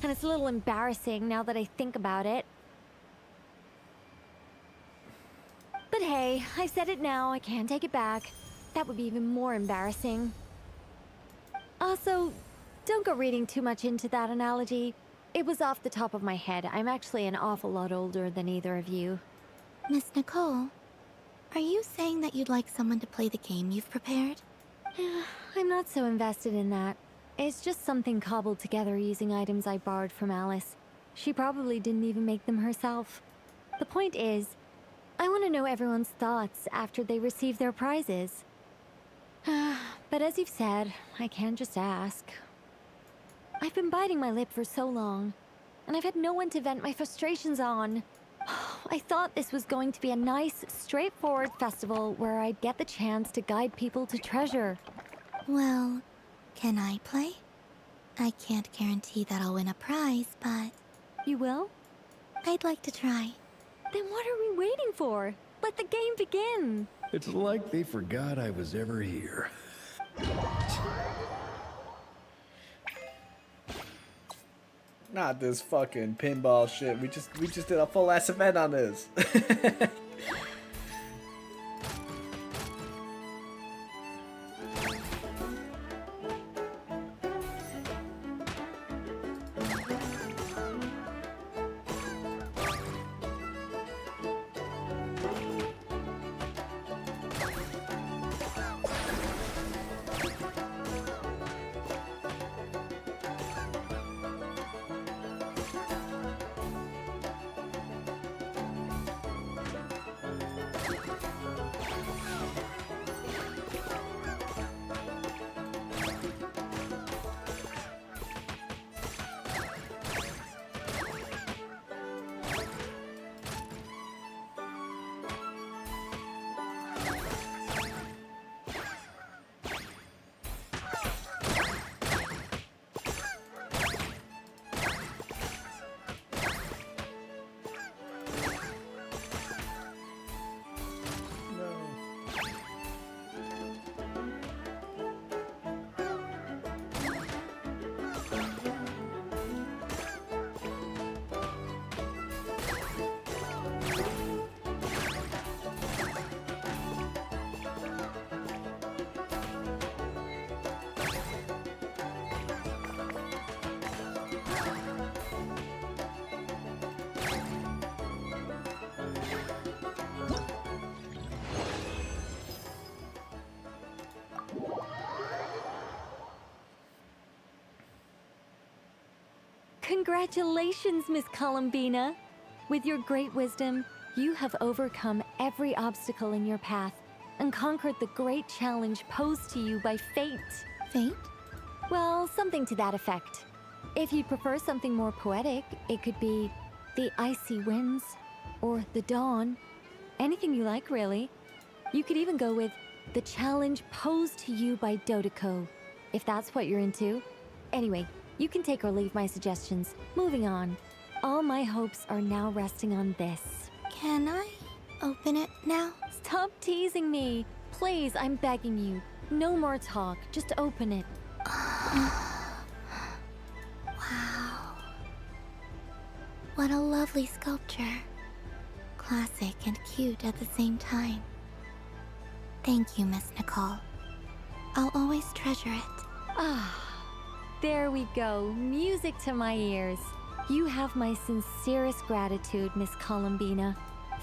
[SPEAKER 3] it's a little embarrassing now that I think about it. The But hey, I said it now, I can't take it back. That would be even more embarrassing. Also, don't go reading too much into that analogy. It was off the top of my head. I'm actually an awful lot older than either of you.
[SPEAKER 21] Miss Nicole, are you saying that you'd like someone to play the game you've prepared?
[SPEAKER 3] I'm not so invested in that. It's just something cobbled together using items I borrowed from Alice. She probably didn't even make them herself. The point is, I want to know everyone's thoughts after they receive their prizes. But as you've said, I can't just ask. I've been biting my lip for so long, and I've had no one to vent my frustrations on. I thought this was going to be a nice, straightforward festival where I'd get the chance to guide people to treasure.
[SPEAKER 21] Well, can I play? I can't guarantee that I'll win a prize, but...
[SPEAKER 3] You will?
[SPEAKER 21] I'd like to try.
[SPEAKER 3] Then what are we waiting for? Let the game begin!
[SPEAKER 8] It's like they forgot I was ever here.
[SPEAKER 1] Not this fucking pinball shit. We just did a full ass event on this.
[SPEAKER 3] Congratulations, Miss Columbina! With your great wisdom, you have overcome every obstacle in your path and conquered the great challenge posed to you by fate.
[SPEAKER 21] Fate?
[SPEAKER 3] Well, something to that effect. If you'd prefer something more poetic, it could be the icy winds or the dawn. Anything you like, really. You could even go with the challenge posed to you by Dodoko, if that's what you're into. Anyway, you can take or leave my suggestions. Moving on. All my hopes are now resting on this.
[SPEAKER 21] Can I open it now?
[SPEAKER 3] Stop teasing me. Please, I'm begging you. No more talk. Just open it.
[SPEAKER 21] Wow. What a lovely sculpture. Classic and cute at the same time. Thank you, Miss Nicole. I'll always treasure it.
[SPEAKER 3] Ah. There we go. Music to my ears. You have my sincerest gratitude, Miss Columbina.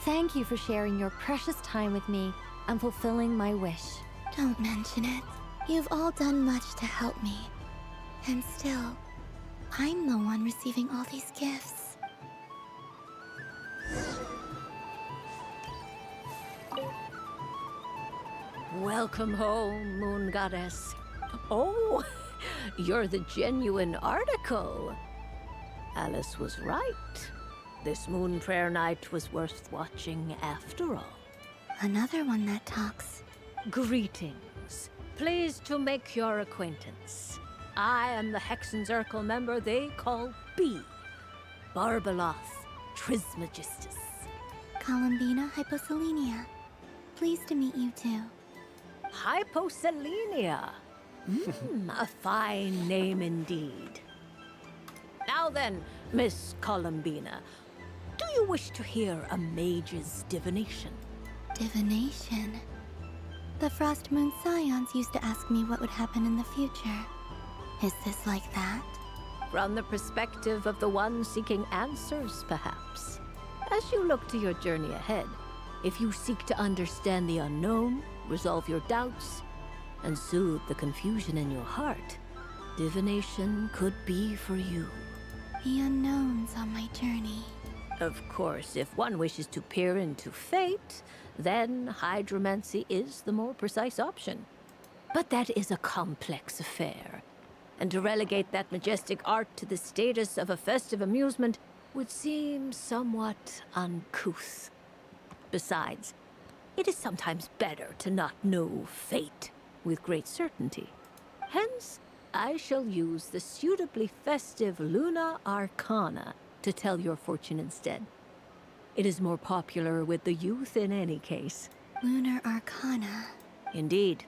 [SPEAKER 3] Thank you for sharing your precious time with me and fulfilling my wish.
[SPEAKER 21] Don't mention it. You've all done much to help me. And still, I'm the one receiving all these gifts.
[SPEAKER 18] Welcome home, Moon Goddess. Oh, you're the genuine article. Alice was right. This Moon Prayer Night was worth watching after all.
[SPEAKER 21] Another one that talks.
[SPEAKER 18] Greetings. Pleased to make your acquaintance. I am the Hexenzirkel member they call B. Barbeloth Trismegistus.
[SPEAKER 21] Columbina Hyposelenia. Pleased to meet you too.
[SPEAKER 18] Hyposelenia. A fine name indeed. Now then, Miss Columbina, do you wish to hear a mage's divination?
[SPEAKER 21] Divination. The Frost Moon Scions used to ask me what would happen in the future. Is this like that?
[SPEAKER 18] From the perspective of the one seeking answers, perhaps. As you look to your journey ahead, if you seek to understand the unknown, resolve your doubts, and soothe the confusion in your heart, divination could be for you.
[SPEAKER 21] The unknowns on my journey.
[SPEAKER 18] Of course, if one wishes to peer into fate, then hydromancy is the more precise option. But that is a complex affair, and to relegate that majestic art to the status of a festive amusement would seem somewhat uncouth. Besides, it is sometimes better to not know fate with great certainty. Hence, I shall use the suitably festive Luna Arcana to tell your fortune instead. It is more popular with the youth in any case.
[SPEAKER 21] Lunar Arcana.
[SPEAKER 18] Indeed.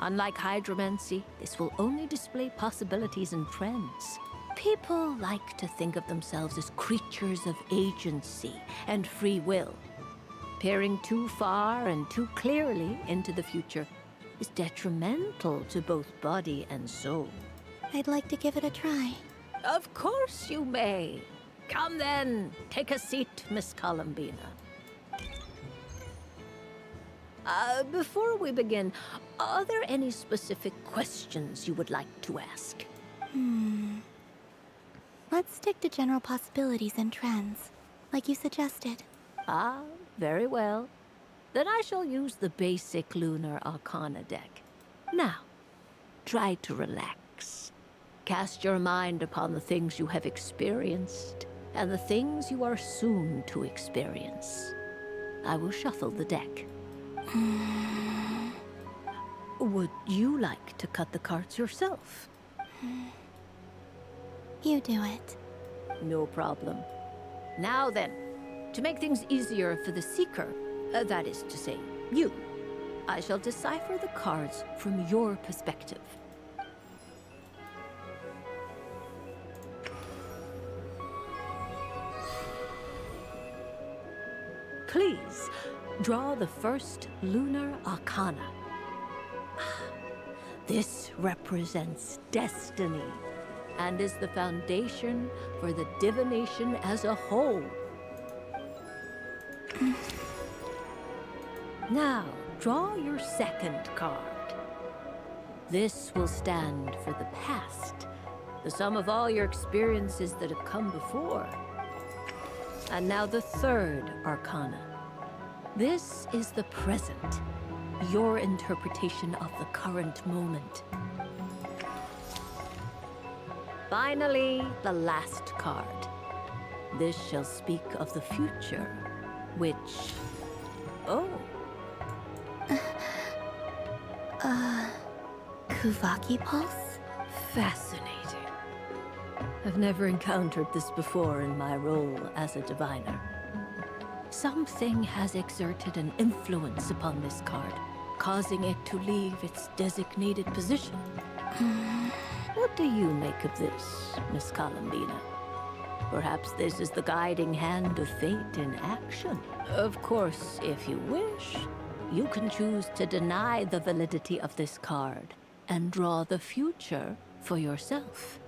[SPEAKER 18] Unlike hydromancy, this will only display possibilities and trends. People like to think of themselves as creatures of agency and free will. Peering too far and too clearly into the future is detrimental to both body and soul.
[SPEAKER 21] I'd like to give it a try.
[SPEAKER 18] Of course you may. Come then, take a seat, Miss Columbina. Before we begin, are there any specific questions you would like to ask?
[SPEAKER 21] Let's stick to general possibilities and trends, like you suggested.
[SPEAKER 18] Ah, very well. Then I shall use the basic Lunar Arcana deck. Now, try to relax. Cast your mind upon the things you have experienced and the things you are soon to experience. I will shuffle the deck. Would you like to cut the cards yourself?
[SPEAKER 21] You do it.
[SPEAKER 18] No problem. Now then, to make things easier for the seeker, that is to say, you, I shall decipher the cards from your perspective. Please, draw the first Lunar Arcana. This represents destiny and is the foundation for the divination as a whole. Now, draw your second card. This will stand for the past, the sum of all your experiences that have come before. And now the third Arcana. This is the present, your interpretation of the current moment. Finally, the last card. This shall speak of the future, which... Oh.
[SPEAKER 21] Kuvaki Pulse?
[SPEAKER 18] Fascinating. I've never encountered this before in my role as a diviner. Something has exerted an influence upon this card, causing it to leave its designated position. What do you make of this, Miss Columbina? Perhaps this is the guiding hand of fate in action. Of course, if you wish, you can choose to deny the validity of this card and draw the future for yourself.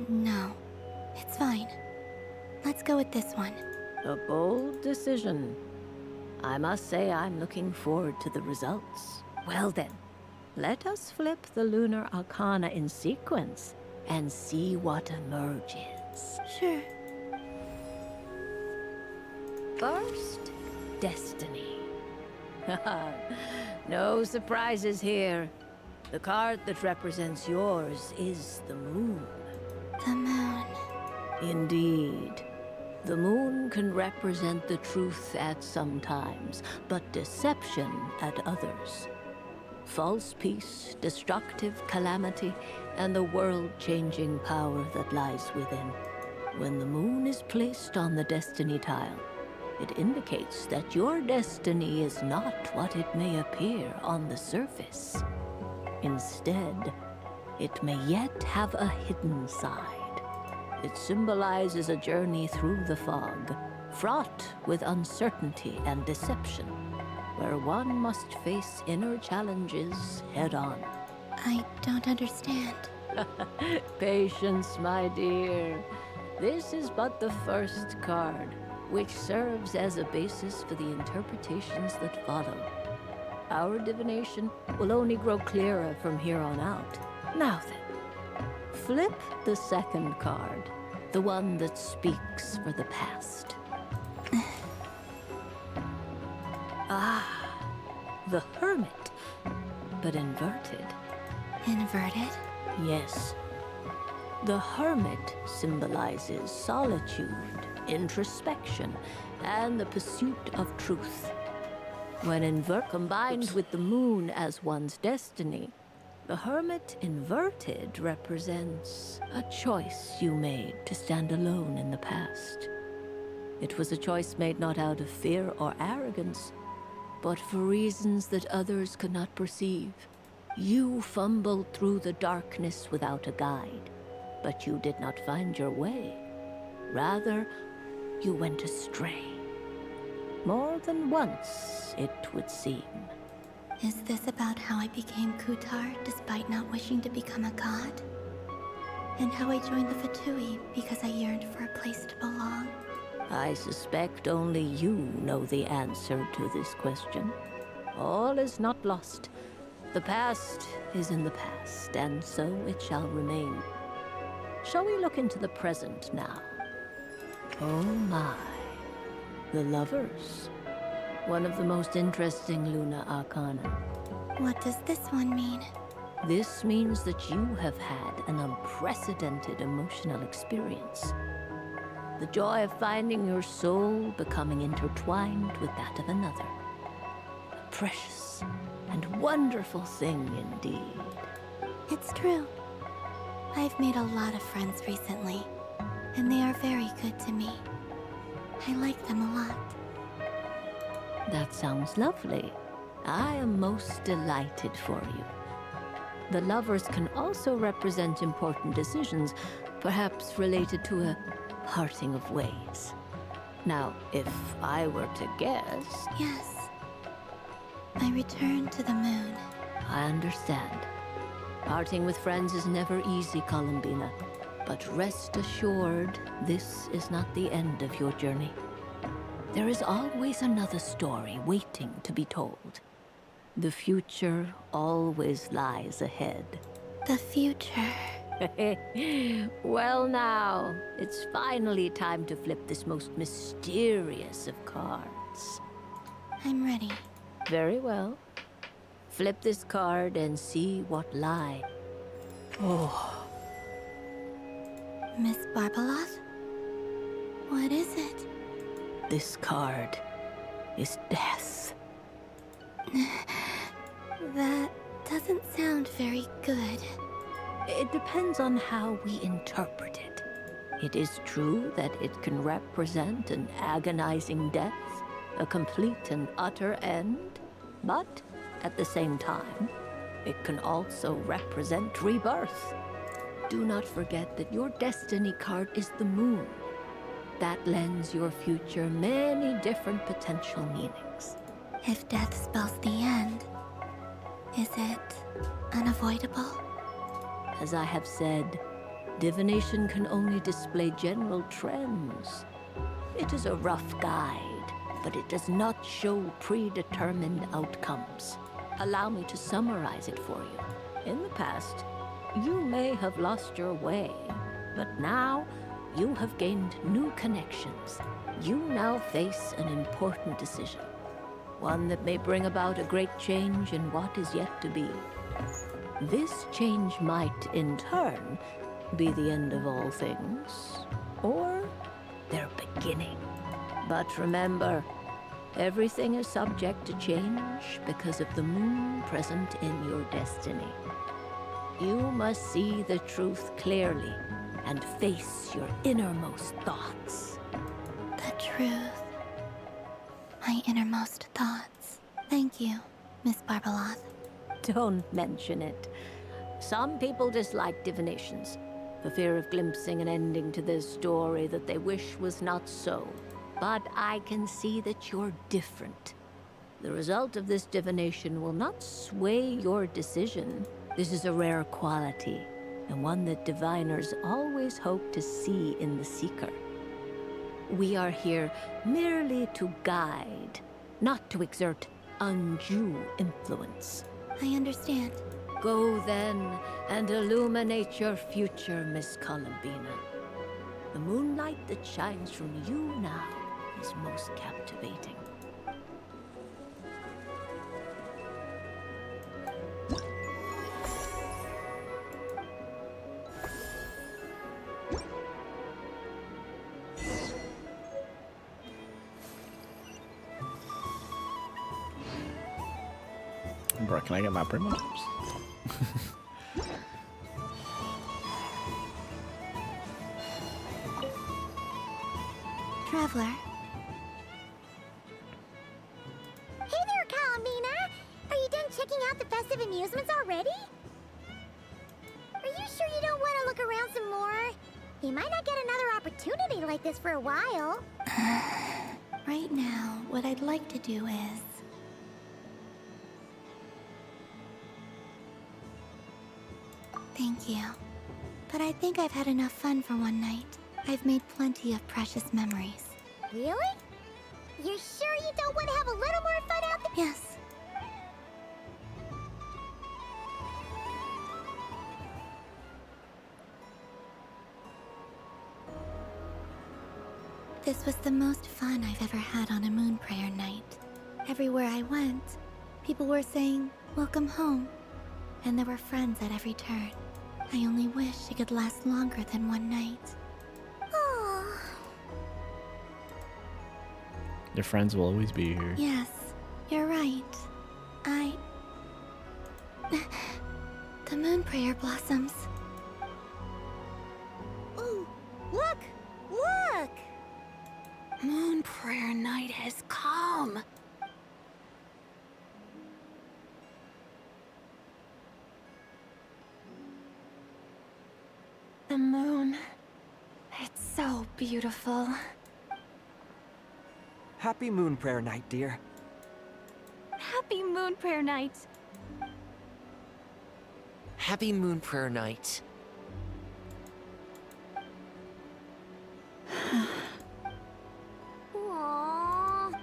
[SPEAKER 21] No, it's fine. Let's go with this one.
[SPEAKER 18] A bold decision. I must say I'm looking forward to the results. Well then, let us flip the Lunar Arcana in sequence and see what emerges.
[SPEAKER 21] Sure.
[SPEAKER 18] First, Destiny. No surprises here. The card that represents yours is the moon.
[SPEAKER 21] The moon.
[SPEAKER 18] Indeed. The moon can represent the truth at some times, but deception at others. False peace, destructive calamity, and the world-changing power that lies within. When the moon is placed on the destiny tile, it indicates that your destiny is not what it may appear on the surface. Instead, it may yet have a hidden side. It symbolizes a journey through the fog, fraught with uncertainty and deception. where one must face inner challenges head on.
[SPEAKER 21] I don't understand.
[SPEAKER 18] Patience, my dear. This is but the first card, which serves as a basis for the interpretations that follow. Our divination will only grow clearer from here on out. Now then, flip the second card, the one that speaks for the past. The Hermit, but inverted.
[SPEAKER 21] Inverted?
[SPEAKER 18] Yes. The Hermit symbolizes solitude, introspection, and the pursuit of truth. When combined with the moon as one's destiny, the Hermit inverted represents a choice you made to stand alone in the past. It was a choice made not out of fear or arrogance, but for reasons that others could not perceive. You fumbled through the darkness without a guide, but you did not find your way. Rather, you went astray. More than once, it would seem.
[SPEAKER 21] Is this about how I became Kutar despite not wishing to become a god? And how I joined the Fatui because I yearned for a place to belong?
[SPEAKER 18] I suspect only you know the answer to this question. All is not lost. The past is in the past, and so it shall remain. Shall we look into the present now? Oh my. The Lovers. One of the most interesting Luna Arcana.
[SPEAKER 21] What does this one mean?
[SPEAKER 18] This means that you have had an unprecedented emotional experience. The joy of finding your soul becoming intertwined with that of another. A precious and wonderful thing indeed.
[SPEAKER 21] It's true. I've made a lot of friends recently, and they are very good to me. I like them a lot.
[SPEAKER 18] That sounds lovely. I am most delighted for you. The Lovers can also represent important decisions, perhaps related to a parting of ways. Now, if I were to guess...
[SPEAKER 21] Yes. I return to the moon.
[SPEAKER 18] I understand. Parting with friends is never easy, Columbina. But rest assured, this is not the end of your journey. There is always another story waiting to be told. The future always lies ahead.
[SPEAKER 21] The future.
[SPEAKER 18] Well now, it's finally time to flip this most mysterious of cards.
[SPEAKER 21] I'm ready.
[SPEAKER 18] Very well. Flip this card and see what lie. Oh.
[SPEAKER 21] Miss Barbeloth? What is it?
[SPEAKER 18] This card is death.
[SPEAKER 21] That doesn't sound very good.
[SPEAKER 18] It depends on how we interpret it. It is true that it can represent an agonizing death, a complete and utter end, but at the same time, it can also represent rebirth. Do not forget that your destiny card is the moon. That lends your future many different potential meanings.
[SPEAKER 21] If death spells the end, is it unavoidable?
[SPEAKER 18] As I have said, divination can only display general trends. It is a rough guide, but it does not show predetermined outcomes. Allow me to summarize it for you. In the past, you may have lost your way, but now you have gained new connections. You now face an important decision. One that may bring about a great change in what is yet to be. This change might, in turn, be the end of all things, or their beginning. But remember, everything is subject to change because of the moon present in your destiny. You must see the truth clearly and face your innermost thoughts.
[SPEAKER 21] The truth. My innermost thoughts. Thank you, Miss Barbeloth.
[SPEAKER 18] Don't mention it. Some people dislike divinations, for fear of glimpsing an ending to their story that they wish was not so. But I can see that you're different. The result of this divination will not sway your decision. This is a rare quality, and one that diviners always hope to see in the seeker. We are here merely to guide, not to exert undue influence.
[SPEAKER 21] I understand.
[SPEAKER 18] Go then and illuminate your future, Miss Columbina. The moonlight that shines from you now is most captivating.
[SPEAKER 1] Bro, can I get my primo tips?
[SPEAKER 21] Traveler.
[SPEAKER 15] Hey there, Columbina! Are you done checking out the festive amusements already? Are you sure you don't want to look around some more? You might not get another opportunity like this for a while.
[SPEAKER 21] Right now, what I'd like to do is... Thank you. But I think I've had enough fun for one night. I've made plenty of precious memories.
[SPEAKER 15] Really? You're sure you don't want to have a little more fun out there?
[SPEAKER 21] Yes. This was the most fun I've ever had on a moon prayer night. Everywhere I went, people were saying, "Welcome home." And there were friends at every turn. I only wish it could last longer than one night.
[SPEAKER 15] Oh.
[SPEAKER 1] Your friends will always be here.
[SPEAKER 21] Yes, you're right. The moon prayer blossoms.
[SPEAKER 15] Ooh, look! Look!
[SPEAKER 21] Moon prayer night has come. The moon. It's so beautiful.
[SPEAKER 19] Happy Moon Prayer Night, dear.
[SPEAKER 22] Happy Moon Prayer Night.
[SPEAKER 20] Happy Moon Prayer Night.
[SPEAKER 15] Aww.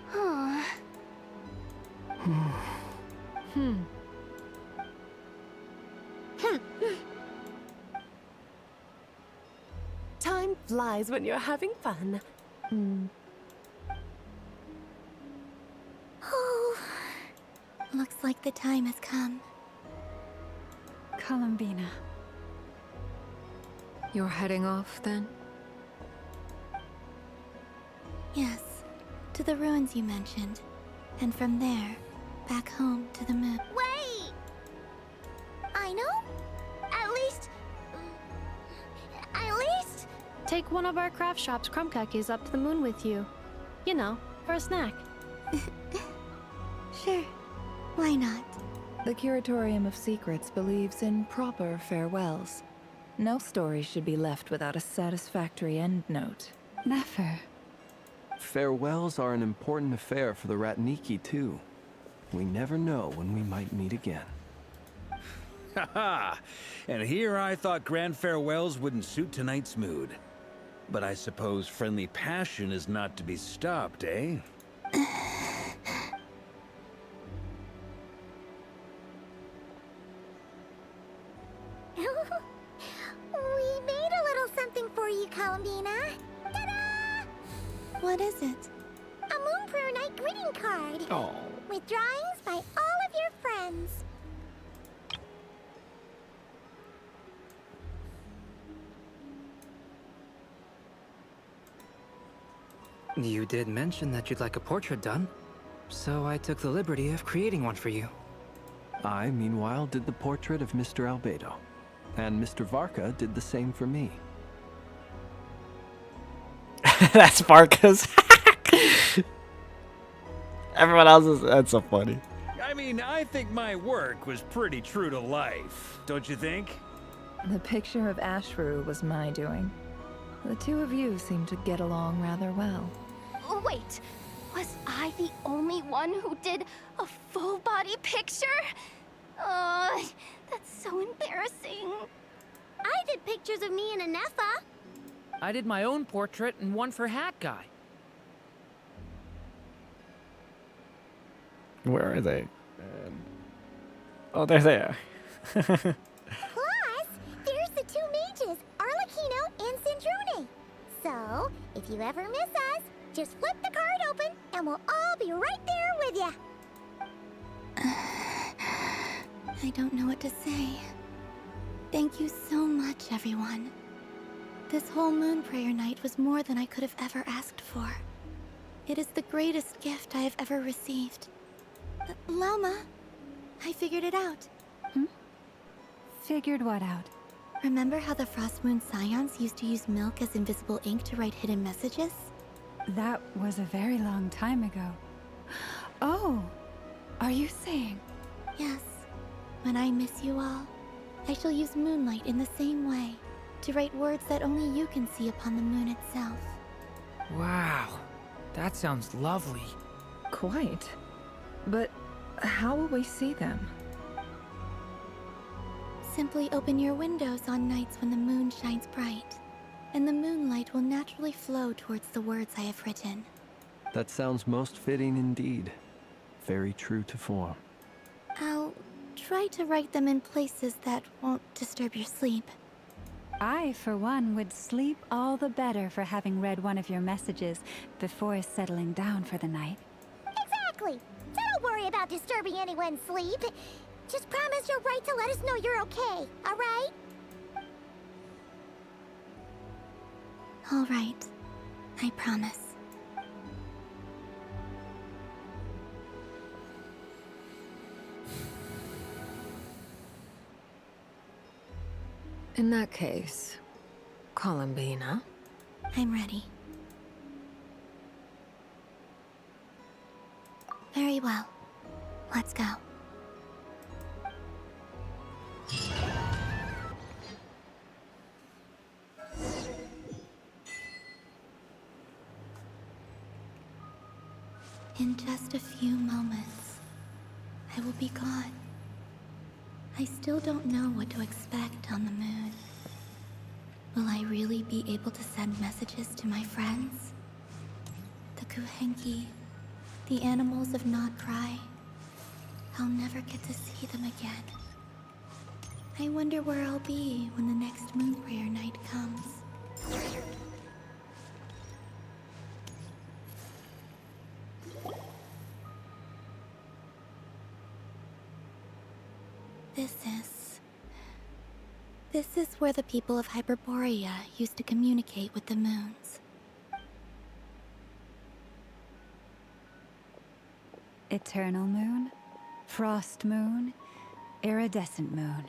[SPEAKER 10] Time flies when you're having fun.
[SPEAKER 21] Oh, looks like the time has come.
[SPEAKER 9] Columbina.
[SPEAKER 5] You're heading off, then?
[SPEAKER 21] Yes, to the ruins you mentioned. And from there, back home to the moon.
[SPEAKER 15] Wait! I know? At least...
[SPEAKER 4] Take one of our craft shop's crumb cookies up to the moon with you. You know, for a snack.
[SPEAKER 21] Sure. Why not?
[SPEAKER 13] The Curatorium of Secrets believes in proper farewells. No story should be left without a satisfactory endnote.
[SPEAKER 9] Never.
[SPEAKER 17] Farewells are an important affair for the Ratniki, too. We never know when we might meet again.
[SPEAKER 12] Haha! And here I thought grand farewells wouldn't suit tonight's mood. But I suppose friendly passion is not to be stopped, eh?
[SPEAKER 15] We made a little something for you, Columbina. Ta-da!
[SPEAKER 21] What is it?
[SPEAKER 15] A Moon Prayer Night greeting card.
[SPEAKER 1] Oh.
[SPEAKER 15] With drawings by all of your friends.
[SPEAKER 19] You did mention that you'd like a portrait done, so I took the liberty of creating one for you.
[SPEAKER 17] I, meanwhile, did the portrait of Mr. Albedo, and Mr. Varka did the same for me.
[SPEAKER 1] That's Varka's. Everyone else is... That's so funny.
[SPEAKER 12] I mean, I think my work was pretty true to life, don't you think?
[SPEAKER 13] The picture of Ashru was my doing. The two of you seem to get along rather well.
[SPEAKER 22] Oh, wait. Was I the only one who did a full body picture? That's so embarrassing.
[SPEAKER 15] I did pictures of me and Anefa.
[SPEAKER 11] I did my own portrait and one for Hat Guy.
[SPEAKER 1] Where are they? Oh, they're there.
[SPEAKER 15] Plus, there's the two mages, Arlecchino and Sandrone. So, if you ever miss us, just flip the card open and we'll all be right there with you.
[SPEAKER 21] I don't know what to say. Thank you so much, everyone. This whole Moon Prayer Night was more than I could have ever asked for. It is the greatest gift I have ever received. Lauma, I figured it out.
[SPEAKER 9] Figured what out?
[SPEAKER 21] Remember how the Frost Moon Scions used to use milk as invisible ink to write hidden messages?
[SPEAKER 9] That was a very long time ago. Oh, are you saying?
[SPEAKER 21] Yes. When I miss you all, I shall use moonlight in the same way, to write words that only you can see upon the moon itself.
[SPEAKER 11] Wow, that sounds lovely.
[SPEAKER 13] Quite. But how will we see them?
[SPEAKER 21] Simply open your windows on nights when the moon shines bright, and the moonlight will naturally flow towards the words I have written.
[SPEAKER 17] That sounds most fitting indeed. Very true to form.
[SPEAKER 21] I'll try to write them in places that won't disturb your sleep.
[SPEAKER 9] I, for one, would sleep all the better for having read one of your messages before settling down for the night.
[SPEAKER 15] Exactly. So don't worry about disturbing anyone's sleep. Just promise you'll write to let us know you're okay, alright?
[SPEAKER 21] All right. I promise.
[SPEAKER 5] In that case, Columbina.
[SPEAKER 21] I'm ready. Very well. Let's go. In just a few moments, I will be gone. I still don't know what to expect on the moon. Will I really be able to send messages to my friends? The Kuhenki, the animals of Not Krai. I'll never get to see them again. I wonder where I'll be when the next Moon Prayer Night comes. This is where the people of Hyperborea used to communicate with the moons.
[SPEAKER 9] Eternal moon, frost moon, iridescent moon.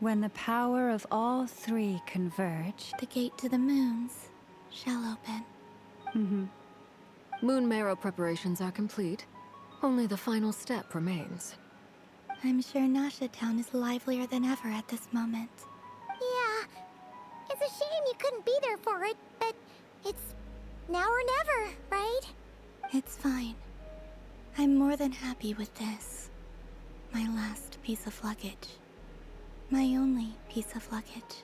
[SPEAKER 9] When the power of all three converge,
[SPEAKER 21] the gate to the moons shall open.
[SPEAKER 5] Moon marrow preparations are complete. Only the final step remains.
[SPEAKER 21] I'm sure Nasha Town is livelier than ever at this moment.
[SPEAKER 15] Yeah. It's a shame you couldn't be there for it, but it's now or never, right?
[SPEAKER 21] It's fine. I'm more than happy with this. My last piece of luggage. My only piece of luggage.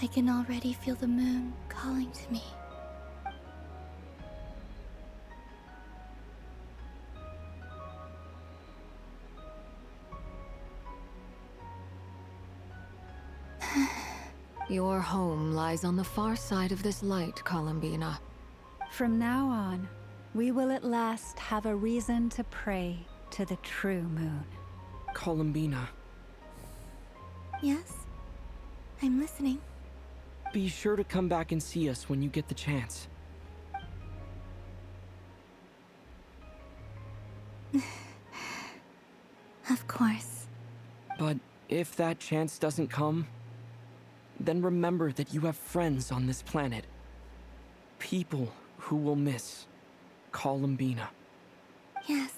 [SPEAKER 21] I can already feel the moon calling to me.
[SPEAKER 5] Your home lies on the far side of this light, Columbina.
[SPEAKER 9] From now on, we will at last have a reason to pray to the true moon.
[SPEAKER 11] Columbina,
[SPEAKER 21] Yes? I'm listening.
[SPEAKER 11] be sure to come back and see us when you get the chance.
[SPEAKER 21] Of course.
[SPEAKER 11] But if that chance doesn't come, then remember that you have friends on this planet. People who will miss Columbina.
[SPEAKER 21] Yes,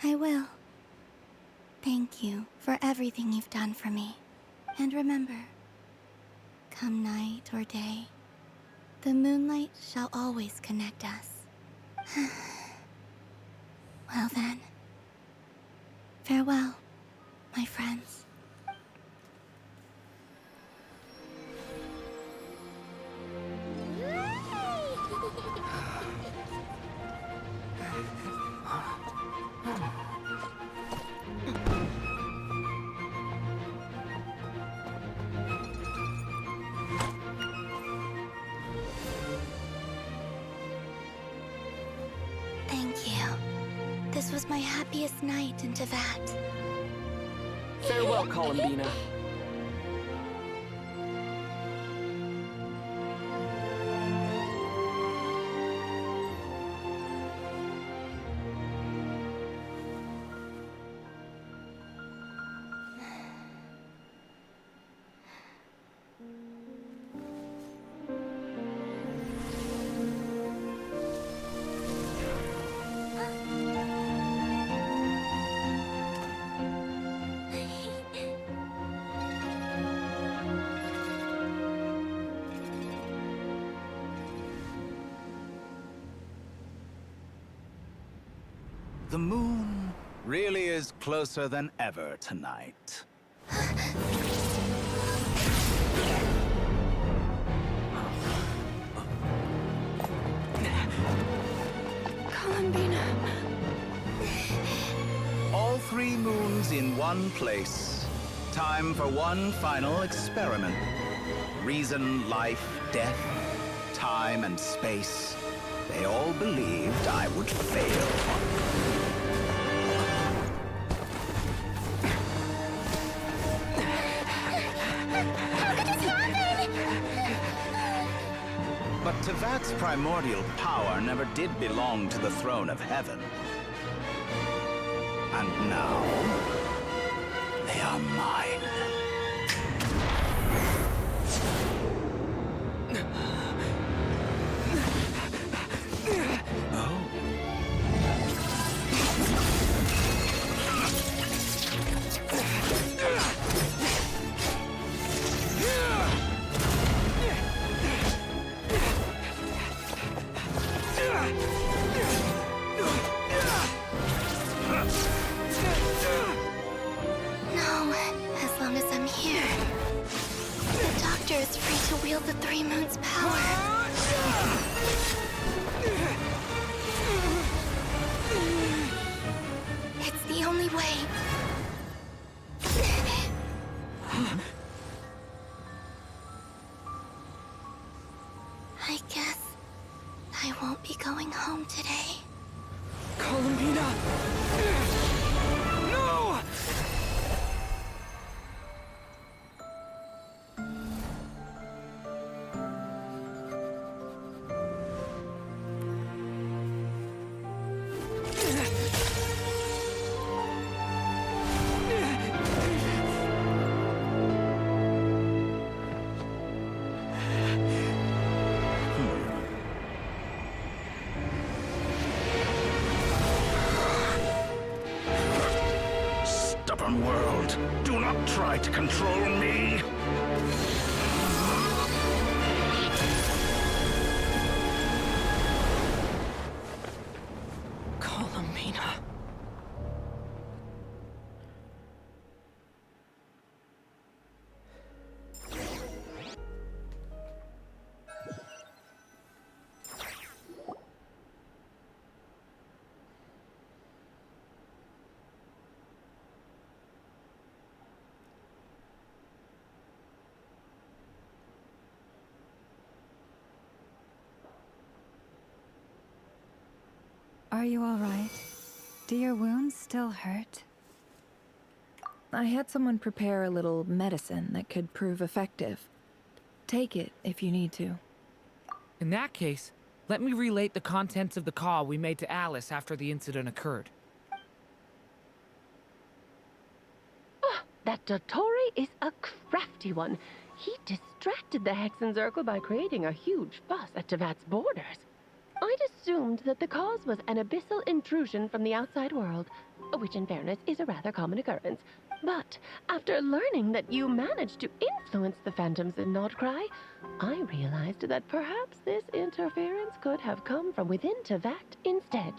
[SPEAKER 21] I will. Thank you for everything you've done for me. And remember, come night or day, the moonlight shall always connect us. Well then, farewell, my friends. Thank you. This was my happiest night in Tevat.
[SPEAKER 11] Farewell, Columbina.
[SPEAKER 14] The moon really is closer than ever tonight.
[SPEAKER 9] Columbina.
[SPEAKER 14] All 3 moons in one place. Time for one final experiment. Reason, life, death, time, and space. They all believed I would fail. But Tevat's primordial power never did belong to the throne of heaven. And now, they are mine.
[SPEAKER 21] No, as long as I'm here. The Doctor is free to wield the 3 moons' power. It's the only way. I guess I won't be going home today.
[SPEAKER 11] Columbina! No!
[SPEAKER 14] Stubborn world, do not try to control me.
[SPEAKER 11] Columbina.
[SPEAKER 9] Are you all right? Do your wounds still hurt?
[SPEAKER 13] I had someone prepare a little medicine that could prove effective. Take it if you need to.
[SPEAKER 16] In that case, let me relate the contents of the call we made to Alice after the incident occurred.
[SPEAKER 10] that Dottore is a crafty one. He distracted the Hexenzirkel by creating a huge fuss at Tevat's borders. I'd assumed that the cause was an abyssal intrusion from the outside world, which in fairness is a rather common occurrence. But after learning that you managed to influence the phantoms in Nordkrai, I realized that perhaps this interference could have come from within Tevat instead.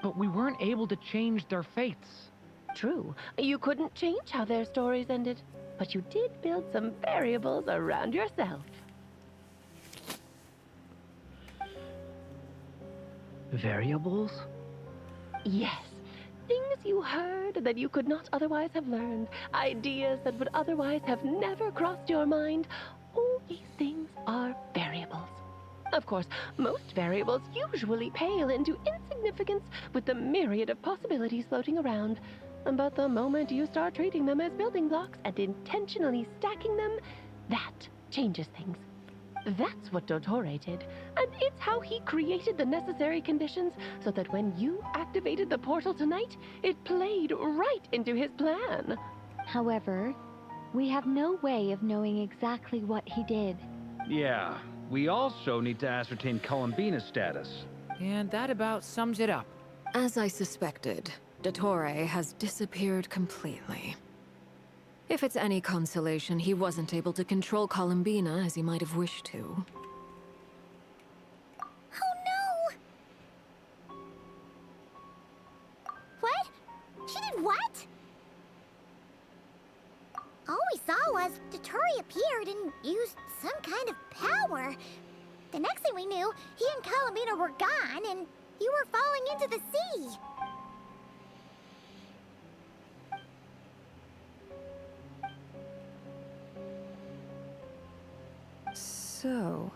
[SPEAKER 16] But we weren't able to change their fates.
[SPEAKER 10] True, you couldn't change how their stories ended, but you did build some variables around yourself.
[SPEAKER 11] Variables?
[SPEAKER 10] Yes. Things you heard that you could not otherwise have learned. Ideas that would otherwise have never crossed your mind. All these things are variables. Of course, most variables usually pale into insignificance with the myriad of possibilities floating around. But the moment you start treating them as building blocks and intentionally stacking them, that changes things. That's what Dottore did, and it's how he created the necessary conditions so that when you activated the portal tonight, it played right into his plan.
[SPEAKER 3] However, we have no way of knowing exactly what he did.
[SPEAKER 12] Yeah, we also need to ascertain Columbina's status.
[SPEAKER 16] And that about sums it up.
[SPEAKER 5] As I suspected, Dottore has disappeared completely. If it's any consolation, he wasn't able to control Columbina as he might have wished to.
[SPEAKER 15] Oh no! What? She did what? All we saw was Dottore appeared and used some kind of power. The next thing we knew, he and Columbina were gone and you were falling into the sea.
[SPEAKER 13] So,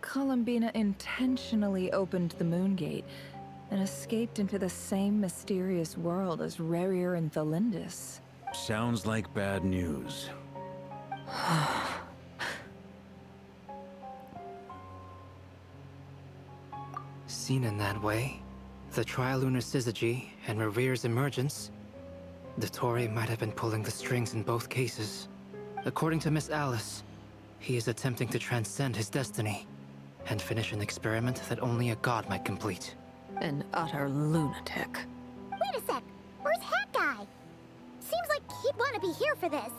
[SPEAKER 13] Columbina intentionally opened the Moon Gate and escaped into the same mysterious world as Rerir and Thalindis.
[SPEAKER 12] Sounds like bad news.
[SPEAKER 19] Seen in that way, the Trilunar Syzygy and Rerir's emergence, Dottore might have been pulling the strings in both cases. According to Miss Alice, he is attempting to transcend his destiny and finish an experiment that only a god might complete.
[SPEAKER 5] An utter lunatic.
[SPEAKER 15] Wait a sec, where's Hat Guy? Seems like he'd want to be here for this.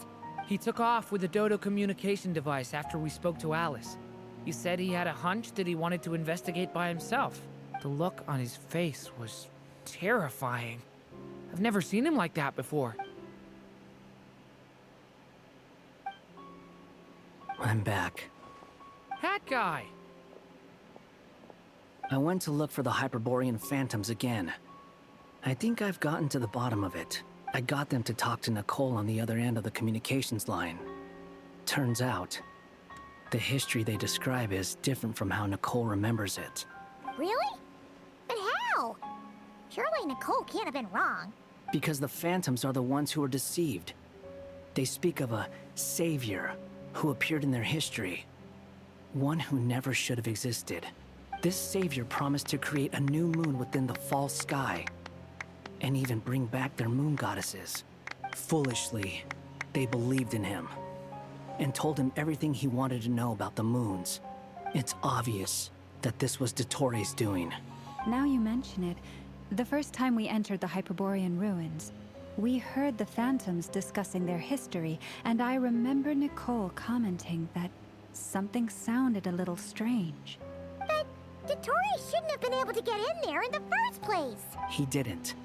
[SPEAKER 16] He took off with the Dodo communication device after we spoke to Alice. He said he had a hunch that he wanted to investigate by himself. The look on his face was terrifying. I've never seen him like that before.
[SPEAKER 6] I'm back.
[SPEAKER 16] Hat Guy!
[SPEAKER 6] I went to look for the Hyperborean phantoms again. I think I've gotten to the bottom of it. I got them to talk to Nicole on the other end of the communications line. Turns out, the history they describe is different from how Nicole remembers it.
[SPEAKER 15] Really? But how? Surely Nicole can't have been wrong.
[SPEAKER 6] Because the phantoms are the ones who are deceived. They speak of a savior who appeared in their history. One who never should have existed. This savior promised to create a new moon within the false sky, and even bring back their moon goddesses. Foolishly, they believed in him, and told him everything he wanted to know about the moons. It's obvious that this was Dottore's doing.
[SPEAKER 9] Now you mention it, the first time we entered the Hyperborean ruins, we heard the phantoms discussing their history, and I remember Nicole commenting that something sounded a little strange.
[SPEAKER 15] But Dottore shouldn't have been able to get in there in the first place.
[SPEAKER 6] He didn't.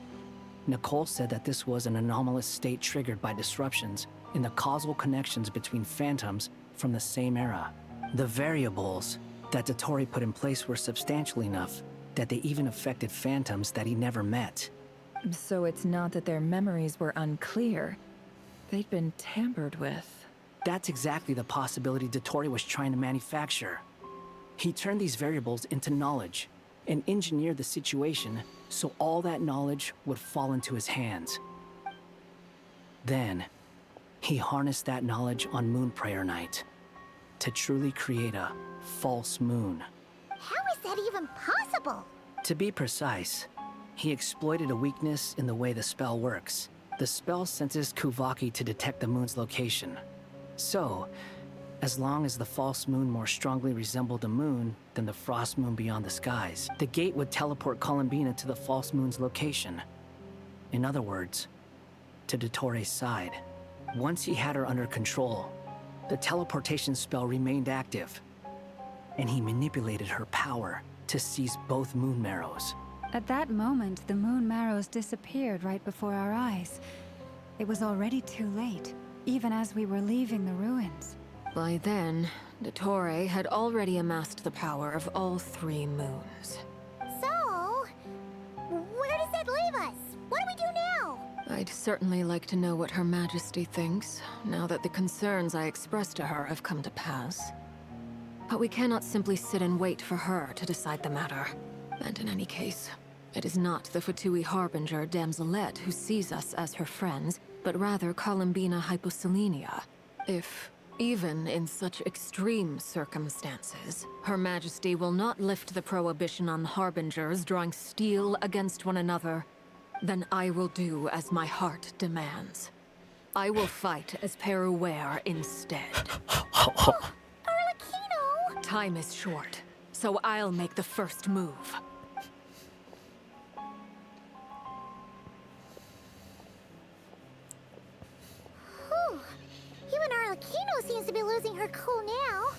[SPEAKER 6] Nicole said that this was an anomalous state triggered by disruptions in the causal connections between phantoms from the same era. The variables that Dottore put in place were substantial enough that they even affected phantoms that he never met.
[SPEAKER 13] So it's not that their memories were unclear. They'd been tampered with.
[SPEAKER 6] That's exactly the possibility Dottore was trying to manufacture. He turned these variables into knowledge and engineered the situation so all that knowledge would fall into his hands. Then, he harnessed that knowledge on Moon Prayer Night to truly create a false moon.
[SPEAKER 15] How is that even possible?
[SPEAKER 6] To be precise, he exploited a weakness in the way the spell works. The spell senses Kuvaki to detect the moon's location. So, as long as the false moon more strongly resembled the moon than the frost moon beyond the skies, the gate would teleport Columbina to the false moon's location. In other words, to Dottores' side. Once he had her under control, the teleportation spell remained active, and he manipulated her power to seize both moon marrows.
[SPEAKER 9] At that moment, the moon marrows disappeared right before our eyes. It was already too late, even as we were leaving the ruins.
[SPEAKER 5] By then, Dottore had already amassed the power of all 3 moons.
[SPEAKER 15] So, where does that leave us? What do we do now?
[SPEAKER 5] I'd certainly like to know what Her Majesty thinks, now that the concerns I expressed to her have come to pass. But we cannot simply sit and wait for her to decide the matter. And in any case, it is not the Fatui Harbinger Damselette who sees us as her friends, but rather Columbina Hyposelenia. If, even in such extreme circumstances, Her Majesty will not lift the prohibition on Harbingers drawing steel against one another, then I will do as my heart demands. I will fight as Peruware instead.
[SPEAKER 15] Arlecchino!
[SPEAKER 5] Time is short, so I'll make the first move.
[SPEAKER 15] Whew. Even Arlecchino seems to be losing her cool now.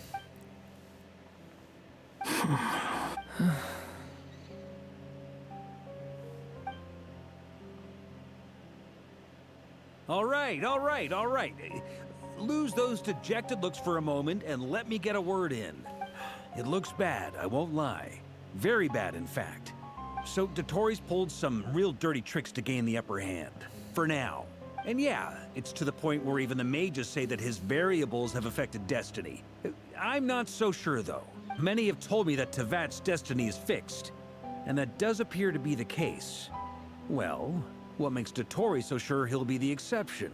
[SPEAKER 12] All right. Lose those dejected looks for a moment and let me get a word in. It looks bad, I won't lie. Very bad, in fact. So Dottores pulled some real dirty tricks to gain the upper hand. For now. And yeah, it's to the point where even the mages say that his variables have affected destiny. I'm not so sure, though. Many have told me that Tevat's destiny is fixed. And that does appear to be the case. Well, what makes Dottore so sure he'll be the exception?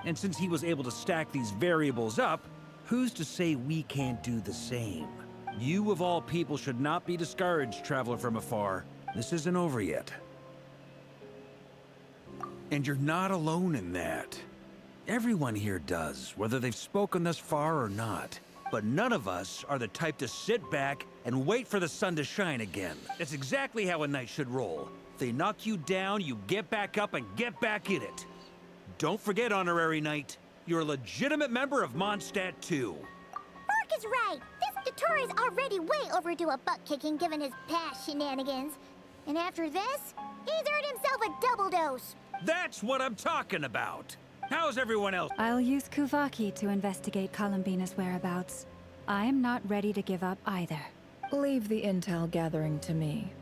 [SPEAKER 12] And since he was able to stack these variables up, who's to say we can't do the same? You of all people should not be discouraged, traveler from afar. This isn't over yet. And you're not alone in that. Everyone here does, whether they've spoken thus far or not. But none of us are the type to sit back and wait for the sun to shine again. That's exactly how a knight should roll. If they knock you down, you get back up and get back in it. Don't forget, Honorary Knight, you're a legitimate member of Mondstadt too.
[SPEAKER 15] Mark is right. This Dottore is already way overdue a butt-kicking given his past shenanigans. And after this, he's earned himself a double dose.
[SPEAKER 12] That's what I'm talking about. How's everyone else?
[SPEAKER 9] I'll use Kuvaki to investigate Columbina's whereabouts. I am not ready to give up either.
[SPEAKER 13] Leave the intel gathering to me.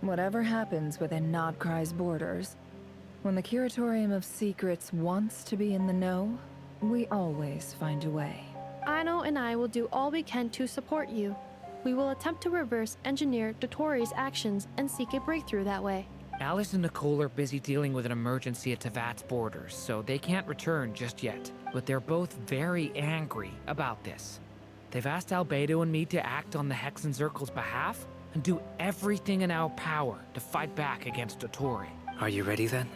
[SPEAKER 13] Whatever happens within Nodkrai's borders, when the Curatorium of Secrets wants to be in the know, we always find a way.
[SPEAKER 4] Ano and I will do all we can to support you. We will attempt to reverse engineer Dottore's actions and seek a breakthrough that way.
[SPEAKER 16] Alice and Nicole are busy dealing with an emergency at Tevat's borders, so they can't return just yet. But they're both very angry about this. They've asked Albedo and me to act on the Hexenzirkel's behalf and do everything in our power to fight back against Dottore.
[SPEAKER 19] Are you ready then?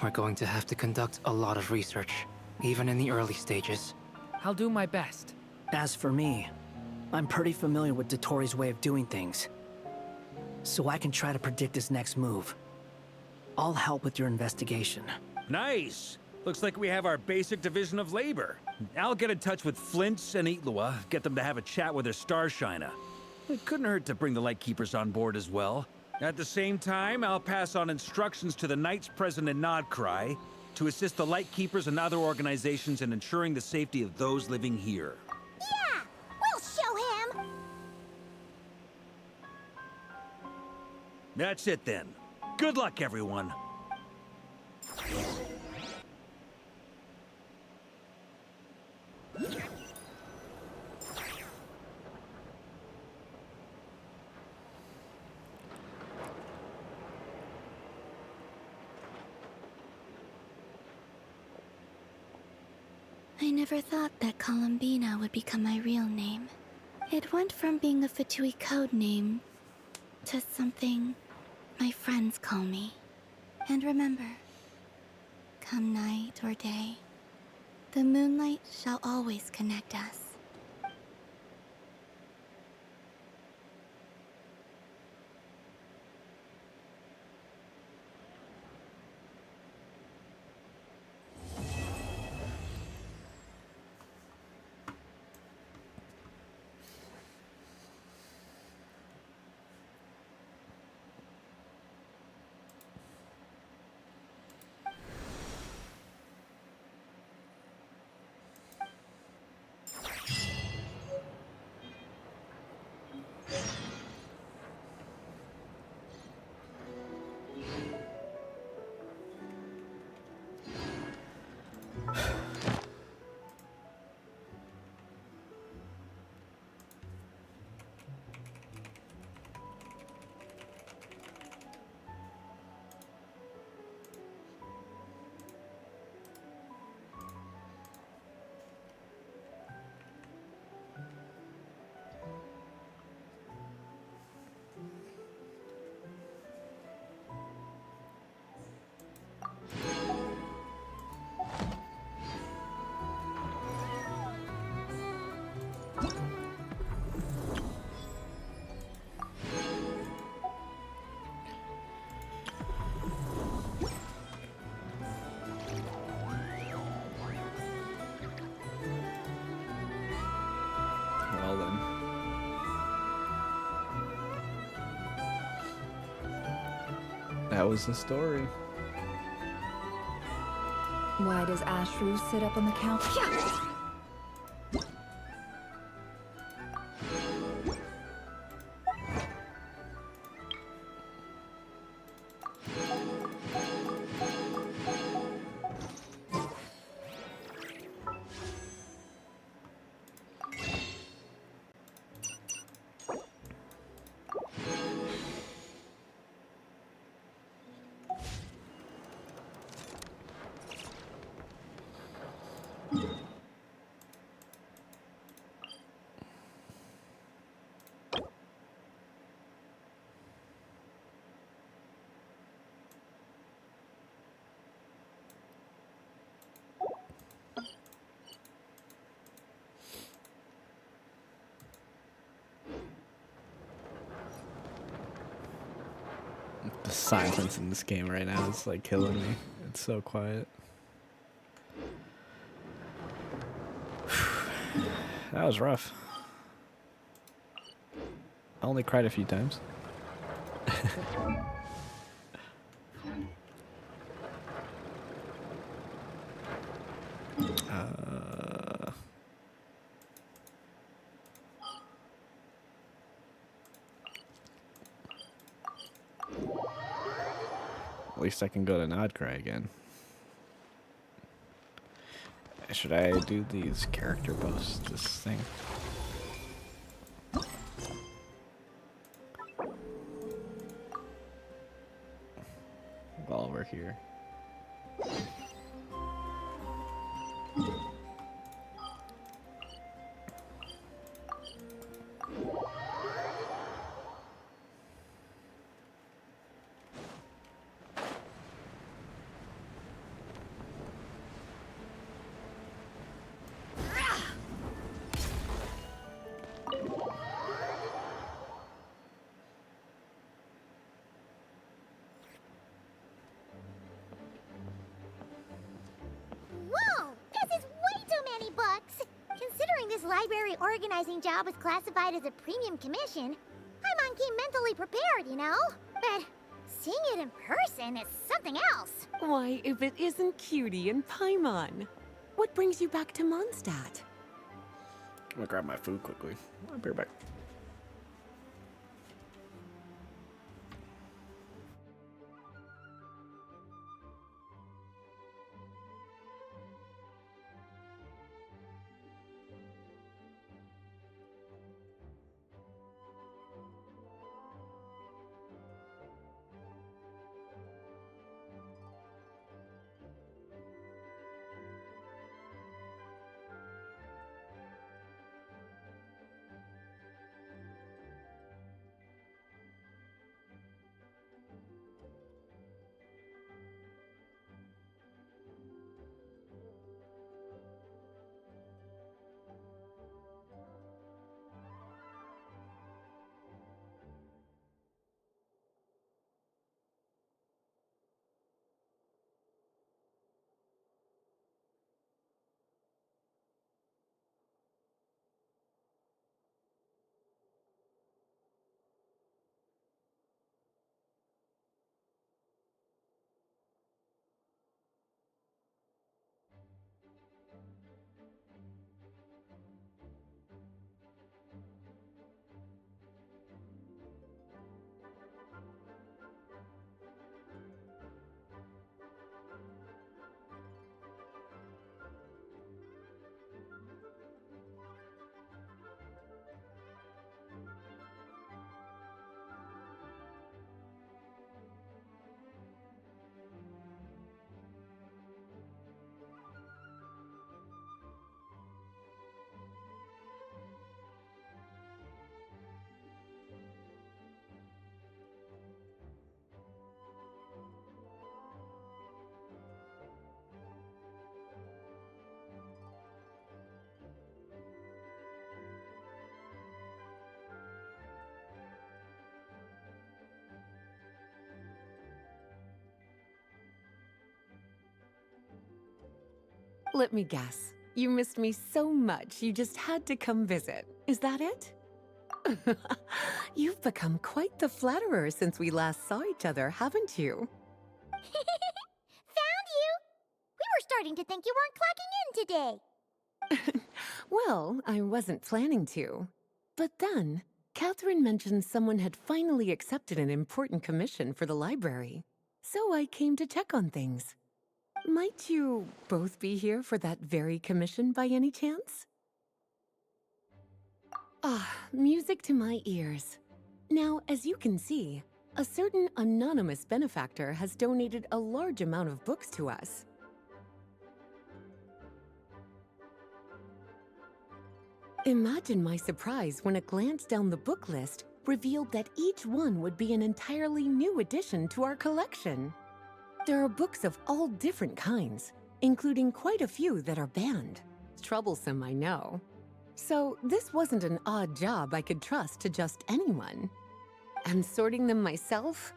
[SPEAKER 19] We're going to have to conduct a lot of research, even in the early stages.
[SPEAKER 16] I'll do my best.
[SPEAKER 6] As for me, I'm pretty familiar with Dottore's way of doing things, so I can try to predict his next move. I'll help with your investigation.
[SPEAKER 12] Nice! Looks like we have our basic division of labor. I'll get in touch with Flints and Itlua, get them to have a chat with their Starshiner. It couldn't hurt to bring the Lightkeepers on board as well. At the same time, I'll pass on instructions to the Knights present in Nodkrai to assist the Lightkeepers and other organizations in ensuring the safety of those living here.
[SPEAKER 15] Yeah! We'll show him!
[SPEAKER 12] That's it then. Good luck, everyone.
[SPEAKER 21] I never thought that Columbina would become my real name. It went from being a Fatui code name to something my friends call me. And remember, come night or day, the moonlight shall always connect us.
[SPEAKER 1] Well then. That was the story.
[SPEAKER 13] Why does Ashru sit up on the couch?
[SPEAKER 1] The silence in this game right now is like killing me. It's so quiet. That was rough. I only cried a few times. At least I can go to Nodcry again. Should I do these character posts, this thing? While we're here.
[SPEAKER 15] Whoa! This is way too many books! Considering this library organizing job is classified as a premium commission, I'm on key mentally prepared, you know? But seeing it in person is something else.
[SPEAKER 2] Why, if it isn't Cutie and Paimon. What brings you back to Mondstadt?
[SPEAKER 1] I'm gonna grab my food quickly. I'll be right back.
[SPEAKER 2] Let me guess. You missed me so much you just had to come visit. Is that it? You've become quite the flatterer since we last saw each other, haven't you?
[SPEAKER 15] Found you! We were starting to think you weren't clocking in today.
[SPEAKER 2] Well, I wasn't planning to. But then, Catherine mentioned someone had finally accepted an important commission for the library. So I came to check on things. Might you both be here for that very commission by any chance? Ah, music to my ears. Now, as you can see, a certain anonymous benefactor has donated a large amount of books to us. Imagine my surprise when a glance down the book list revealed that each one would be an entirely new addition to our collection. There are books of all different kinds, including quite a few that are banned. Troublesome, I know. So this wasn't an odd job I could trust to just anyone. And sorting them myself?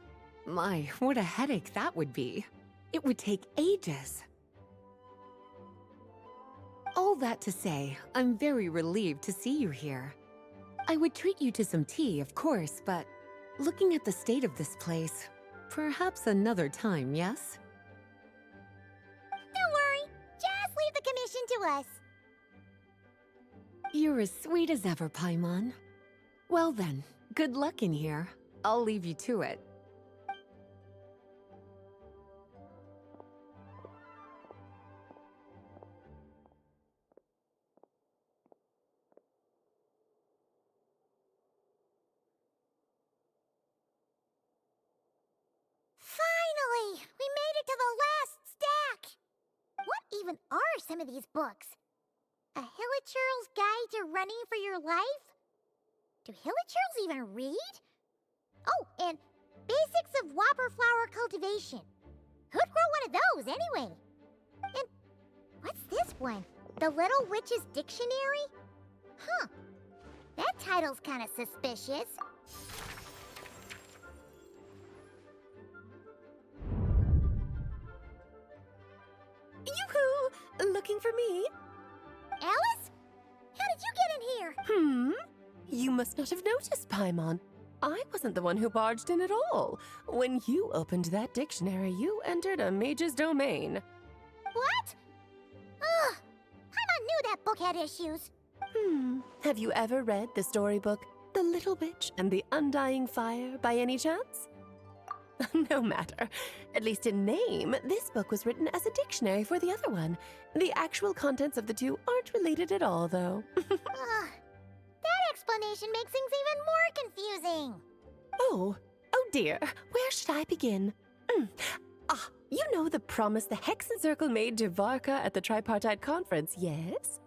[SPEAKER 2] My, what a headache that would be. It would take ages. All that to say, I'm very relieved to see you here. I would treat you to some tea, of course, but looking at the state of this place, perhaps another time, yes?
[SPEAKER 15] Don't worry. Just leave the commission to us.
[SPEAKER 2] You're as sweet as ever, Paimon. Well then, good luck in here. I'll leave you to it.
[SPEAKER 15] Finally! We made it to the last stack! What even are some of these books? A Hilichurl's Guide to Running for Your Life? Do Hilichurls even read? Oh, and Basics of Whopper Flower Cultivation. Who'd grow one of those, anyway? And what's this one? The Little Witch's Dictionary? Huh. That title's kind of suspicious.
[SPEAKER 10] Yoo-hoo! Looking for me?
[SPEAKER 15] Alice? How did you get in here?
[SPEAKER 10] You must not have noticed, Paimon. I wasn't the one who barged in at all. When you opened that dictionary, you entered a mage's domain.
[SPEAKER 15] What? Ugh! Paimon knew that book had issues.
[SPEAKER 10] Have you ever read the storybook, The Little Witch and the Undying Fire, by any chance? No matter. At least in name, this book was written as a dictionary for the other one. The actual contents of the two aren't related at all, though.
[SPEAKER 15] That explanation makes things even more confusing.
[SPEAKER 10] Oh dear. Where should I begin? You know the promise the Hexen Circle made to Varka at the Tripartite Conference, yes?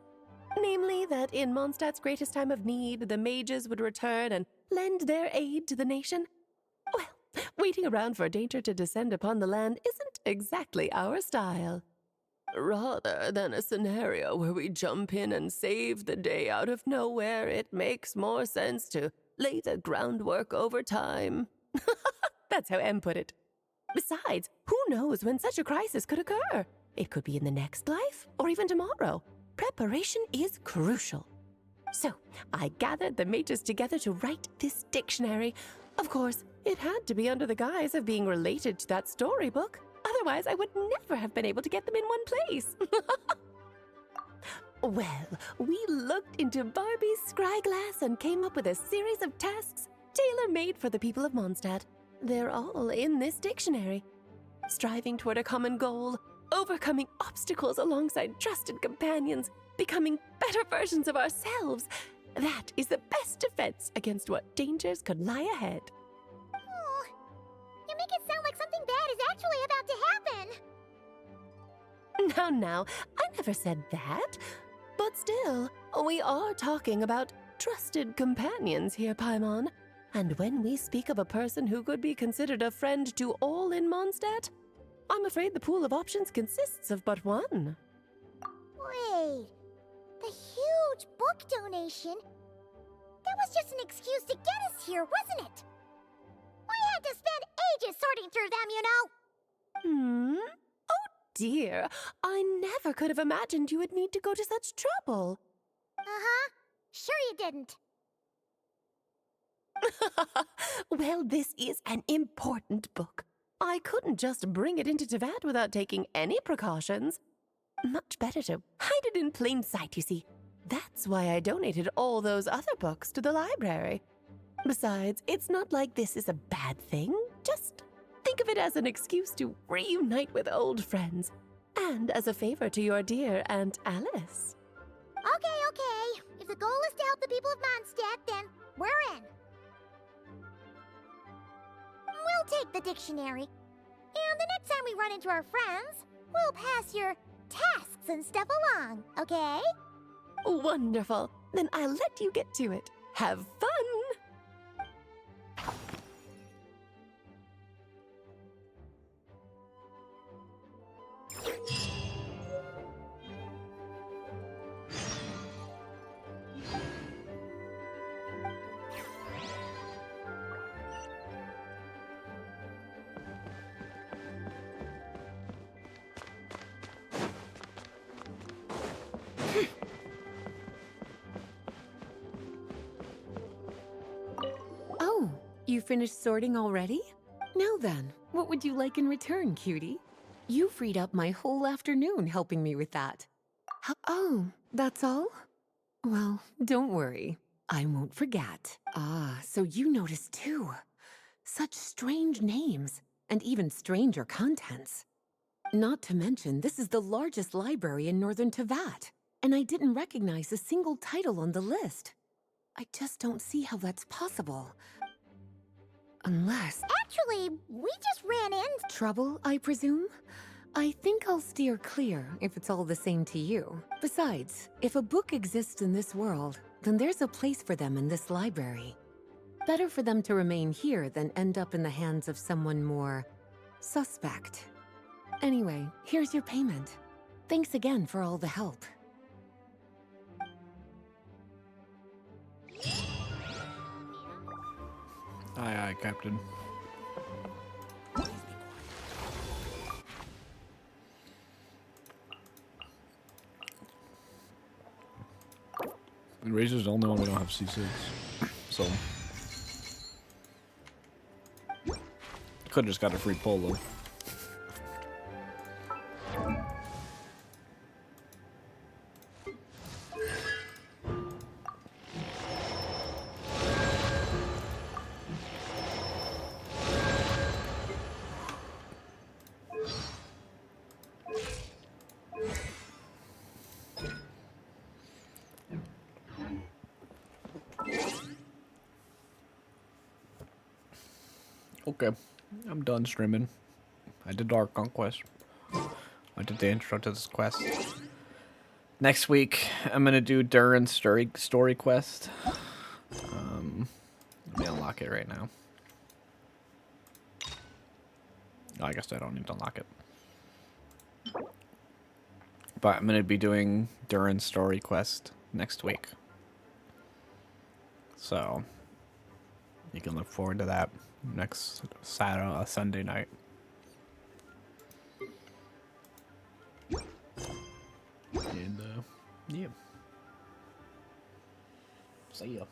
[SPEAKER 10] Namely, that in Mondstadt's greatest time of need, the mages would return and lend their aid to the nation? Well, waiting around for danger to descend upon the land isn't exactly our style. Rather than a scenario where we jump in and save the day out of nowhere, it makes more sense to lay the groundwork over time. That's how M put it. Besides, who knows when such a crisis could occur? It could be in the next life, or even tomorrow. Preparation is crucial. So, I gathered the mages together to write this dictionary. Of course, it had to be under the guise of being related to that storybook. Otherwise, I would never have been able to get them in one place. Well, we looked into Barbie's scryglass and came up with a series of tasks tailor-made for the people of Mondstadt. They're all in this dictionary. Striving toward a common goal, overcoming obstacles alongside trusted companions, becoming better versions of ourselves. That is the best defense against what dangers could lie ahead.
[SPEAKER 15] Oh, you make it sound like something bad is actually about to happen.
[SPEAKER 10] Now, I never said that. But still, we are talking about trusted companions here, Paimon. And when we speak of a person who could be considered a friend to all in Mondstadt, I'm afraid the pool of options consists of but one.
[SPEAKER 15] Wait, the huge book donation? That was just an excuse to get us here, wasn't it? We had to spend ages sorting through them, you know.
[SPEAKER 10] Oh dear. I never could have imagined you would need to go to such trouble.
[SPEAKER 15] Uh-huh. Sure you didn't.
[SPEAKER 10] Well, this is an important book. I couldn't just bring it into Tavad without taking any precautions. Much better to hide it in plain sight, you see. That's why I donated all those other books to the library. Besides, it's not like this is a bad thing. Just think of it as an excuse to reunite with old friends. And as a favor to your dear Aunt Alice.
[SPEAKER 15] Okay. If the goal is to help the people of Mondstadt, then we're in. We'll take the dictionary. And the next time we run into our friends, we'll pass your tasks and stuff along, okay?
[SPEAKER 10] Wonderful. Then I'll let you get to it. Have fun!
[SPEAKER 2] Oh, you finished sorting already? Now then, what would you like in return, cutie? You freed up my whole afternoon helping me with that. Oh, that's all? Well, don't worry. I won't forget. Ah, so you noticed too. Such strange names, and even stranger contents. Not to mention, this is the largest library in Northern Teyvat, and I didn't recognize a single title on the list. I just don't see how that's possible. Unless...
[SPEAKER 15] Actually, we just ran in.
[SPEAKER 2] Trouble, I presume? I think I'll steer clear if it's all the same to you. Besides, if a book exists in this world, then there's a place for them in this library. Better for them to remain here than end up in the hands of someone more suspect. Anyway, here's your payment. Thanks again for all the help.
[SPEAKER 1] Aye, Captain. Razor's the only one we don't have C6, so could've just got a free polo. Okay, I'm done streaming. I did Dark Conquest. I did the intro to this quest. Next week, I'm gonna do Durin's story quest. Let me unlock it right now. Oh, I guess I don't need to unlock it. But I'm gonna be doing Durin's story quest next week. So you can look forward to that next Sunday night. And yeah. See ya.